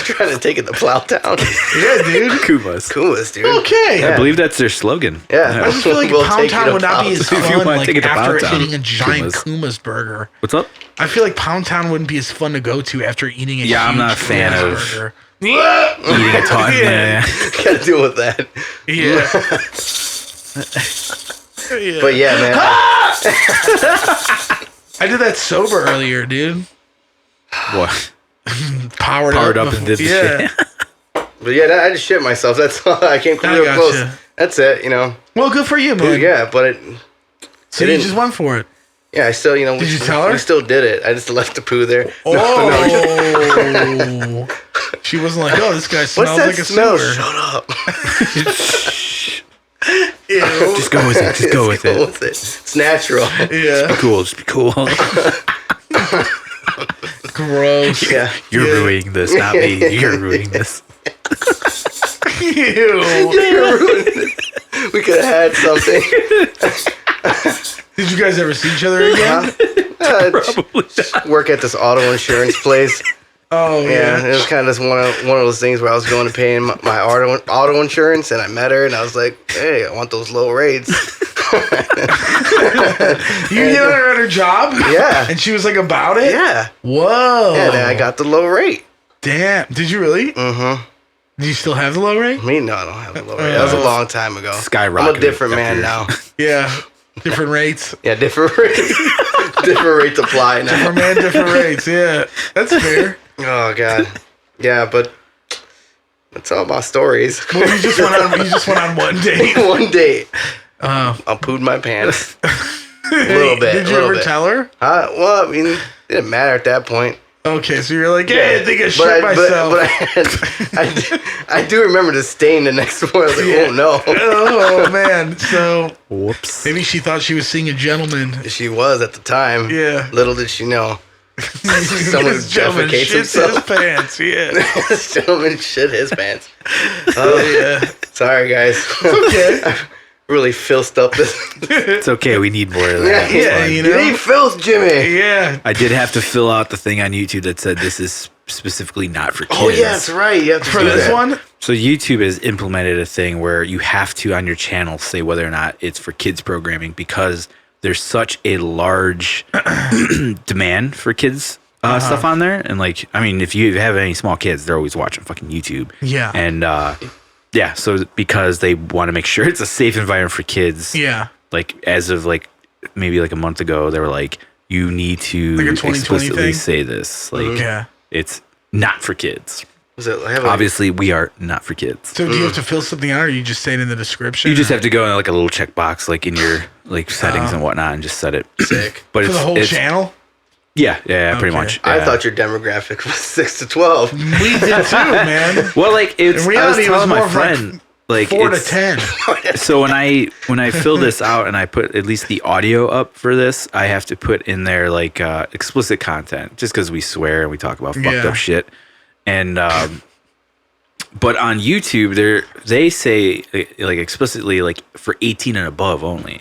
Trying to take it to Plowtown. Yeah, dude. Kumas. Kumas, dude. Okay. I believe that's their slogan. Yeah. I just feel like We'll Pound take you Town to would not be as Pound If you fun wanna like take it to after Pound Town, eating a giant Kumas. Kuma's burger. What's up? I feel like Pound Town wouldn't be as fun to go to after eating a Yeah, I'm huge not a fan Kuma's of- burger. Eating a ton. Yeah. Gotta deal with that. Yeah. Yeah. But yeah, man. I did that sober earlier, dude. What? Powered Powered up up and did the yeah. shit. But yeah, I just shit myself. That's all. I came I real gotcha. close. That's it, you know. Well, good for you, man. Yeah, but it. So it you didn't- just went for it. Yeah, I still, you know. Did you tell her? We still did it. I just left the poo there. Oh. She wasn't like, oh, this guy What's smells that like a smell? sewer. Shut up. Ew. Just go with it. Just go with Go it. with it. It's natural. Yeah. Cool. Just be cool. Gross. Yeah. You're Yeah. ruining this, not me. You're ruining this. Ew. We could have had something. Did you guys ever see each other again? Work at this auto insurance place. Oh, Yeah, yeah. it was kind of just one of those things where I was going to pay in my auto insurance, and I met her, and I was like, "Hey, I want those low rates." You hit her at her job? Yeah. And she was like about it? Yeah, Whoa. and then I got the low rate. Damn. Did you really? Mm-hmm. Do you still have the low rate? Me, no, I don't have the low rate. That was a long time ago. Skyrocketed I'm a different man after- now. Yeah. Different rates. Yeah, different rates. Different rates apply now. Different man, different rates. Yeah. That's fair. Oh God. Yeah, but that's all my stories. Well, you just went on one date. One date. I pooed my pants. A little bit. Did you ever tell her? Well, I mean, it didn't matter at that point. Okay, so you're like, hey, I think I shit myself. But I do remember the stain the next morning. I was like, oh no. Oh man. So whoops. Maybe she thought she was seeing a gentleman. She was at the time. Yeah. Little did she know. Someone gentleman defecates shits himself. his pants. Yeah. This gentleman shit his pants. Oh yeah. Sorry guys. It's okay. Really filthed up this. It's okay. We need more of that. Yeah, you know. You need filth, Jimmy. Yeah. I did have to fill out the thing on YouTube that said this is specifically not for kids. Oh yeah, that's right. You have to For do this that. one? So YouTube has implemented a thing where you have to on your channel say whether or not it's for kids programming because there's such a large demand for kids stuff on there. And like, I mean, if you have any small kids, they're always watching fucking YouTube. Yeah. And yeah, so because they want to make sure it's a safe environment for kids. Yeah. Like as of like maybe like a month ago, they were like, you need to Like a 2020 explicitly thing? say this. Like, Yeah. it's not for kids. Was it, Obviously, we are not for kids. So do you have to fill something out, or you just say it in the description? You just have to go in like a little checkbox, like in your like settings and whatnot, and just set it. Sick. But for the whole channel. Yeah, pretty much. I yeah. thought your demographic was 6 to 12. We did too, man. Well, like it's. In I was reality, it telling was my more of like friend, like 4 to it's- 10. So when I fill this out and I put at least the audio up for this, I have to put in there like explicit content, just because we swear and we talk about fucked up shit. And but on YouTube, they say like explicitly like for 18 and above only.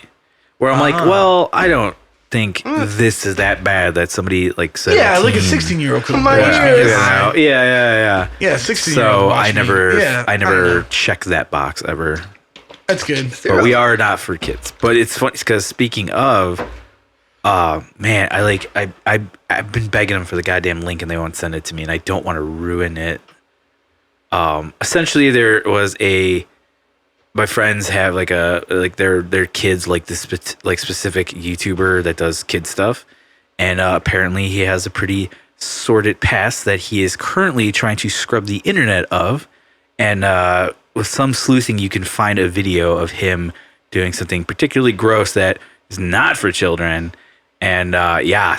Where I'm like, well, I don't think this is that bad that somebody like 17. Yeah, like a 16-year-old could My watch me. ears. Yeah. Yeah, 16-year-old. So watch I me. never Yeah, I don't never know. checked that box ever. That's good. But we are not for kids. But it's funny because speaking of, man, I've been begging them for the goddamn link and they won't send it to me, and I don't want to ruin it. Essentially, there was my friends have like their kids like this like specific YouTuber that does kid stuff, and apparently he has a pretty sordid past that he is currently trying to scrub the internet of, and with some sleuthing, you can find a video of him doing something particularly gross that is not for children. And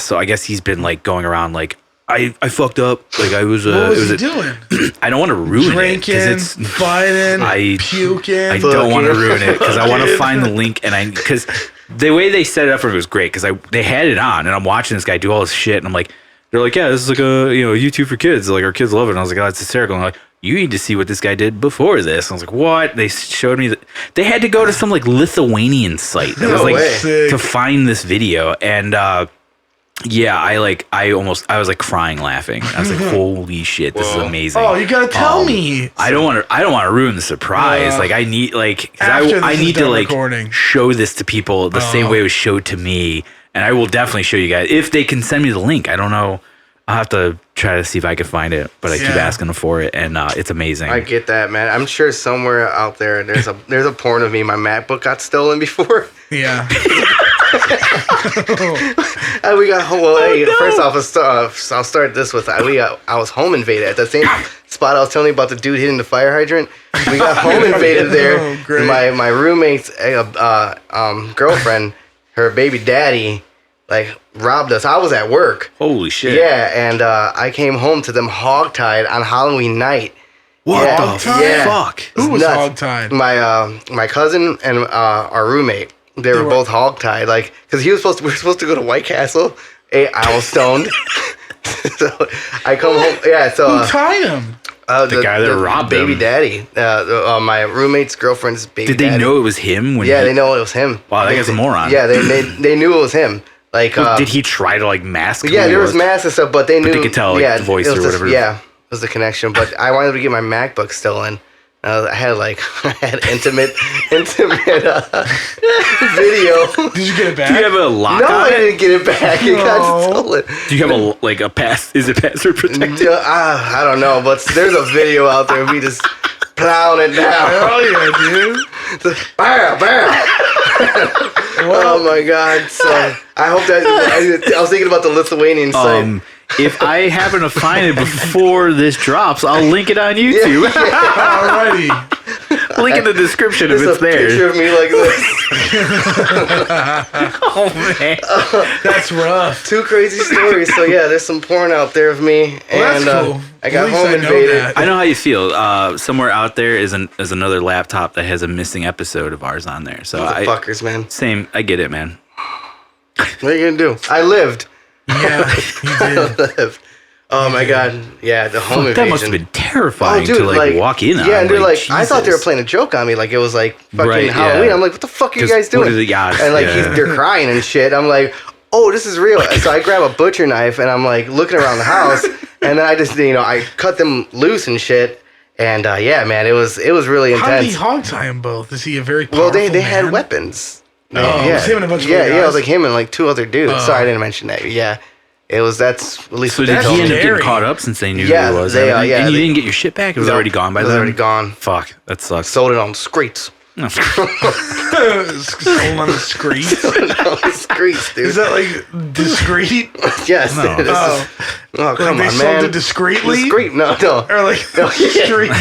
so I guess he's been like going around like I fucked up. Like I was. What was he doing? I don't want to ruin Drinking, it because it's fighting, puking. I don't want to ruin it because I want to find the link and because the way they set it up for me was great because they had it on and I'm watching this guy do all this shit and I'm like, they're like, yeah, this is like a YouTube for kids. Like our kids love it. And I was like, oh, it's hysterical. And I'm like, you need to see what this guy did before this. And I was like, what? They showed me that they had to go to some like Lithuanian site that was No like way. to find this video. And I was like crying laughing. I was like, holy shit, this is amazing. Oh, you gotta tell me. I don't want to ruin the surprise. Like I need I need to like recording. show this to people the same way it was showed to me. And I will definitely show you guys if they can send me the link. I don't know. I'll have to try to see if I can find it, but I keep asking them for it, and it's amazing. I get that, man. I'm sure somewhere out there there's a porn of me. My MacBook got stolen before. Yeah. We got home. Well, first off, I'll start this with I was home invaded at the same spot I was telling you about the dude hitting the fire hydrant. We got home invaded there. Oh, great. My roommate's girlfriend, her baby daddy, like robbed us. I was at work. Holy shit! Yeah, and I came home to them hogtied on Halloween night. What Yeah. the Hogtied? fuck? Who was Nuts. hogtied? My cousin and our roommate. They were both hogtied, like, because we were supposed to go to White Castle. I was stoned, so I come home. Yeah, so Who tied him? The guy that robbed baby him. daddy, my roommate's girlfriend's baby. Did they daddy. know it was him? When Yeah, they know it was him. Wow, that guy's a moron. Yeah, they knew it was him. Like, did he try to like mask? Yeah, there was masks and stuff, but they knew. they could tell, like, the voice it was or whatever. Yeah, it was the connection. But I wanted to get my MacBook stolen. I had intimate video. Did you get it back? Do you have a lock No, on I it? didn't get it back. It got stolen. Do you have a pass? Is it password protected? I don't know, but there's a video out there of me just plowing it down. Hell yeah, dude. Bam, bam. Oh my god! So I hope that I was thinking about the Lithuanian site. If I happen to find it before this drops, I'll link it on YouTube. Alrighty. Link in the description if it's there. Picture of me like this. Oh man, That's rough. 2 crazy stories. So yeah, there's some porn out there of me, and That's cool. I got At least home I know invaded. that. I know how you feel. Somewhere out there is another laptop that has a missing episode of ours on there. So Fuckers, man. same. I get it, man. What are you gonna do? I lived. Yeah, you did. Lived. Oh my god. Yeah, the home invasion. That must have been terrifying Oh, dude, to like walk in on. Yeah, and they're like, I thought they were Jesus. playing a joke on me, like it was like fucking Right, Halloween. yeah. I'm like, what the fuck are you 'Cause guys doing? what are the odds? And like Yeah. they're crying and shit. I'm like, oh, this is real. So I grab a butcher knife and I'm like looking around the house, and then I just I cut them loose and shit. And yeah, man, it was really How did he intense. hog tie them both? Is he a very Well, powerful they had man? weapons. Oh, it was him and a bunch of other it was guys? like him and like 2 other dudes. Oh. Sorry, I didn't mention that. Yeah, that's at least So what did they That's he told end me. up getting scary. caught up since they knew Yeah, who it was? they, and yeah, and you they- didn't get your shit back? It was No, already gone by it was then? already gone. Fuck, that sucks. Sold it on streets. No. Sold on the street. On the streets, dude. Is that like discreet? Yes. No. This is- Oh, oh, come they on, sold man. it discreetly? Discreet? No. Or like No, street?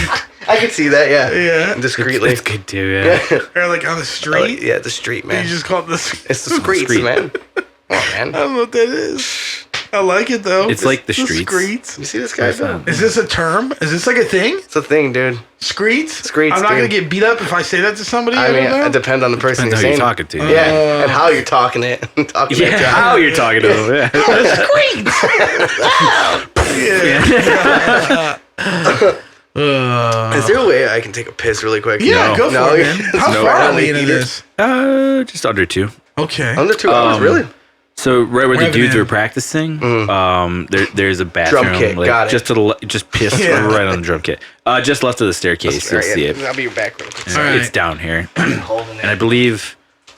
I can see that. Yeah. Yeah. Discreetly. It's good too, yeah. Or like on the street? Yeah, the street, man. You just call it the It's the streets, Street. man. Come on, man. I don't know what that is. I like it though. It's like the streets. Screets. You see this guy, though? Is this a term? Is this like a thing? It's a thing, dude. Screets? Screets, I'm not dude. going to get beat up if I say that to somebody. I I mean, don't know. it depends on the person Depends you're how you're saying. talking to. Yeah, and how you're talking it. Talking Yeah, that job. how you're talking to them. Yeah. Is there a way I can take a piss really quick? Yeah, No. go for No, it, man. How no, far I are don't we need into it. this? Just under 2. Okay. Under 2 hours, really? So right where the Driving dudes in. were practicing, there's a bathroom. Drum kit, like, got it. just to the just piss Yeah. right on the drum kit. Just left of the staircase. You'll see it. I'll be back real quick. All right. It's down here, Holding and I believe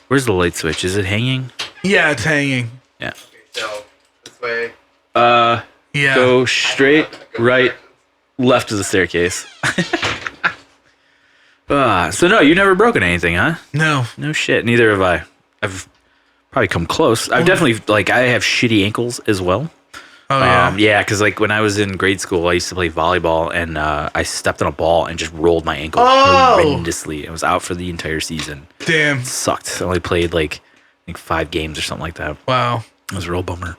where's the light switch? Is it hanging? Yeah, it's hanging. Yeah. So, this way. Yeah. Go straight, right, left of the staircase. So no, you've never broken anything, huh? No. No shit. Neither have I. I've probably come close. I've definitely I have shitty ankles as well. Oh, yeah. Yeah, because like when I was in grade school, I used to play volleyball, and I stepped on a ball and just rolled my ankle horrendously. I was out for the entire season. Damn. Sucked. I only played like I think 5 games or something like that. Wow. It was a real bummer.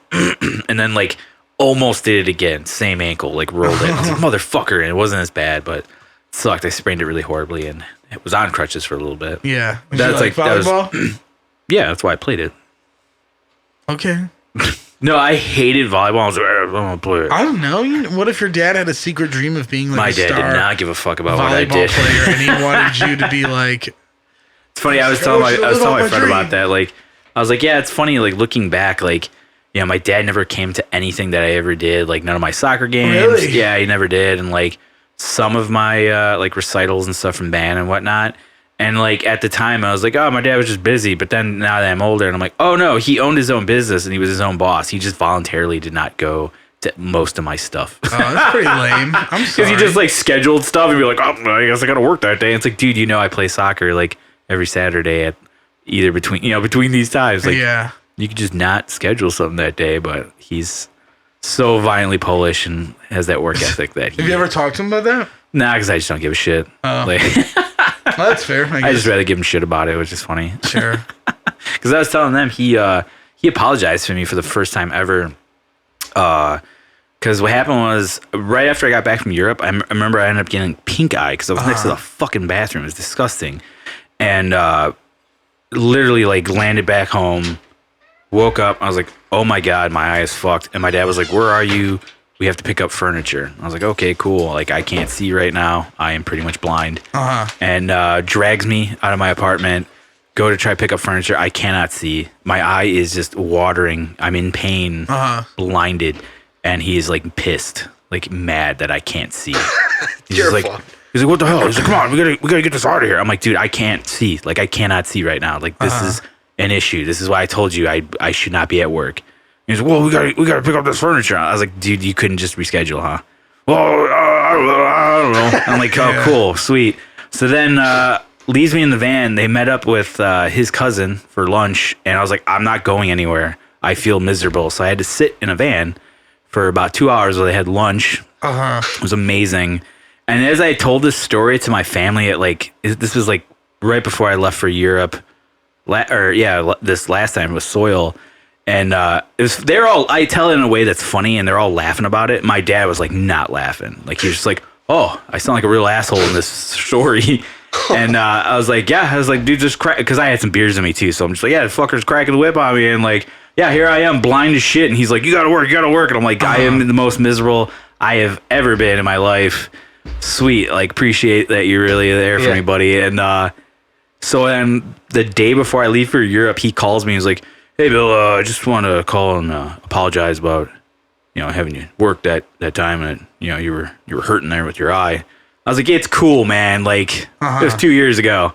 And then like almost did it again, same ankle, like rolled it. I was like, motherfucker, and it wasn't as bad, but it sucked. I sprained it really horribly, and it was on crutches for a little bit. Yeah. Was That's you like- that was- volleyball? Yeah, that's why I played it. Okay. No, I hated volleyball. I was like, I don't want to play it. I don't know. What if your dad had a secret dream of being like My a dad star did not give a fuck about what I volleyball did. player, and he wanted you to be like, It's funny. I was telling my friend about that. Like, I was like, yeah, it's funny. Like looking back, like, you know, my dad never came to anything that I ever did. Like none of my soccer games. Really? Yeah, he never did. And like some of my like recitals and stuff from band and whatnot. And like at the time, I was like, oh, my dad was just busy. But then now that I'm older, and I'm like, oh no, he owned his own business and he was his own boss. He just voluntarily did not go to most of my stuff. oh, that's pretty lame. I'm sorry. Because he just like scheduled stuff and be like, oh, I guess I got to work that day. And it's like, dude, you know, I play soccer like every Saturday at either between these times. Like, yeah. you could just not schedule something that day. But he's so violently Polish and has that work ethic that he. Have you ever talked to him about that? Nah, because I just don't give a shit. Oh. Like, Well, that's fair. I I guess. just rather give him shit about it, which is funny. Sure. Because I was telling them he apologized to me for the first time ever. Because what happened was right after I got back from Europe, I remember I ended up getting pink eye because I was next to the fucking bathroom. It was disgusting, and literally like landed back home, woke up. I was like, oh my god, my eye is fucked. And my dad was like, where are you? We have to pick up furniture. I was like, okay, cool. Like I can't see right now. I am pretty much blind. And drags me out of my apartment. Go to try to pick up furniture. I cannot see. My eye is just watering. I'm in pain, blinded, and he's like pissed, like mad that I can't see. He's just like, he's like, what the hell? He's like, come on, we gotta get this out of here. I'm like, dude, I can't see. Like, I cannot see right now. Like, this is an issue. This is why I told you I should not be at work. He's like, well, we gotta pick up this furniture. I was like, dude, you couldn't just reschedule, huh? Well, I don't know. I'm like, oh, cool, sweet. So then leaves me in the van. They met up with his cousin for lunch, and I was like, I'm not going anywhere. I feel miserable. So I had to sit in a van for about 2 hours where they had lunch. It was amazing. And as I told this story to my family, this was like right before I left for Europe, this last time with Soil. And I tell it in a way that's funny and they're all laughing about it. My dad was like not laughing. Like he was just like, oh, I sound like a real asshole in this story. And I was like, dude, just crack, because I had some beers in me too. So I'm just like, yeah, the fucker's cracking the whip on me. And like, yeah, here I am, blind as shit. And he's like, you gotta work. And I'm like, I am the most miserable I have ever been in my life. Sweet. Like, appreciate that you're really there for me, buddy. And so then the day before I leave for Europe, he calls me. He's like, hey, Bill, I just want to call and apologize about, having you work that time and, you were hurting there with your eye. I was like, it's cool, man. Like, it was 2 years ago.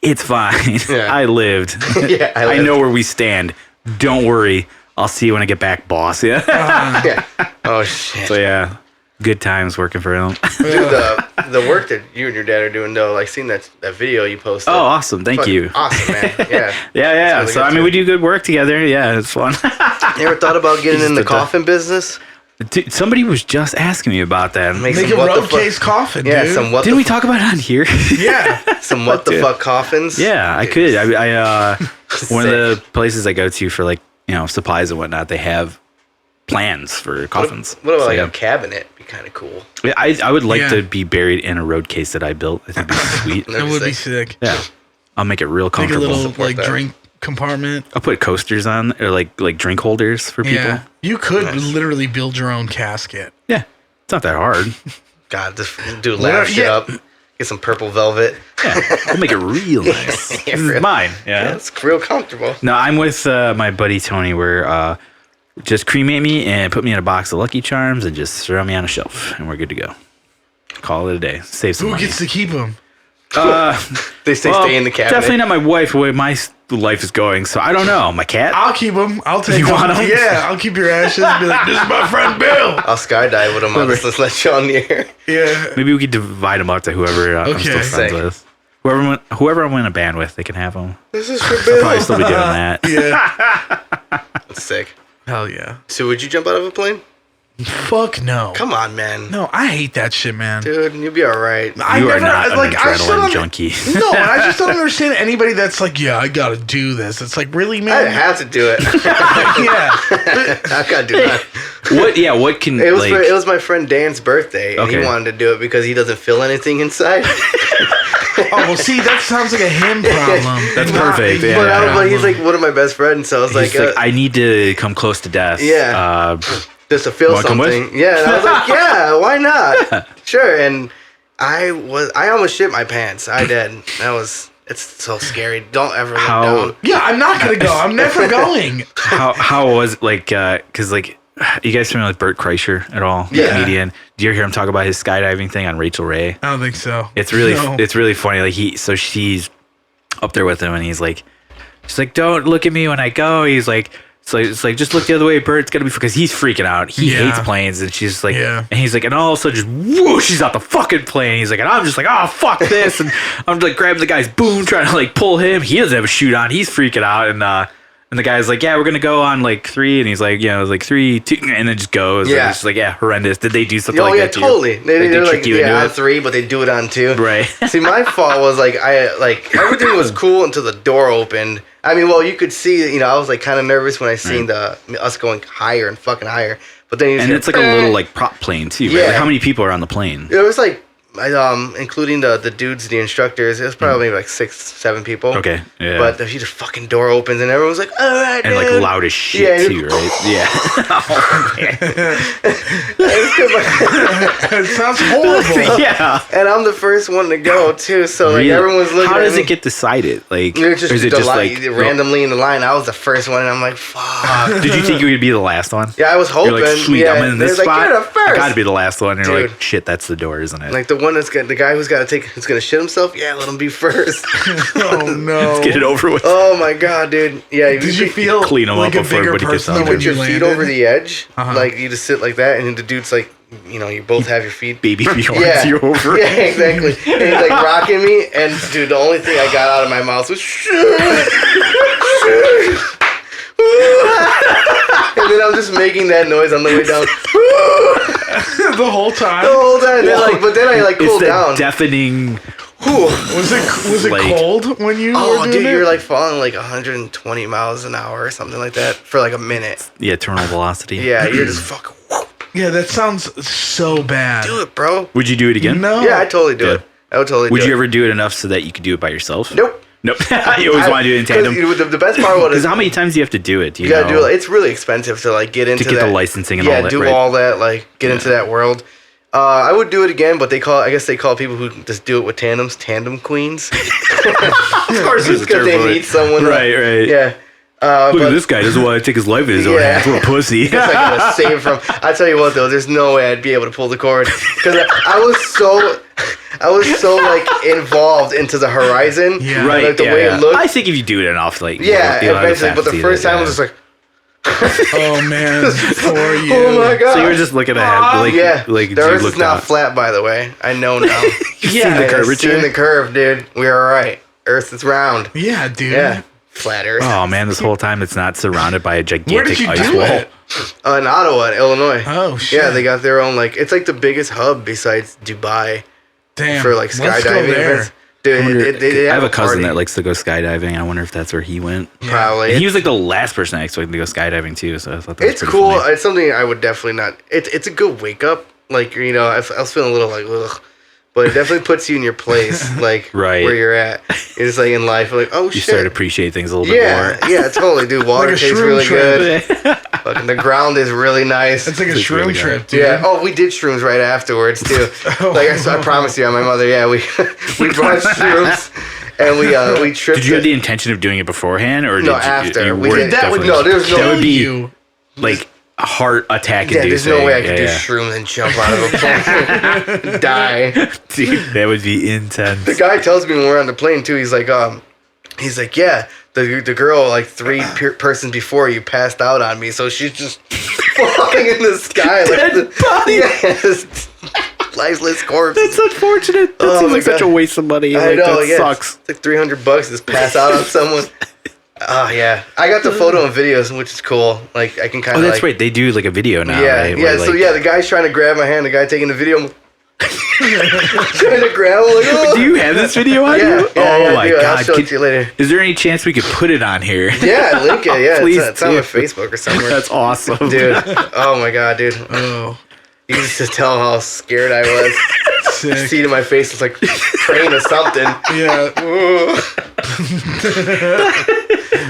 It's fine. Yeah. I lived. I know where we stand. Don't worry. I'll see you when I get back, boss. Yeah. Oh, shit. So, yeah. Good times working for him. Dude, the work that you and your dad are doing, though, like seeing that video you posted. Oh, awesome. Thank you. Awesome, man. Yeah. Yeah. Really so, we do good work together. Yeah, it's fun. You ever thought about getting in the coffin business? Dude, somebody was just asking me about that. Make a road case coffin, dude. Yeah, didn't we talk about it on here? Yeah. Some what the fuck coffins? Yeah, I could. I one of the places I go to for like, supplies and whatnot, they have plans for coffins. What about a cabinet? Be kind of cool. Yeah, I would like to be buried in a road case that I built. I think it'd be sweet. That would be sick. Yeah. I'll make it real comfortable. Make a little drink compartment. I'll put coasters on or like drink holders for people. Yeah. You could literally build your own casket. Yeah. It's not that hard. God, just do laugh shit up. Get some purple velvet. Yeah. I'll make it real nice. This is mine. Yeah. It's real comfortable. No, I'm with my buddy Tony where just cremate me and put me in a box of Lucky Charms and just throw me on a shelf and we're good to go. Call it a day. Save some money. Who gets to keep them? They stay in the cabinet. Definitely not my wife, the way my life is going. So I don't know. My cat? I'll keep them. I'll take them. You want them? Yeah, I'll keep your ashes and be like, this is my friend Bill. I'll skydive with them. I'll just let you on the air. Yeah. Maybe we could divide them up to whoever I'm still friends with. Whoever I'm in a band with, they can have them. This is for Bill. I'll probably still be doing that. Yeah. That's sick. Hell yeah. So would you jump out of a plane? Fuck no. Come on, man. No, I hate that shit, man. Dude, you'll be all right. You are not an adrenaline junkie. No, and I just don't understand anybody that's like, yeah, I gotta do this. It's like, really, man? I have to do it. Yeah. I gotta do that. What can... It was my friend Dan's birthday, and he wanted to do it because he doesn't feel anything inside. Oh, well, see, that sounds like a him problem. That's perfect. But he's like one of my best friends, so I was like, I need to come close to death. Yeah. Just to feel something. Yeah, and I was like, yeah, why not? Sure. And I almost shit my pants. I did. It's so scary. Don't ever look down. Yeah, I'm not gonna go. I'm never going. How was it like? Because like, you guys familiar with Bert Kreischer at all? Yeah. Comedian. Do you ever hear him talk about his skydiving thing on Rachel Ray? I don't think so. It's really funny. Like she's up there with him, and she's like, don't look at me when I go. He's like. So it's like, just look the other way, Bert's gonna be, because he's freaking out. He hates planes, and she's like, and he's like, and all of a sudden, just whoosh, she's out the fucking plane. He's like, and I'm just like, oh fuck this, and I'm like grabbing the guy's boom, trying to like pull him. He doesn't have a chute on. He's freaking out, and the guy's like, yeah, we're gonna go on like 3, and he's like, it was like 3, 2, and then just goes. Yeah, and it's just like, horrendous. Did they do something like that? Totally. They're like, you on 3, but they do it on 2. Right. See, my fault was like, everything was cool until the door opened. I mean, well, you could see, I was like kind of nervous when I seen us going higher and fucking higher. But then it's like a little like prop plane too, right? Like, how many people are on the plane? It was like, including the dudes, the instructors, it was probably like 6, 7 people. Okay, yeah. But the fucking door opens and everyone's like, all right, and dude. like loud as shit too, right? Yeah. Oh, man. It sounds horrible. Yeah. And I'm the first one to go too, so like everyone's looking. How does it get decided? Like, is it just like randomly in the line? I was the first one, and I'm like, fuck. Did you think you would be the last one? Yeah, I was hoping. You're like, sweet, I'm in this spot. Like, you're the first. I gotta be the last one. And you're like, shit, that's the door, isn't it? Like the one the guy who's gonna shit himself. Yeah, let him be first. Oh no! Let's get it over with. Oh my god, dude. Yeah. Did you feel clean him like up before everybody gets on? Put your feet over the edge, like you just sit like that, and the dude's like, you both have your feet. Baby feet once you're over. Yeah, exactly. And he's like rocking me, and dude, the only thing I got out of my mouth was shit. And then I'm just making that noise on the way down. The whole time. But then I cooled down. Deafening. Was it cold when you were doing it? You're like falling like 120 miles an hour or something like that for like a minute. Yeah, terminal velocity. Yeah, you're just fucking. Yeah, that sounds so bad. Do it, bro. Would you do it again? No. Yeah, I'd totally do it. I would totally do it. Would you ever do it enough so that you could do it by yourself? Nope. You always want to do it in tandem. The best part was because how many times do you have to do it? You gotta do it. It's really expensive to like get into the licensing and all that. Yeah, do all that. Like get into that world. I would do it again, but I guess they call people who just do it with tandems tandem queens. Of course, just because they need someone. Right. Yeah. Look at this guy. Doesn't want to take his life in his own hands. What a pussy. It's like gonna save from. I tell you what though, there's no way I'd be able to pull the cord because I was so like involved into the horizon. Yeah. Right. Like, the way it looked. I think if you do it enough, like eventually. But the first time I was just like. Oh man, for you. Oh my god. So you're just looking ahead, like the Earth is not flat, by the way. I know now. Seen the curvature. Seen the curve, dude. We are right. Earth is round. Yeah, dude. Yeah. Flat Earth. Oh man, this whole time it's not surrounded by a gigantic ice do wall. it? In Ottawa, Illinois. Oh shit. Yeah, they got their own it's like the biggest hub besides Dubai. Damn. For like skydiving events. Dude, they I have a cousin party. that likes to go skydiving. I wonder if that's where he went. Probably. And he was like the last person I expected to go skydiving too. So I thought that was It's pretty cool. funny. It's something I would definitely not. It's a good wake up. Like I was feeling a little like ugh, but it definitely puts you in your place, like Right. where you're at. It's like in life, like oh You shit. start to appreciate things a little bit more. Yeah, totally, dude. Water Like a tastes shroom really trip. good. Fucking the ground is really nice. It's like a It's shroom really trip, good. dude. Yeah. Oh, we did shrooms right afterwards too. I promise you, my mother. Yeah, we brought shrooms and we tripped. Did you have the intention of doing it beforehand, or No, did after. you We were did- that would- definitely- no, there's no- that would be you. like a heart attack Yeah, there's inducing. no way I could do shrooms and jump out of a plane, die. Dude, that would be intense. The guy tells me when we're on the plane too. He's like, yeah, the girl like three persons before you passed out on me, so she's just falling in the sky like Dead body. Yes, lifeless corpse. That's unfortunate. That Oh seems my like such God. a waste of money. I Like, know, that yeah. sucks. It's like $300 to just pass out on someone. Oh yeah, I got the photo and videos, which is cool. Like I can kind Oh, of. that's right. They do like a video now. Yeah, right? yeah. Where, So like- yeah, the guy's trying to grab my hand. The guy taking the video. Trying to grab him. Like, oh. Do you have this video on Yeah, you? yeah, My dude, God. I'll show it to you later. Is there any chance we could put it on here? Yeah, link it. Yeah, Please it's on do. my Facebook or somewhere. That's awesome. Dude, oh my god, dude. Oh, You used to tell how scared I was. sick. See it in my face, it's like praying to something. Yeah.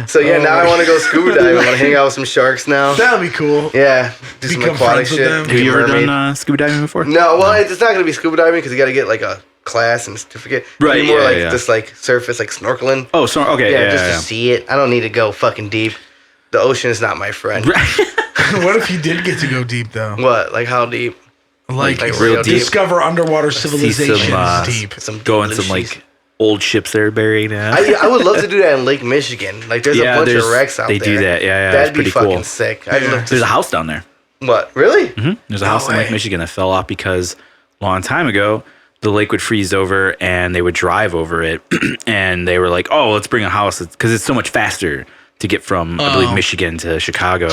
So yeah, now I want to go scuba diving. I want to hang out with some sharks now. That'll be cool. Yeah, do some Become aquatic friends with shit. them. Have you ever Mermaid. done scuba diving before? No, well, it's not gonna be scuba diving because you got to get like a class and certificate. Right, It'd be more yeah, like yeah. just like surface, like snorkeling. Oh, so okay. Yeah, Yeah, just yeah, to see it. I don't need to go fucking deep. The ocean is not my friend. What if you did get to go deep though? What? Like how deep? Like real deep. discover underwater See civilizations deep. Some Go in some delicious- like old ships that are buried. I would love to do that in Lake Michigan. Like there's a bunch of wrecks out they there. do that. Yeah, That'd it's be pretty fucking cool. sick. I'd love to. There's a house down there. What? Really? There's a house in Lake way. Michigan that fell off because a long time ago the lake would freeze over and they would drive over it, and they were like, "Oh, let's bring a house because it's so much faster to get from I believe Michigan to Chicago."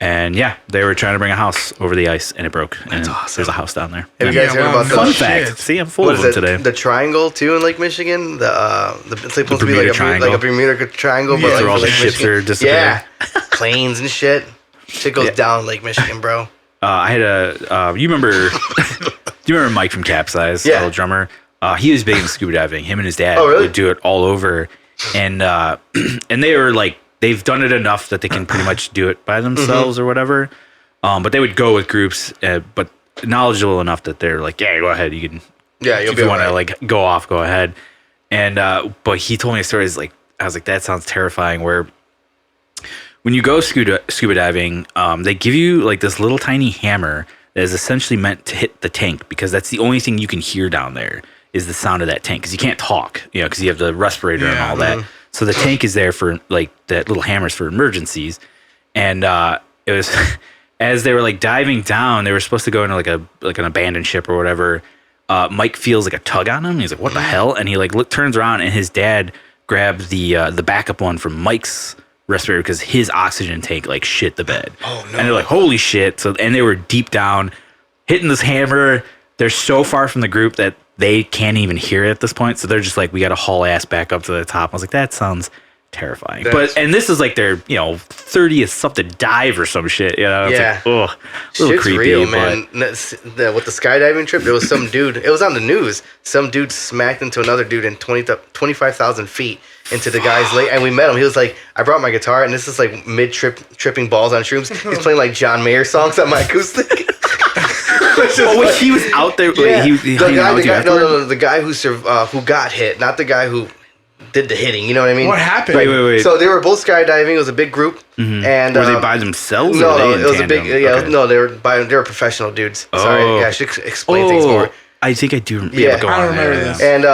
And yeah, they were trying to bring a house over the ice, and it broke. And awesome. there's a house down there. Have you guys heard about Fun the fact. shit. See, I'm full what of is them it? today. The triangle too in Lake Michigan. It's supposed to be Bermuda like Triangle. a Bermuda Triangle, but Yeah, like where all the Lake ships Michigan. are disappearing. Yeah, planes and shit. Shit goes Yeah. down Lake Michigan, bro. I had a. You remember? Do you remember Mike from Capsize? Yeah. The old drummer. He was big into scuba diving. Him and his dad Oh, really? would do it all over, and and they were like they've done it enough that they can pretty much do it by themselves or whatever. But they would go with groups, but knowledgeable enough that they're like, yeah, go ahead, you can. Yeah, you'll If be you want to alright. like go off, go ahead. And but he told me a story. Like I was like, that sounds terrifying. Where when you go scuba diving, they give you like this little tiny hammer that is essentially meant to hit the tank because that's the only thing you can hear down there is the sound of that tank because you can't talk, because you have the respirator and all that. So the tank is there for like that little hammer's for emergencies. And it was as they were like diving down, they were supposed to go into like an abandoned ship or whatever. Mike feels like a tug on him. He's like, "What the hell?" And he like turns around, and his dad grabbed the backup one from Mike's respirator because his oxygen tank like shit the bed. Oh no! And they're like, holy shit! So and they were deep down, hitting this hammer. They're so far from the group that they can't even hear it at this point. So they're just like, we got to haul ass back up to the top. I was like, that sounds terrifying. And this is like their 30th something dive or some shit. It's like, a little shit's creepy, real, man. With the skydiving trip, there was some dude. It was on the news. Some dude smacked into another dude in 25,000 feet into the guy's leg, and we met him. He was like, I brought my guitar, and this is like mid tripping balls on shrooms. He's playing like John Mayer songs on my acoustic. He was out there. Yeah. The guy who got hit, not the guy who did the hitting. You know what I mean? What happened? Wait. So they were both skydiving. It was a big group, and were they by themselves? No, or were they it was tandem? a big. Yeah, Okay. no, they were professional dudes. Sorry, I should explain things more. I think I do. Yeah, go I on remember there. this. And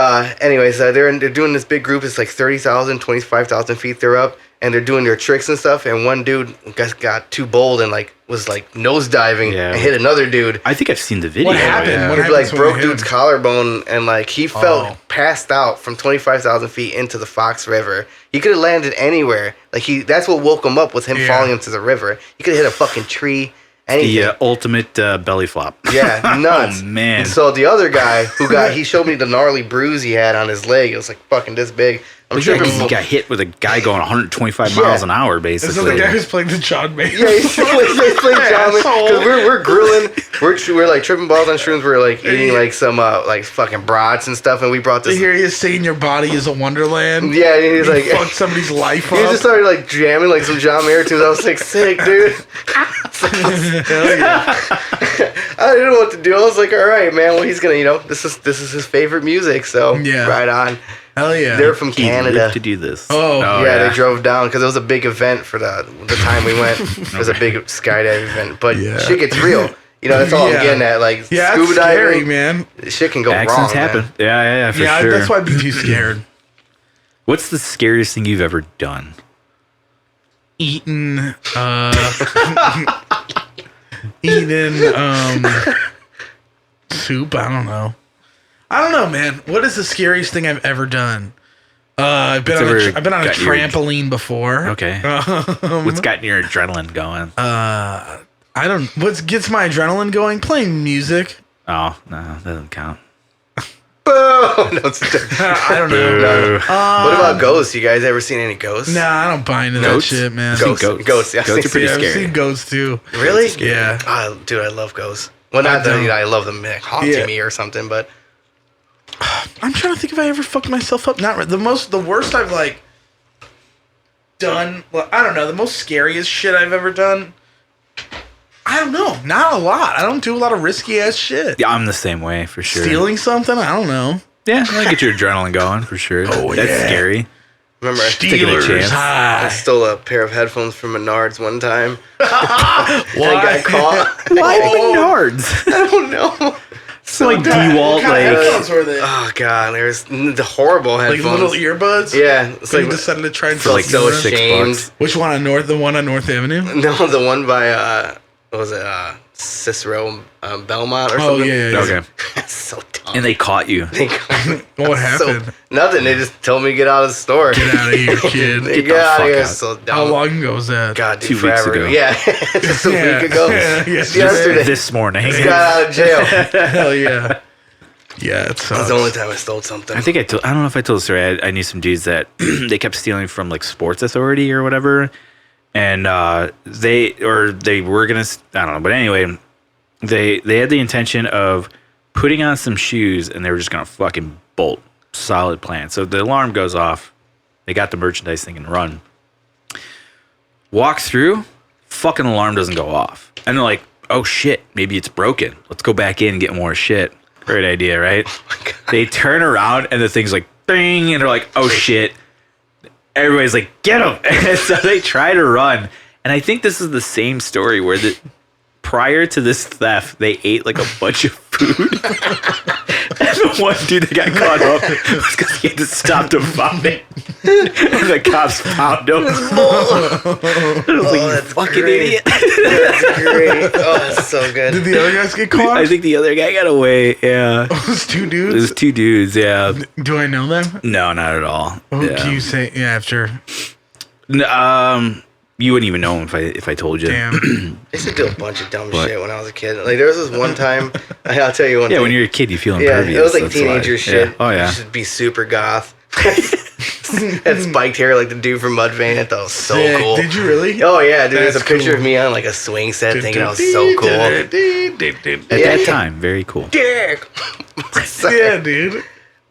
anyways, they're doing this big group. It's like 30,000, 25,000 feet they're up, and they're doing their tricks and stuff. And one dude got too bold and was nose diving and hit another dude. I think I've seen the video. What happened? Yeah. What He happened? broke dude's collarbone, and he felt passed out from 25,000 feet into the Fox River. He could have landed anywhere. That's what woke him up, was him falling into the river. He could have hit a fucking tree. Anything. The ultimate belly flop. Yeah, nuts. Oh, man. And so the other guy he showed me the gnarly bruise he had on his leg. It was like fucking this big. I'm tripping. He got hit with a guy going 125 miles an hour, basically. This is the guy who's playing the John Mayer. Yeah, he's playing John Mayer. Because we're grilling. We're like tripping balls on shrooms. We're like eating some fucking brats and stuff. And we brought this. To hear you saying your body is a wonderland. Yeah, and he's like fucked somebody's life up. He just started jamming some John Mayer tunes. I was like, sick, dude. Hell yeah. I didn't know what to do. I was like, all right, man. Well, he's gonna, this is his favorite music. So right on. Hell yeah. They're from Canada to do this. Oh yeah, they drove down because it was a big event for the time we went. It was a big skydiving event, but shit gets real. That's all I'm getting at. Scuba scary, diving, man. Shit can go Accidents wrong. happen. Man. Yeah, for sure. That's why I'd be too scared. What's the scariest thing you've ever done? Eating soup. I don't know, man. What is the scariest thing I've ever done? I've been on a trampoline before. Okay. What's gotten your adrenaline going? What gets my adrenaline going? Playing music. Oh, no, that doesn't count. Oh, no, I don't know. No. What about ghosts? You guys ever seen any ghosts? Nah, I don't buy into that shit, man. Ghosts. Yeah, Ghosts are pretty scary. I've seen ghosts too. Really? Yeah. Oh, dude, I love ghosts. Well, not that I love them haunting me or something, but I'm trying to think if I ever fucked myself up. Not the worst I've done. Well, I don't know. The most scariest shit I've ever done. I don't know. Not a lot. I don't do a lot of risky ass shit. Yeah, I'm the same way for sure. Stealing something? I don't know. Yeah, I get your adrenaline going for sure. That's scary. Remember, taking a chance. I stole a pair of headphones from Menards one time. Why? I got caught. Why Menards? I don't know. So DeWalt, headphones were they? Oh god, there's the horrible headphones. Little earbuds. Yeah, it's you decided to try and felt so ashamed. Which one on North? The one on North Avenue? No, the one by what was it? Cicero Belmont or something. Oh yeah. Okay. That's so dumb. And they caught you. What happened? Nothing. They just told me to get out of the store. Get out of here, kid. Get out of here. So dumb. How long ago was that? God, 2 weeks ago. Yeah, just a week ago. Yesterday. This morning. Just got out of jail. Hell yeah. Yeah, it sucks. That was the only time I stole something. I think I don't know if I told the story. I knew some dudes that they kept stealing from Sports Authority or whatever. And they were gonna, I don't know, but anyway, they had the intention of putting on some shoes and they were just gonna fucking bolt. Solid plan. So the alarm goes off. They got the merchandise thing and run. Walk through, fucking alarm doesn't go off, and they're like, "Oh shit, maybe it's broken. Let's go back in and get more shit." Great idea, right? Oh, they turn around and the thing's like, bing, and they're like, "Oh shit." Everybody's like, get him. And so they try to run. And I think this is the same story where prior to this theft, they ate a bunch of food. And the one dude that got caught up was because he had to stop to vomit. And the cops found him. That's fucking great. idiot. That's great. Oh, that's so good. Did the other guys get caught? I think the other guy got away. Yeah. It was 2 dudes? It was 2 dudes, yeah. Do I know them? No, not at all. Who can you say? Yeah, sure. You wouldn't even know if I told you. Damn. I used to do a bunch of dumb shit when I was a kid. Like there was this one time, I'll tell you one thing. Yeah, when you're a kid, you feel Yeah, impervious. it was like that's teenager why. shit. Yeah. Oh yeah. You should be super goth. Had spiked hair like the dude from Mudvayne. I thought it was so Sick. cool. Did you really? Oh yeah, dude. There's a That's picture cool. of me on like a swing set thinking I was so cool. At that time, very cool. Dick. Yeah, dude.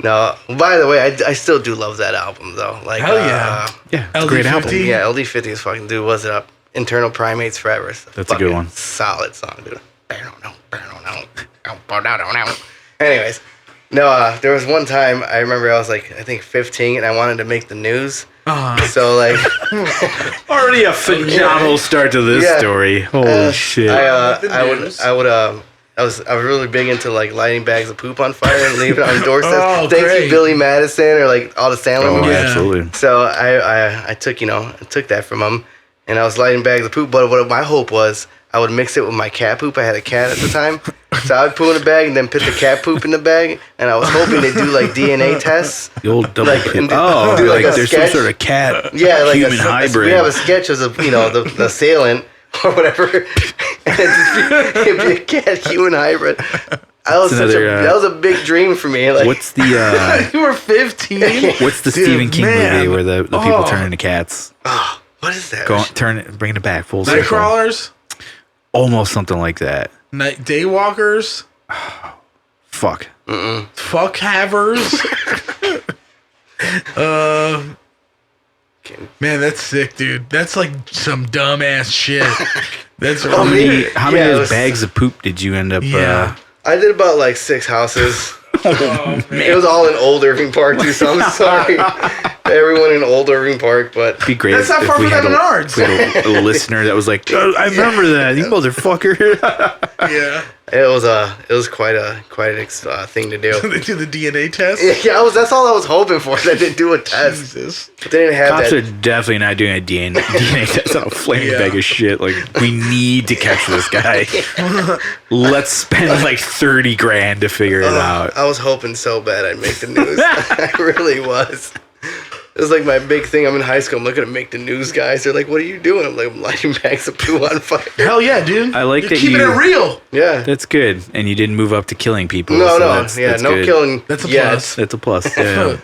No, by the way, I still do love that album though. Like, Hell yeah. Yeah, it's a great album. LD50? Yeah, LD50 is fucking dude. Was it up? Internal Primates Forever. That's a good one. Solid song, dude. Anyways, no, there was one time I remember I was like, I think 15, and I wanted to make the news. So like, Already a phenomenal start to this story. Holy shit! I was really big into like lighting bags of poop on fire and leaving it on doorsteps. Oh, Thanks great. to Billy Madison or like all the Sandler Oh, movies. Yeah. absolutely. So I took that from him, and I was lighting bags of poop. But what my hope was, I would mix it with my cat poop. I had a cat at the time, so I would poo in a bag and then put the cat poop in the bag. And I was hoping to do like DNA tests. The old double Like, pit. and Oh, do, like, like a there's sketch. some sort of cat Yeah, like human a hybrid. We have a sketch as the assailant or whatever, and it'd be a cat human hybrid. That was a big dream for me. Like, What's the You were 15. what's the Dude, Stephen King man. movie where the people turn into cats? what is that? Bring it back full circle. Nightcrawlers, Almost something like that. night daywalkers, Fuck. fuck havers. Man, that's sick, dude. That's like some dumbass shit. That's How really, many Yeah, of it those was- bags of poop did you end up? yeah. I did about like 6 houses. Oh, man. It was all in Old Irving Park too, so I'm sorry, everyone in Old Irving Park. But It'd be great. That's not if far we from had Menards. we had a listener that was like, "Oh, I remember that, you motherfucker." Yeah. it was quite an thing to do. They do the DNA test. Yeah, that's all I was hoping for. That they do a test, Jesus. but they didn't have Cops that. are definitely not doing a DNA test on a flaming Yeah. bag of shit. Like, we need to catch this guy. Let's spend like 30 grand to figure it out. I was hoping so bad I'd make the news. I really was. It was like my big thing. I'm in high school. I'm looking to make the news, guys. They're like, "What are you doing?" I'm like, "I'm lighting bags of poo on fire." Hell yeah, dude. I like You're that keeping you- it real. Yeah. That's good. And you didn't move up to killing people. No, so no, that's no good. killing. That's a yet. plus. That's a plus. Yeah.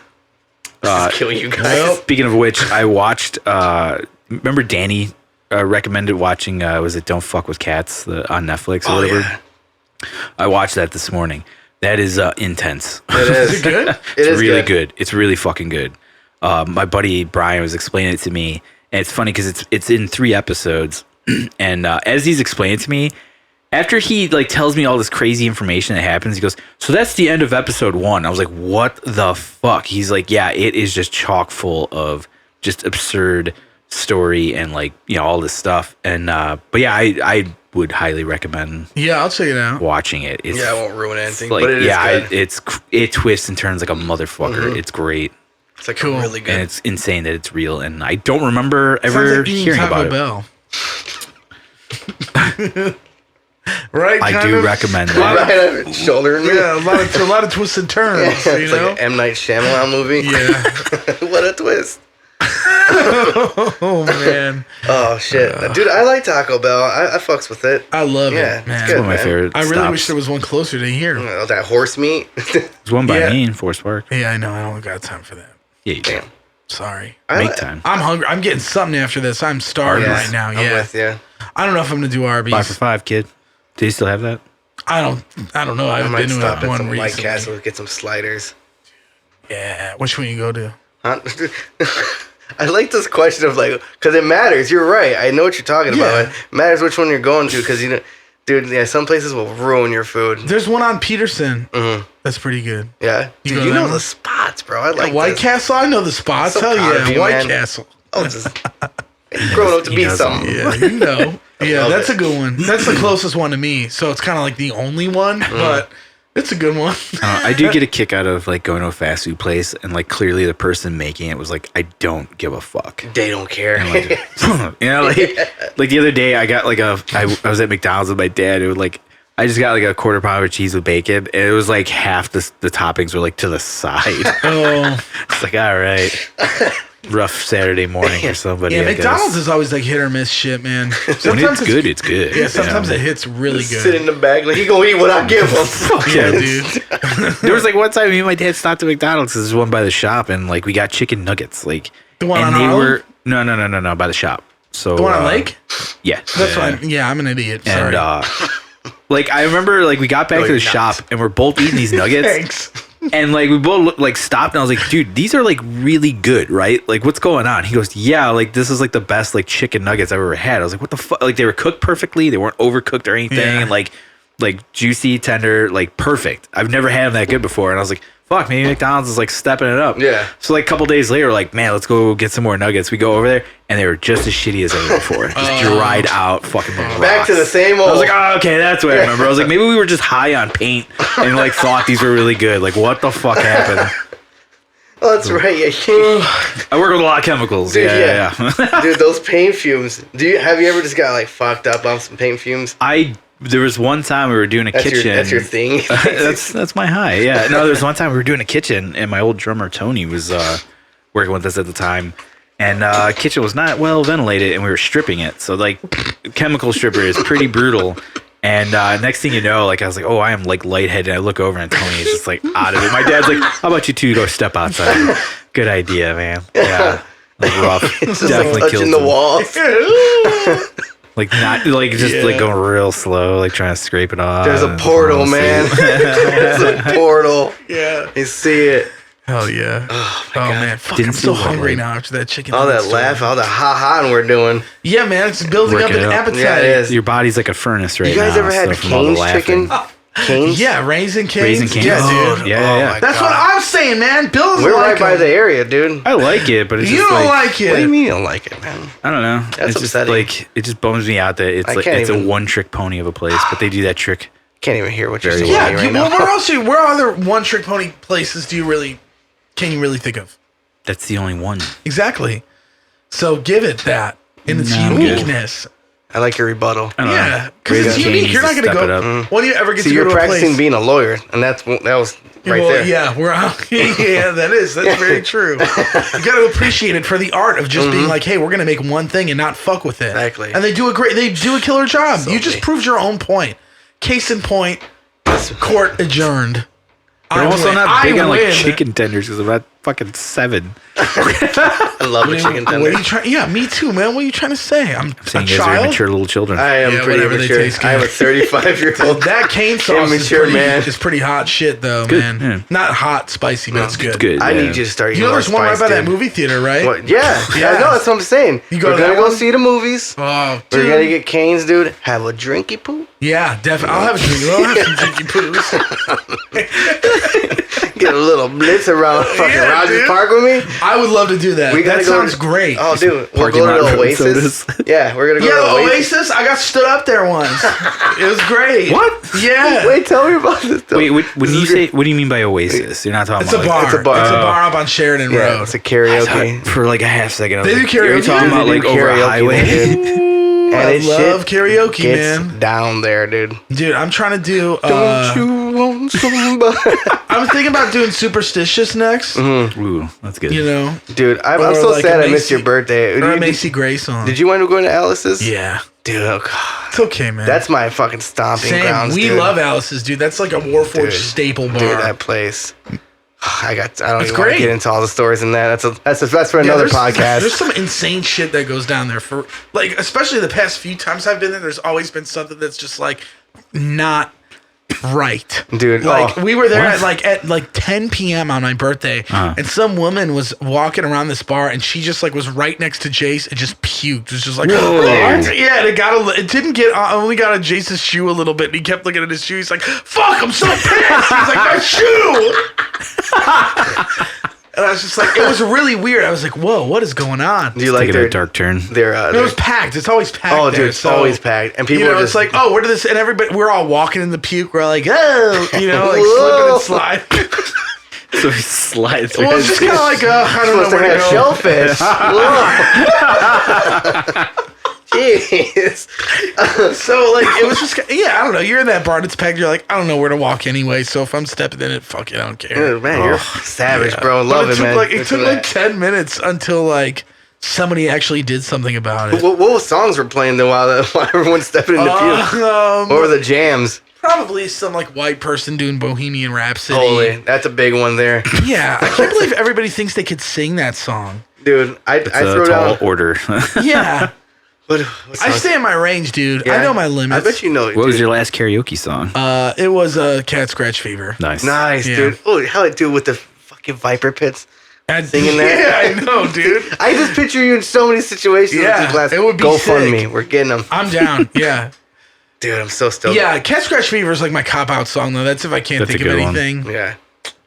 Just kill you guys. Well, Speaking of which, I watched. Remember Danny recommended watching. Was it Don't Fuck with Cats on Netflix or Oh, whatever? yeah. I watched that this morning. That is intense. It is is. it good? It It's is really good. It's really fucking good. My buddy Brian was explaining it to me, and it's funny because it's in 3 episodes. And as he's explaining it to me, after he like tells me all this crazy information that happens, he goes, "So that's the end of episode 1." I was like, "What the fuck?" He's like, "Yeah, it is just chock full of just absurd story and like all this stuff." And but yeah, I would highly recommend Yeah, I'll check it out. watching it. It's Yeah, I won't ruin anything, like but it is good. it twists and turns like a motherfucker. It's great. It's like Cool. really good. And it's insane that it's real, and I don't remember Sounds ever like eating hearing Taco about it. Bell. Right? I kind do of? recommend Right that. on his shoulder and me. Yeah, a lot of twists and turns. Yeah, you it's know? like an M. Night Shyamalan movie. Yeah. What a twist. Oh man, Oh shit, dude! I like Taco Bell. I fucks with it. I love Yeah, it, it's man. good. One of my man. favorite. I really stops. wish there was one closer to here. Oh, that horse meat. There's one by Yeah. me in Forest Park. Yeah, I know. I don't got time for that. Yeah, you do. Damn. Sorry. Make time. I'm hungry. I'm getting something after this. I'm starving Yes, right now. I'm Yeah. with you. I don't know if I'm gonna do 5 for Arby's. 5, kid. Do you still have that? I don't know. I I haven't might been to stop at one some White recently. Castle to get some sliders. Yeah. Which one you go to? Huh? I like this question of like, because it matters. You're right. I know what you're talking about. Yeah. It matters which one you're going to, because dude, yeah, some places will ruin your food. There's one on Peterson. Mhm. That's pretty good. Yeah, You dude, go you to know that the one? spots, bro. I like White this. Castle. I know the spots. So Hell proud of yeah, you, White man. Castle. Oh, just growing up to He be knows something. Yeah, you know. Yeah, Love that's it. a good one. That's the closest one to me. So it's kind of like the only one, but it's a good one. I do get a kick out of like going to a fast food place and like clearly the person making it was like, I don't give a fuck. They don't care. And, like, like the other day I got like I was at McDonald's with my dad. It was like I just got like a quarter pounder of cheese with bacon, and it was like half the toppings were like to the side. Oh, It's like, all right. rough Saturday morning for somebody. Yeah, McDonald's is always like hit or miss shit, man. When it's good, it's good. Yeah, sometimes it hits really good. Sit in the back like he gonna eat what I give him. Yeah, dude. There was like one time me and my dad stopped at McDonald's. There's one by the shop, and like we got chicken nuggets. Like the one and on they Harlem? no by the shop. So the one on Lake. Yeah, that's fine. Yeah, I'm an idiot. Sorry. And like I remember, like we got back to the shop and we're both eating these nuggets. Thanks. And like we both like stopped and I was like, dude, these are like really good, right? Like what's going on? He goes, yeah, like this is like the best like chicken nuggets I've ever had. I was like, what the fuck? Like they were cooked perfectly. They weren't overcooked or anything. Yeah. And like juicy, tender, like perfect. I've never had them that good before. And I was like, fuck, maybe McDonald's is like stepping it up. Yeah. So like a couple days later, like, man, let's go get some more nuggets. We go over there and they were just as shitty as ever before. Just dried out fucking rocks. Back to the same old. I was like, oh, okay, that's what I remember. I was like, maybe we were just high on paint and like thought these were really good. Like, what the fuck happened? Oh, that's right. Yeah. I work with a lot of chemicals. Dude, Yeah. Dude, those paint fumes. Have you ever just got like fucked up on some paint fumes? There was one time we were doing a kitchen. That's your thing. that's my high. Yeah. No, there was one time we were doing a kitchen, and my old drummer Tony was working with us at the time, and kitchen was not well ventilated, and we were stripping it. So like, chemical stripper is pretty brutal. And next thing you know, like I was like, oh, I am like lightheaded. I look over and Tony is just like out of it. My dad's like, how about you two go step outside? Good idea, man. Yeah, like rough. It's just Definitely like touching the walls. Like not like just like going real slow, like trying to scrape it off. There's a portal, man. There's a portal. Yeah. You see it. Hell yeah. Oh man. Fuck, I'm so hungry now after that chicken. All that nuggets story. laugh, all the ha-ha we're doing. Yeah, man. It's building up Working an it up. appetite. Yeah, it is. Your body's like a furnace right now. You guys ever had so from all the Cane's laughing. chicken? Cane's? Yeah, Raisin Cane's. Raisin Cane's? Yeah, Oh, dude. yeah. That's what I'm saying, man. Bill doesn't We're like right by them. the area, dude. I like it, but it's You just don't like, like it. What do you mean you don't like it, man? I don't know. That's it's just upsetting. like it just bums me out that it's I like can't it's even- a one-trick pony of a place, but they do that trick. Can't even hear what you're Very saying well. Yeah, right now. where other one trick pony places can you really think of? That's the only one. Exactly. So give it that in its No, I'm good. uniqueness. I like your rebuttal. I don't Yeah, know. because it's Raisin unique. Cane's You're not to going to step go. it up. When do you ever get So to you're go to a practicing place? being a lawyer, and that was right there. Yeah, we're out. Yeah, that's very true. You got to appreciate it for the art of just being like, hey, we're gonna make one thing and not fuck with it. Exactly. And they do a killer job. You just me. proved your own point. Case in point, court adjourned. I'm also win. not big I on like win. chicken tenders because I'm not fucking 7. I love a chicken What tender. are you trying? Yeah, me too, man. What are you trying to say? I'm a Saying you guys are child. immature little children. I am Yeah, pretty whatever, they mature. taste good. I am a 35-year-old. That cane sauce Immature is man. pretty hot shit, though, good, man. yeah. Not hot, spicy, but it's good. It's good. I yeah. need you to start You eating know, there's more one right spice, by that dude. movie theater, right? What? Yeah, Yeah. I know. That's what I'm saying. You go We're to gonna that go one? see the movies. Oh, We're dude. gonna get canes, dude. Have a drinky poo. Yeah, definitely. I'll have a drink. I'll have some drinky poos. Get a little blitz around fucking Yeah, Rogers dude. Park with me. I would love to do that. We gotta That go sounds great. Oh, dude, we'll Parking go to lot the Oasis. sodas. Yeah, we're gonna go Yeah, to the the Oasis. Oasis. I got stood up there once. It was great. What? Yeah. Wait, tell me about this. Though. Wait, when you say, what do you mean by Oasis? You're not talking It's a about bar. It's a bar. It's a bar up on Sheridan Yeah, Road. it's a karaoke. for like a half second. I was They do like, You're karaoke? talking about They like do over a karaoke, highway. dude. I And it love shit karaoke, gets man. down there, dude. Dude, I'm trying to do. Don't you want somebody? I was thinking about doing Superstitious next. Ooh, that's good. You know, Dude, I'm Or so like sad a I missed Macy- your birthday. or a Did, Macy Gray song. did you wind up going to Alice's? Yeah, Dude, oh God. it's okay, man. That's my fucking stomping Same. grounds, We dude. love Alice's, dude. That's like a Warforged Dude. staple bar. Dude, that place. I don't It's even want to great. get into all the stories in that. That's for Yeah, another there's podcast. some insane shit that goes down there for like, especially the past few times I've been there. There's always been something that's just like not right, Dude, Like oh, we were there what? at 10 p.m. on my birthday, and some woman was walking around this bar, and she just like was right next to Jace and just puked. It was just like, Whoa. yeah, and it didn't get. Only got on Jace's shoe a little bit, and he kept looking at his shoe. He's like, "Fuck, I'm so pissed." He's like, "My shoe." And I was just like, it was really weird. I was like, "Whoa, what is going on?" do you like Taking their a dark turn. their And it was packed. It's always packed. oh, there, dude, it's so, always packed, and people You know, are it's just like, oh, where did this? And everybody, we're all walking in the puke. We're like, oh, you know, like Whoa. slipping and sliding. So he slides through Well, it's his- just kind of like, I don't know supposed to where to have go. shellfish. Whoa. Jeez. So like it was just I don't know. You're in that bar and it's packed. You're like, I don't know where to walk anyway. So if I'm stepping in it, fuck it, I don't care. Man, you're savage, bro. Love it, man. It took like 10 minutes until like somebody actually did something about it. What songs were playing though while everyone's stepping in the pew? What were the jams? Probably some like white person doing Bohemian Rhapsody. Holy, that's a big one there. Yeah, I can't believe everybody thinks they could sing that song. Dude, I throw down order. Yeah. What I stay in my range, dude. Yeah, I know my limits. I bet you know it. What was your last karaoke song? It was Cat Scratch Fever. Nice, dude. Oh, hell, dude, with the fucking Viper Pits. Singing that? Yeah, I know, dude. I just picture you in so many situations. Yeah, with it would be GoFundMe. We're getting them. I'm down. Yeah. Dude, I'm so stoked. Yeah, Cat Scratch Fever is like my cop-out song, though. That's if I can't think of anything. Yeah.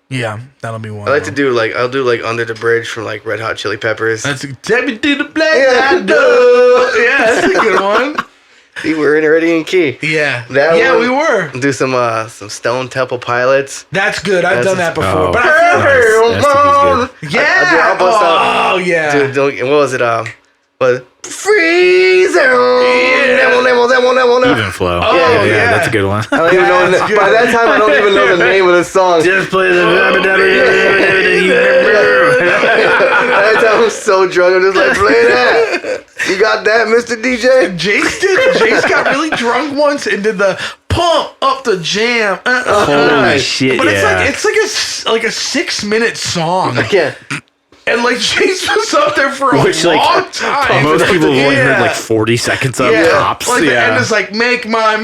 Yeah, that'll be one. I like to do I'll do Under the Bridge from like Red Hot Chili Peppers. That's Take Me to the Black Door. Yeah, that's a good one. We were already in key. Yeah. We were. Do some Stone Temple Pilots. That's good. I've done that before. But yeah. Dude, what was it? Freeze! Even Flow. Yeah, that's a good one. I don't even know. By that time, I don't even know the name of the song. Just play the. That time I'm so drunk. I'm just like, play that. You got that, Mr. DJ? Jace got really drunk once and did the pump up the jam. Holy shit! But it's like a 6-minute song. I can't. And like Chase was up there for a long time. Most people have only heard like 40 seconds of tops. Like the end is like make my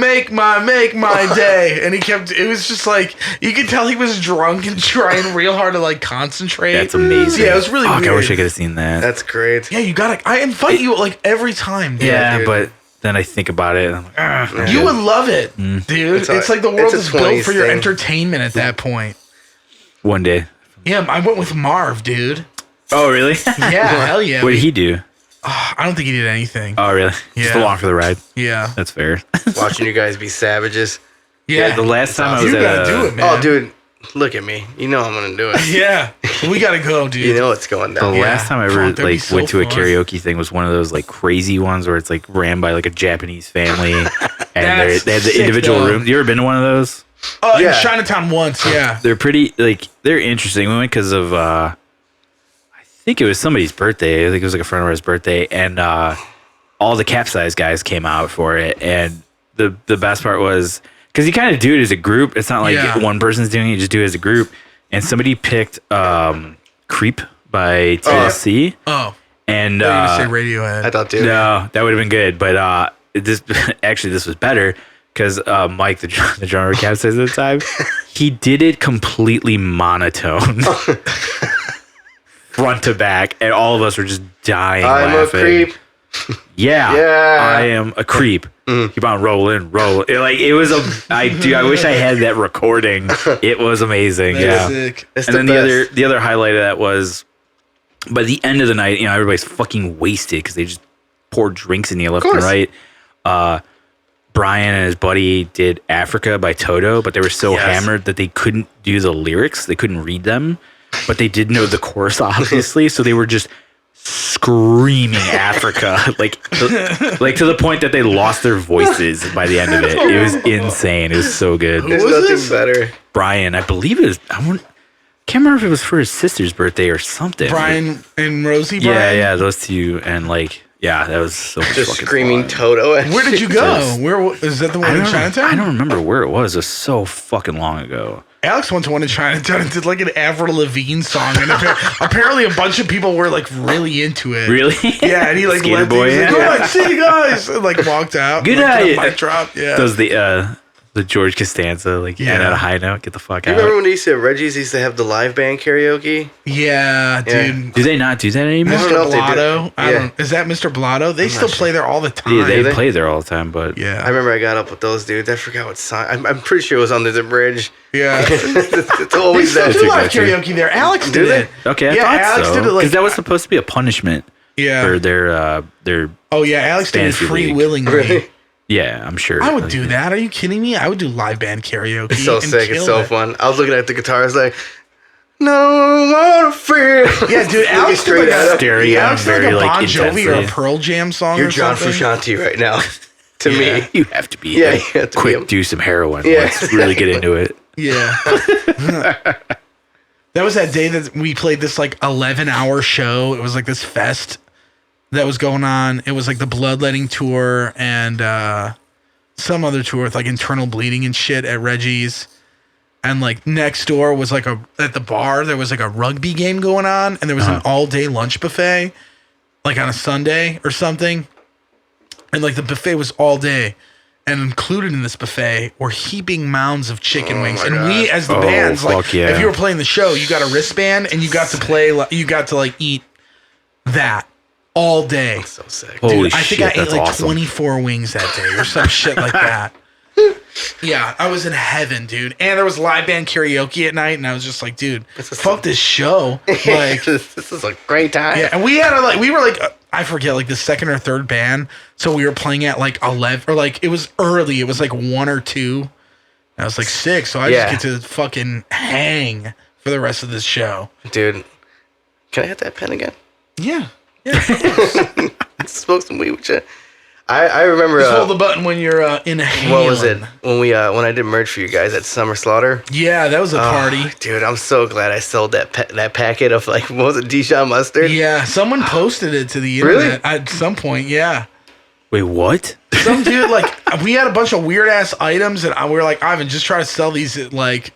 day, and he kept. It was just like you could tell he was drunk and trying real hard to like concentrate. That's amazing. Yeah, it was really weird. I wish I could have seen that. That's great. Yeah, you gotta. I invite you like every time. Dude. Yeah, but then I think about it, and I'm like, you would love it, dude. It's like the world is built for your entertainment at that point. One day. Yeah, I went with Marv, dude. Oh, really? Yeah, hell yeah. What did he do? I don't think he did anything. Oh, really? Yeah. Just along for the ride. Yeah. That's fair. Watching you guys be savages. Yeah, the last time I was at do it, man. Oh, dude, look at me. You know I'm going to do it. Yeah. We got to go, dude. You know it's going down. The last time I ever went to a karaoke thing was one of those like crazy ones where it's like ran by like a Japanese family and they had the individual rooms. You ever been to one of those? Oh, in Chinatown once, yeah. They're pretty, they're interesting. We went because of, I think it was somebody's birthday. I think it was like a friend of ours' birthday. And all the Capsize guys came out for it. And the best part was, because you kind of do it as a group. It's not like one person's doing it. You just do it as a group. And somebody picked Creep by TLC. Oh. And I thought you were gonna say Radiohead. I thought, dude. No, that would have been good. But this was better. Because Mike, the drummer of Capsize at the time, he did it completely monotone. Front to back. And all of us were just dying laughing. I'm a creep. Yeah. I am a creep. Keep on rolling. Like, it was I wish I had that recording. It was amazing. That's sick. It's and then best. the other highlight of that was, by the end of the night, everybody's fucking wasted because they just poured drinks in you left and right. Brian and his buddy did Africa by Toto, but they were so hammered that they couldn't do the lyrics. They couldn't read them, but they did know the chorus, obviously. So they were just screaming Africa, like to the point that they lost their voices by the end of it. It was insane. It was so good. There's nothing better. Brian, I believe it was, can't remember if it was for his sister's birthday or something. Brian and Rosie Brian? Yeah, those two. And that was so much just fucking screaming fun. Toto. Where did you go? Where is that the one in Chinatown? I don't remember where it was. It was so fucking long ago. Alex went to one in Chinatown and did like an Avril Lavigne song, and apparently a bunch of people were like really into it. Really? Yeah, and he like Skater led boy. things, like, see you guys, and like walked out. Good night. night. Mic drop. Yeah. Does the George Costanza end at a high note? Get the fuck out. You remember when they used to Reggie's used to have the live band karaoke? Yeah, dude. Do they not do that anymore? Mr. Blotto. Is that Mr. Blotto? They still play there all the time. Yeah, they play there all the time, but yeah. I remember I got up with those dudes. I forgot what song. I'm pretty sure it was Under the Bridge. Yeah. It's always they that. still do live karaoke there. Alex did it. Okay, yeah, I thought Alex so. did it because that was supposed to be a punishment. Yeah. For their Oh yeah, Alex did it free willingly. Really? Yeah, I'm sure. I would do that. Are you kidding me? I would do live band karaoke. It's so sick. It's so fun. I was looking at the guitar. I was like, No wanna feel. Yeah, dude, Alex did like a Stereo, Alex did like a very, Bon like, Jovi or a intensely. Pearl Jam song. You're or John something. Frusciante right now. To me. You have to be. Yeah, you have to be quick. him. Do some heroin. Yeah. Let's really get into it. Yeah. That was that day that we played this like 11-hour show. It was like this fest that was going on. It was like the Bloodletting tour and some other tour with like internal bleeding and shit at Reggie's. And like next door was like at the bar, there was like a rugby game going on, and there was an all-day lunch buffet, like on a Sunday or something. And like the buffet was all day. And included in this buffet were heaping mounds of chicken wings. And we, as the bands, like, yeah. if you were playing the show, you got a wristband and you got to play, you got to like eat that all day. So sick. Holy Dude, I think shit, I ate that's like awesome. 24 wings that day or some shit like that. Yeah, I was in heaven, dude. And there was live band karaoke at night, and I was just like, dude, fuck this show. Like, this is a great time. yeah, and we were like, I forget, like the second or third band. So we were playing at like 11, or like it was early. It was like 1 or 2. And I was like 6, so I just get to fucking hang for the rest of this show. Dude, can I hit that pen again? Yeah. Smoke some weed with you. I remember. Just hold the button when you're inhaling. What was it when when I did merch for you guys at Summer Slaughter? Yeah, that was a party. Dude, I'm so glad I sold that packet of like, what was it, Dijon mustard? Yeah, someone posted it to the Really? internet at some point. Yeah, Wait, what? some dude like we had a bunch of weird ass items, and we were like, Ivan, just try to sell these at like.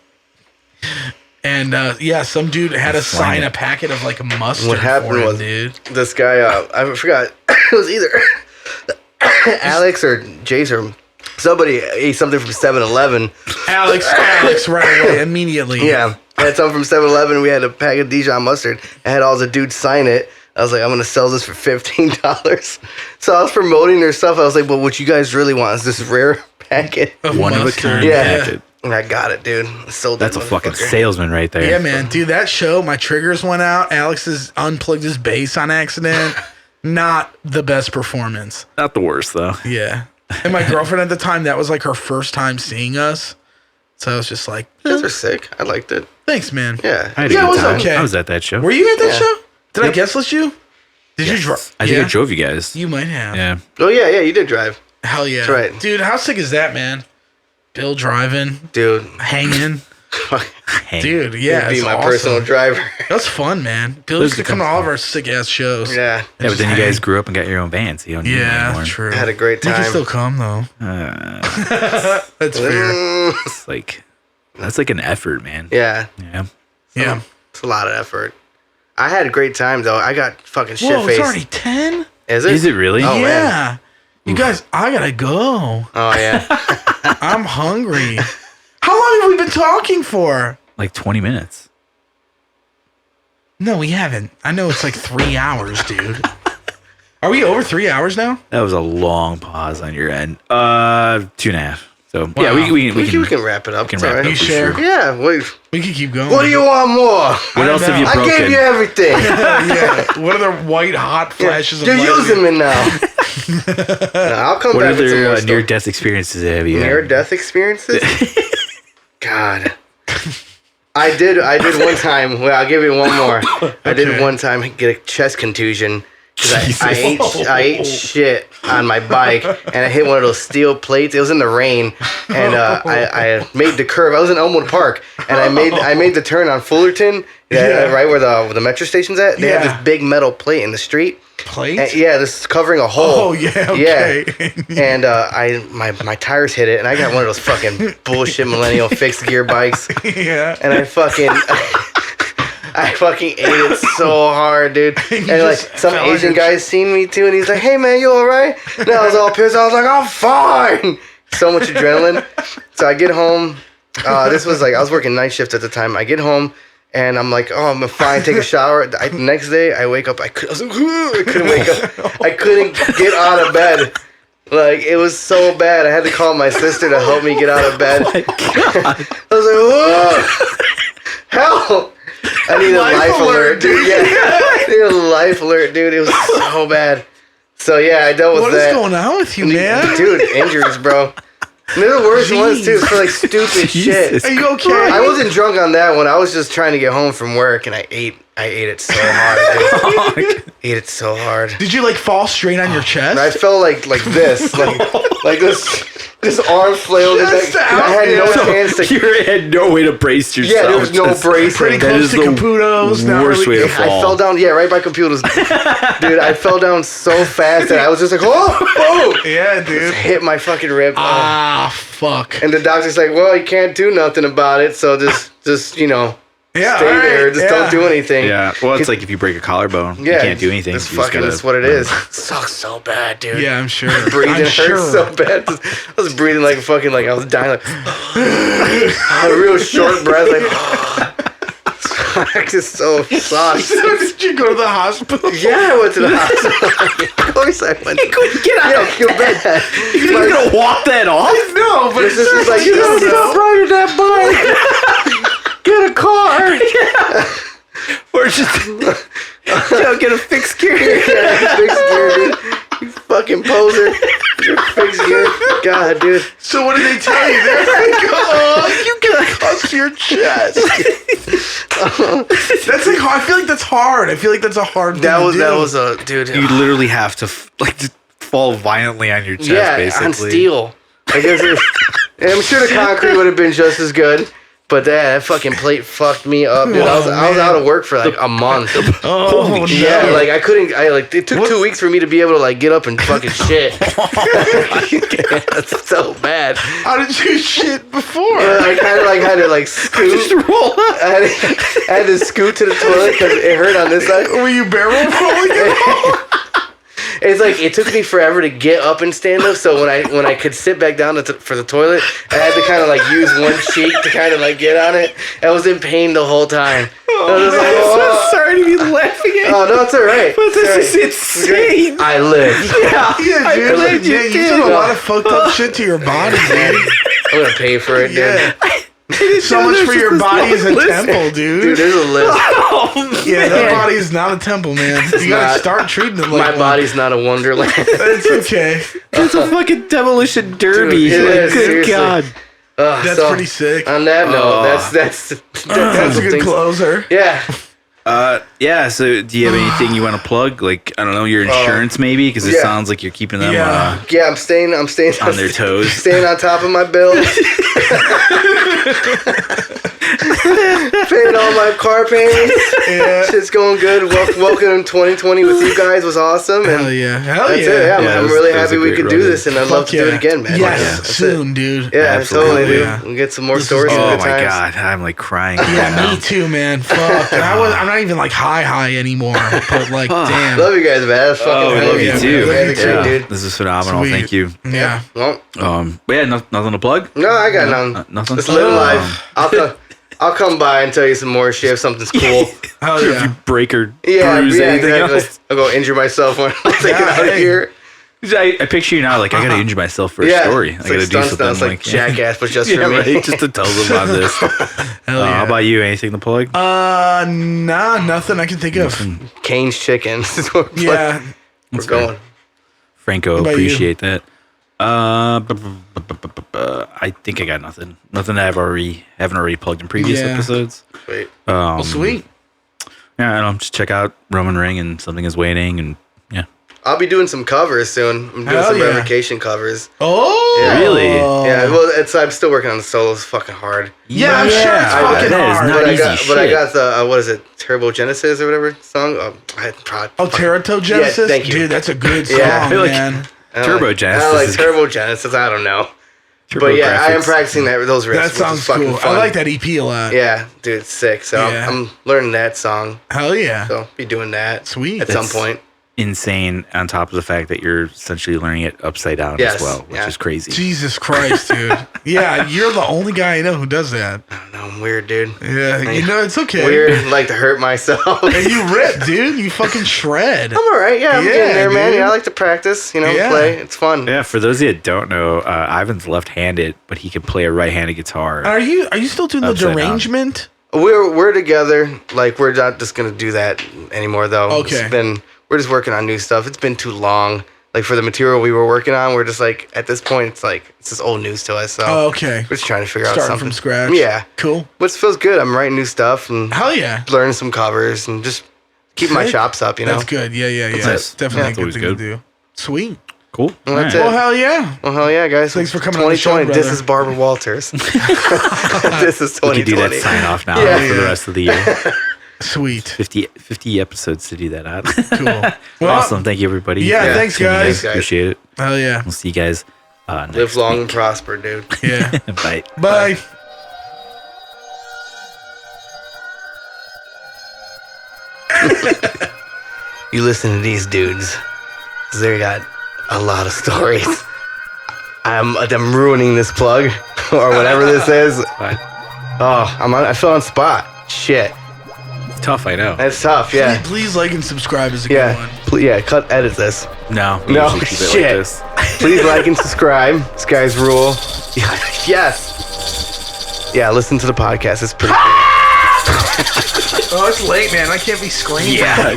And yeah, some dude had us sign a packet of like mustard. What happened for him, was dude. this guy, I forgot, it was either Alex or Jace or somebody ate something from 7-Eleven. Alex, right away, immediately. Yeah, I had something from 7-Eleven. We had a pack of Dijon mustard. I had all the dudes sign it. I was like, I'm going to sell this for $15. So I was promoting their stuff. I was like, but what you guys really want is this rare packet. One of a mustard. kind Yeah. packet. And I got it, dude. I sold That's a that fucking motherfucker. salesman right there. Yeah, man, dude, that show, my triggers went out. Alex has unplugged his bass on accident. Not the best performance. Not the worst though. Yeah. And my girlfriend at the time, that was like her first time seeing us. So I was just like, You guys are sick. I liked it. thanks, man. Yeah. I had a Yeah, good it was time. okay. I was at that show. Were you at that Yeah. show? Did I guest list you? Did you drive? I think I drove you guys. You might have. Yeah. Oh, yeah, you did drive. Hell yeah. That's right. Dude, how sick is that, man? Bill driving, Dude. hanging. Hey. Dude, yeah. Be it's my awesome. personal driver. That's fun, man. Bill used to come to all of our sick ass shows. Yeah. Yeah, but then you guys grew up and got your own van, so you don't need it Yeah, anymore. true. I had a great You time. can still come though. That's fair. It's like that's like an effort, man. Yeah. Yeah. Yeah. It's a lot of effort. I had a great time, though. I got fucking Whoa, it's shit-faced. already 10? Is it? Is it really? Oh, man. Yeah. You guys, I gotta go. Oh, yeah. I'm hungry. How long have we been talking for? Like 20 minutes. No, we haven't. I know it's like 3 hours, dude. Are we over 3 hours now? That was a long pause on your end. 2.5. So yeah, we We can wrap it up. can It's wrap all it right. You sure? Yeah. We can keep going. What do you want more? What else have you I broken? gave you everything. Yeah. What are the white hot flashes of You're light? using me now. No, I'll come What back with some more other stuff. near-death experiences have you had? Near-death experiences? God. I did one time. Well, I'll give you one more. I did one time get a chest contusion because I ate shit on my bike and I hit one of those steel plates. It was in the rain and I made the curve. I was in Elmwood Park and I made the turn on Fullerton, right where the metro station's at. They have this big metal plate in the street. Plate? And, yeah, this is covering a hole. Oh, yeah, okay. Yeah. And my tires hit it, and I got one of those fucking bullshit millennial fixed gear bikes. Yeah. And I fucking ate it so hard, dude. And like just some fell on Asian your guy seen me too, and he's like, "Hey man, you all right?" And I was all pissed. I was like, "I'm fine." So much adrenaline. So I get home. This was like I was working night shift at the time. I get home. And I'm like, oh, I'm fine. Take a shower. Next day, I wake up. I couldn't wake up. I couldn't get out of bed. Like, it was so bad. I had to call my sister to help me get out of bed. I was like, whoa, help. I need a life alert, dude. Yeah, I need a life alert, dude. It was so bad. So, yeah, I dealt with What that. is going on with you, man? Dude, injuries, bro. They're the worst ones too for like stupid shit. Are you okay? I wasn't drunk on that one. I was just trying to get home from work, and I ate it so hard. Dude. Ate it so hard. Did you like fall straight on your chest? I felt like this, like this arm flailed. Just I had no chance to. You had no way to brace yourself. Yeah, there was no bracing. Pretty close to Caputo's. Worst way to fall. I fell down. Yeah, right by computers. Dude, I fell down so fast that I was just like, oh, yeah, dude. hit my fucking rib. Ah, fuck. And the doctor's like, well, you can't do nothing about it, so just stay there. Just don't do anything. Yeah. Well, it's like if you break a collarbone, you can't do anything. That's what it is. It sucks so bad, dude. Yeah, I'm sure. Breathing hurts so bad. I was breathing like I was dying. Like a real short breath. Like just so sucks. So did you go to the hospital? Yeah, I went to the hospital. Of course I went. You couldn't get out of bed. You're gonna walk that off? No, but It's just like, you don't stop riding that bike. Get a car. Yeah. Or just get a fixed gear. Yeah, fixed gear, dude. You fucking poser. Fixed gear. God, dude. So what did they tell you? They're like, oh, you get a cuss to your chest. That's like, I feel like that's hard. I feel like that's a hard thing to do. That was a, dude. You literally have to just fall violently on your chest, basically. On steel. I guess and I'm sure the concrete would have been just as good. But that fucking plate fucked me up, dude. I was out of work for like a month. Oh, no. Yeah, like I couldn't. It took 2 weeks for me to be able to like get up and fucking shit. That's so bad. How did you shit before? I kind of like had to like scoot. Just roll up. I had to scoot to the toilet because it hurt on this side. Were you barrel rolling? It's like it took me forever to get up and stand up. So when I could sit back down for the toilet, I had to kind of like use one cheek to kind of like get on it. I was in pain the whole time. I'm so sorry to be laughing at you. Oh no, it's alright. But this is insane. I lived. Yeah, dude. You did a lot of fucked up shit to your body, dude. I'm gonna pay for it, dude. Yeah. So much for your body is a temple, dude. Dude, there's a list. Yeah, that body is not a temple, man. You gotta start treating it like my body's not a wonderland. It's okay. It's a fucking demolition derby. Dude, it is, Good seriously. God. That's pretty sick. On that note, that's a good closer. Yeah. Yeah, so do you have anything you want to plug? Like, I don't know, your insurance maybe? Because it sounds like you're keeping them I'm staying on their toes. Staying on top of my bills. Paying all my car payments. Yeah. Shit's going good. Welcome in 2020 with you guys was awesome. And Hell yeah. That's it. Yeah, I'm really happy we could do this, and I'd love to do it again, man. Yes, soon, dude. Yeah, Absolutely. totally, dude. Yeah. We'll get some more stories. Oh and good my times. God, I'm like crying. Yeah, me too, man. Fuck. And I'm not even like high anymore. But like, damn. Love you guys, man. That's fucking love you yeah, too. man. Yeah, dude. This is phenomenal. Sweet. Thank you. Yeah. Well, But yeah, nothing to plug? no, I got none. Nothing. Just live life. I'll come by and tell you some more shit if something's cool. Hell If yeah. you break or Yeah, bruise anything exactly. else. I'll go injure myself when I take it out of hey. here. I picture you now like I gotta injure myself for a story. I It's gotta like do stunt something stunts, like Jackass, but just for me. right? Just to tell them about this. Hell yeah. How about you? Anything to plug? Nah, nothing I can think of. Cane's Chicken. This is where Yeah. we're going. Franco, about appreciate that. I think I got nothing. Nothing that haven't already plugged in previous episodes. Wait. Well, sweet. Yeah, I don't know. Just check out Roman Ring and Something Is Waiting, and yeah. I'll be doing some covers soon. I'm doing Hell some yeah. revocation covers. Oh. Yeah. Really? Yeah, well, I'm still working on the solos. Fucking hard. Yeah, I'm sure it's fucking that is hard. not easy But I shit. got the what is it? Turbo Genesis or whatever song. Teratogenesis? Yeah, thank you. Dude, that's a good song, Yeah, I feel like- man. Turbo Genesis I like is- Turbo Genesis. I don't know. Turbo But yeah, I am graphics. practicing those riffs. That which is sounds fucking cool. fun. I like that EP a lot. Yeah, dude, it's sick. So Yeah. I'm learning that song. Hell yeah. So be doing that. Sweet. At some point. Insane on top of the fact that you're essentially learning it upside down Yes, as well, which yeah. is crazy. Jesus Christ, dude. Yeah, you're the only guy I know who does that. I don't know. I'm weird, dude. Yeah, you know, it's okay. Weird. Like to hurt myself. And you rip, dude. You fucking shred. I'm all right. Yeah, I'm Yeah, getting there, man. dude. Yeah, I like to practice. Yeah. Play. It's fun. Yeah, for those of you that don't know, Ivan's left-handed, but he can play a right-handed guitar. Are you still doing the Upside down. derangement? We're together. Like we're not just gonna do that anymore, though. Okay. We're just working on new stuff. It's been too long like for the material we were working on, we're just like at this point it's just old news to us. So okay. We're just trying to figure out Starting something from scratch. Yeah, cool. But it feels good. I'm writing new stuff and hell yeah, learning some covers and just keeping my chops up. You know, that's good. Yeah. Nice. Definitely a good always thing good. to do. Sweet. Cool. Well, that's Well, it. hell yeah. Well, hell yeah, guys. Thanks for coming on the show, 2020. This brother. is Barbara Walters. This is 2020. We can do that sign off now Yeah. for the rest of the year. Sweet. 50 episodes to do that on. Cool. Well, Awesome. Thank you, everybody. Yeah, Yeah. thanks, Seeing you guys. Appreciate it. Hell yeah. We'll see you guys next Live long week. and prosper, dude. Yeah. Bye. Bye. You listen to these dudes, 'cause they got a lot of stories. I'm ruining this plug or whatever this is. Bye. Oh, I feel on spot. Shit, It's tough, I know. that's tough. Yeah, Please like and subscribe is a good one. yeah. Edit this. No. we No, usually keep it shit. like this. Please like and subscribe. This guy's rule. Yes. Yeah, listen to the podcast. It's pretty. Oh, it's late, man. I can't be screaming. Yeah.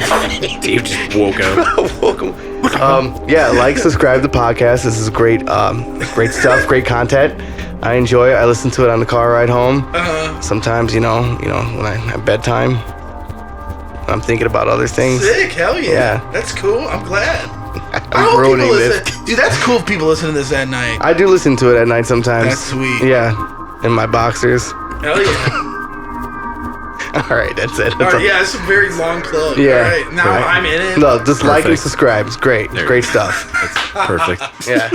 Dave just woke up. Welcome. Yeah, like, subscribe to the podcast. This is great, great stuff, great content. I enjoy it. I listen to it on the car ride home. Sometimes, when I at bedtime, I'm thinking about other things. Sick. Hell yeah. Yeah. That's cool. I'm glad. I'm ruining this. Dude, that's cool if people listen to this at night. I do listen to it at night sometimes. That's sweet. Yeah, in my boxers. Hell yeah. All right, that's it. All right, yeah, it's a very long plug. Yeah. All right, now Right. I'm in it. No, just like and Perfect. subscribe. It's great. It's There great you go. stuff. Perfect. Yeah.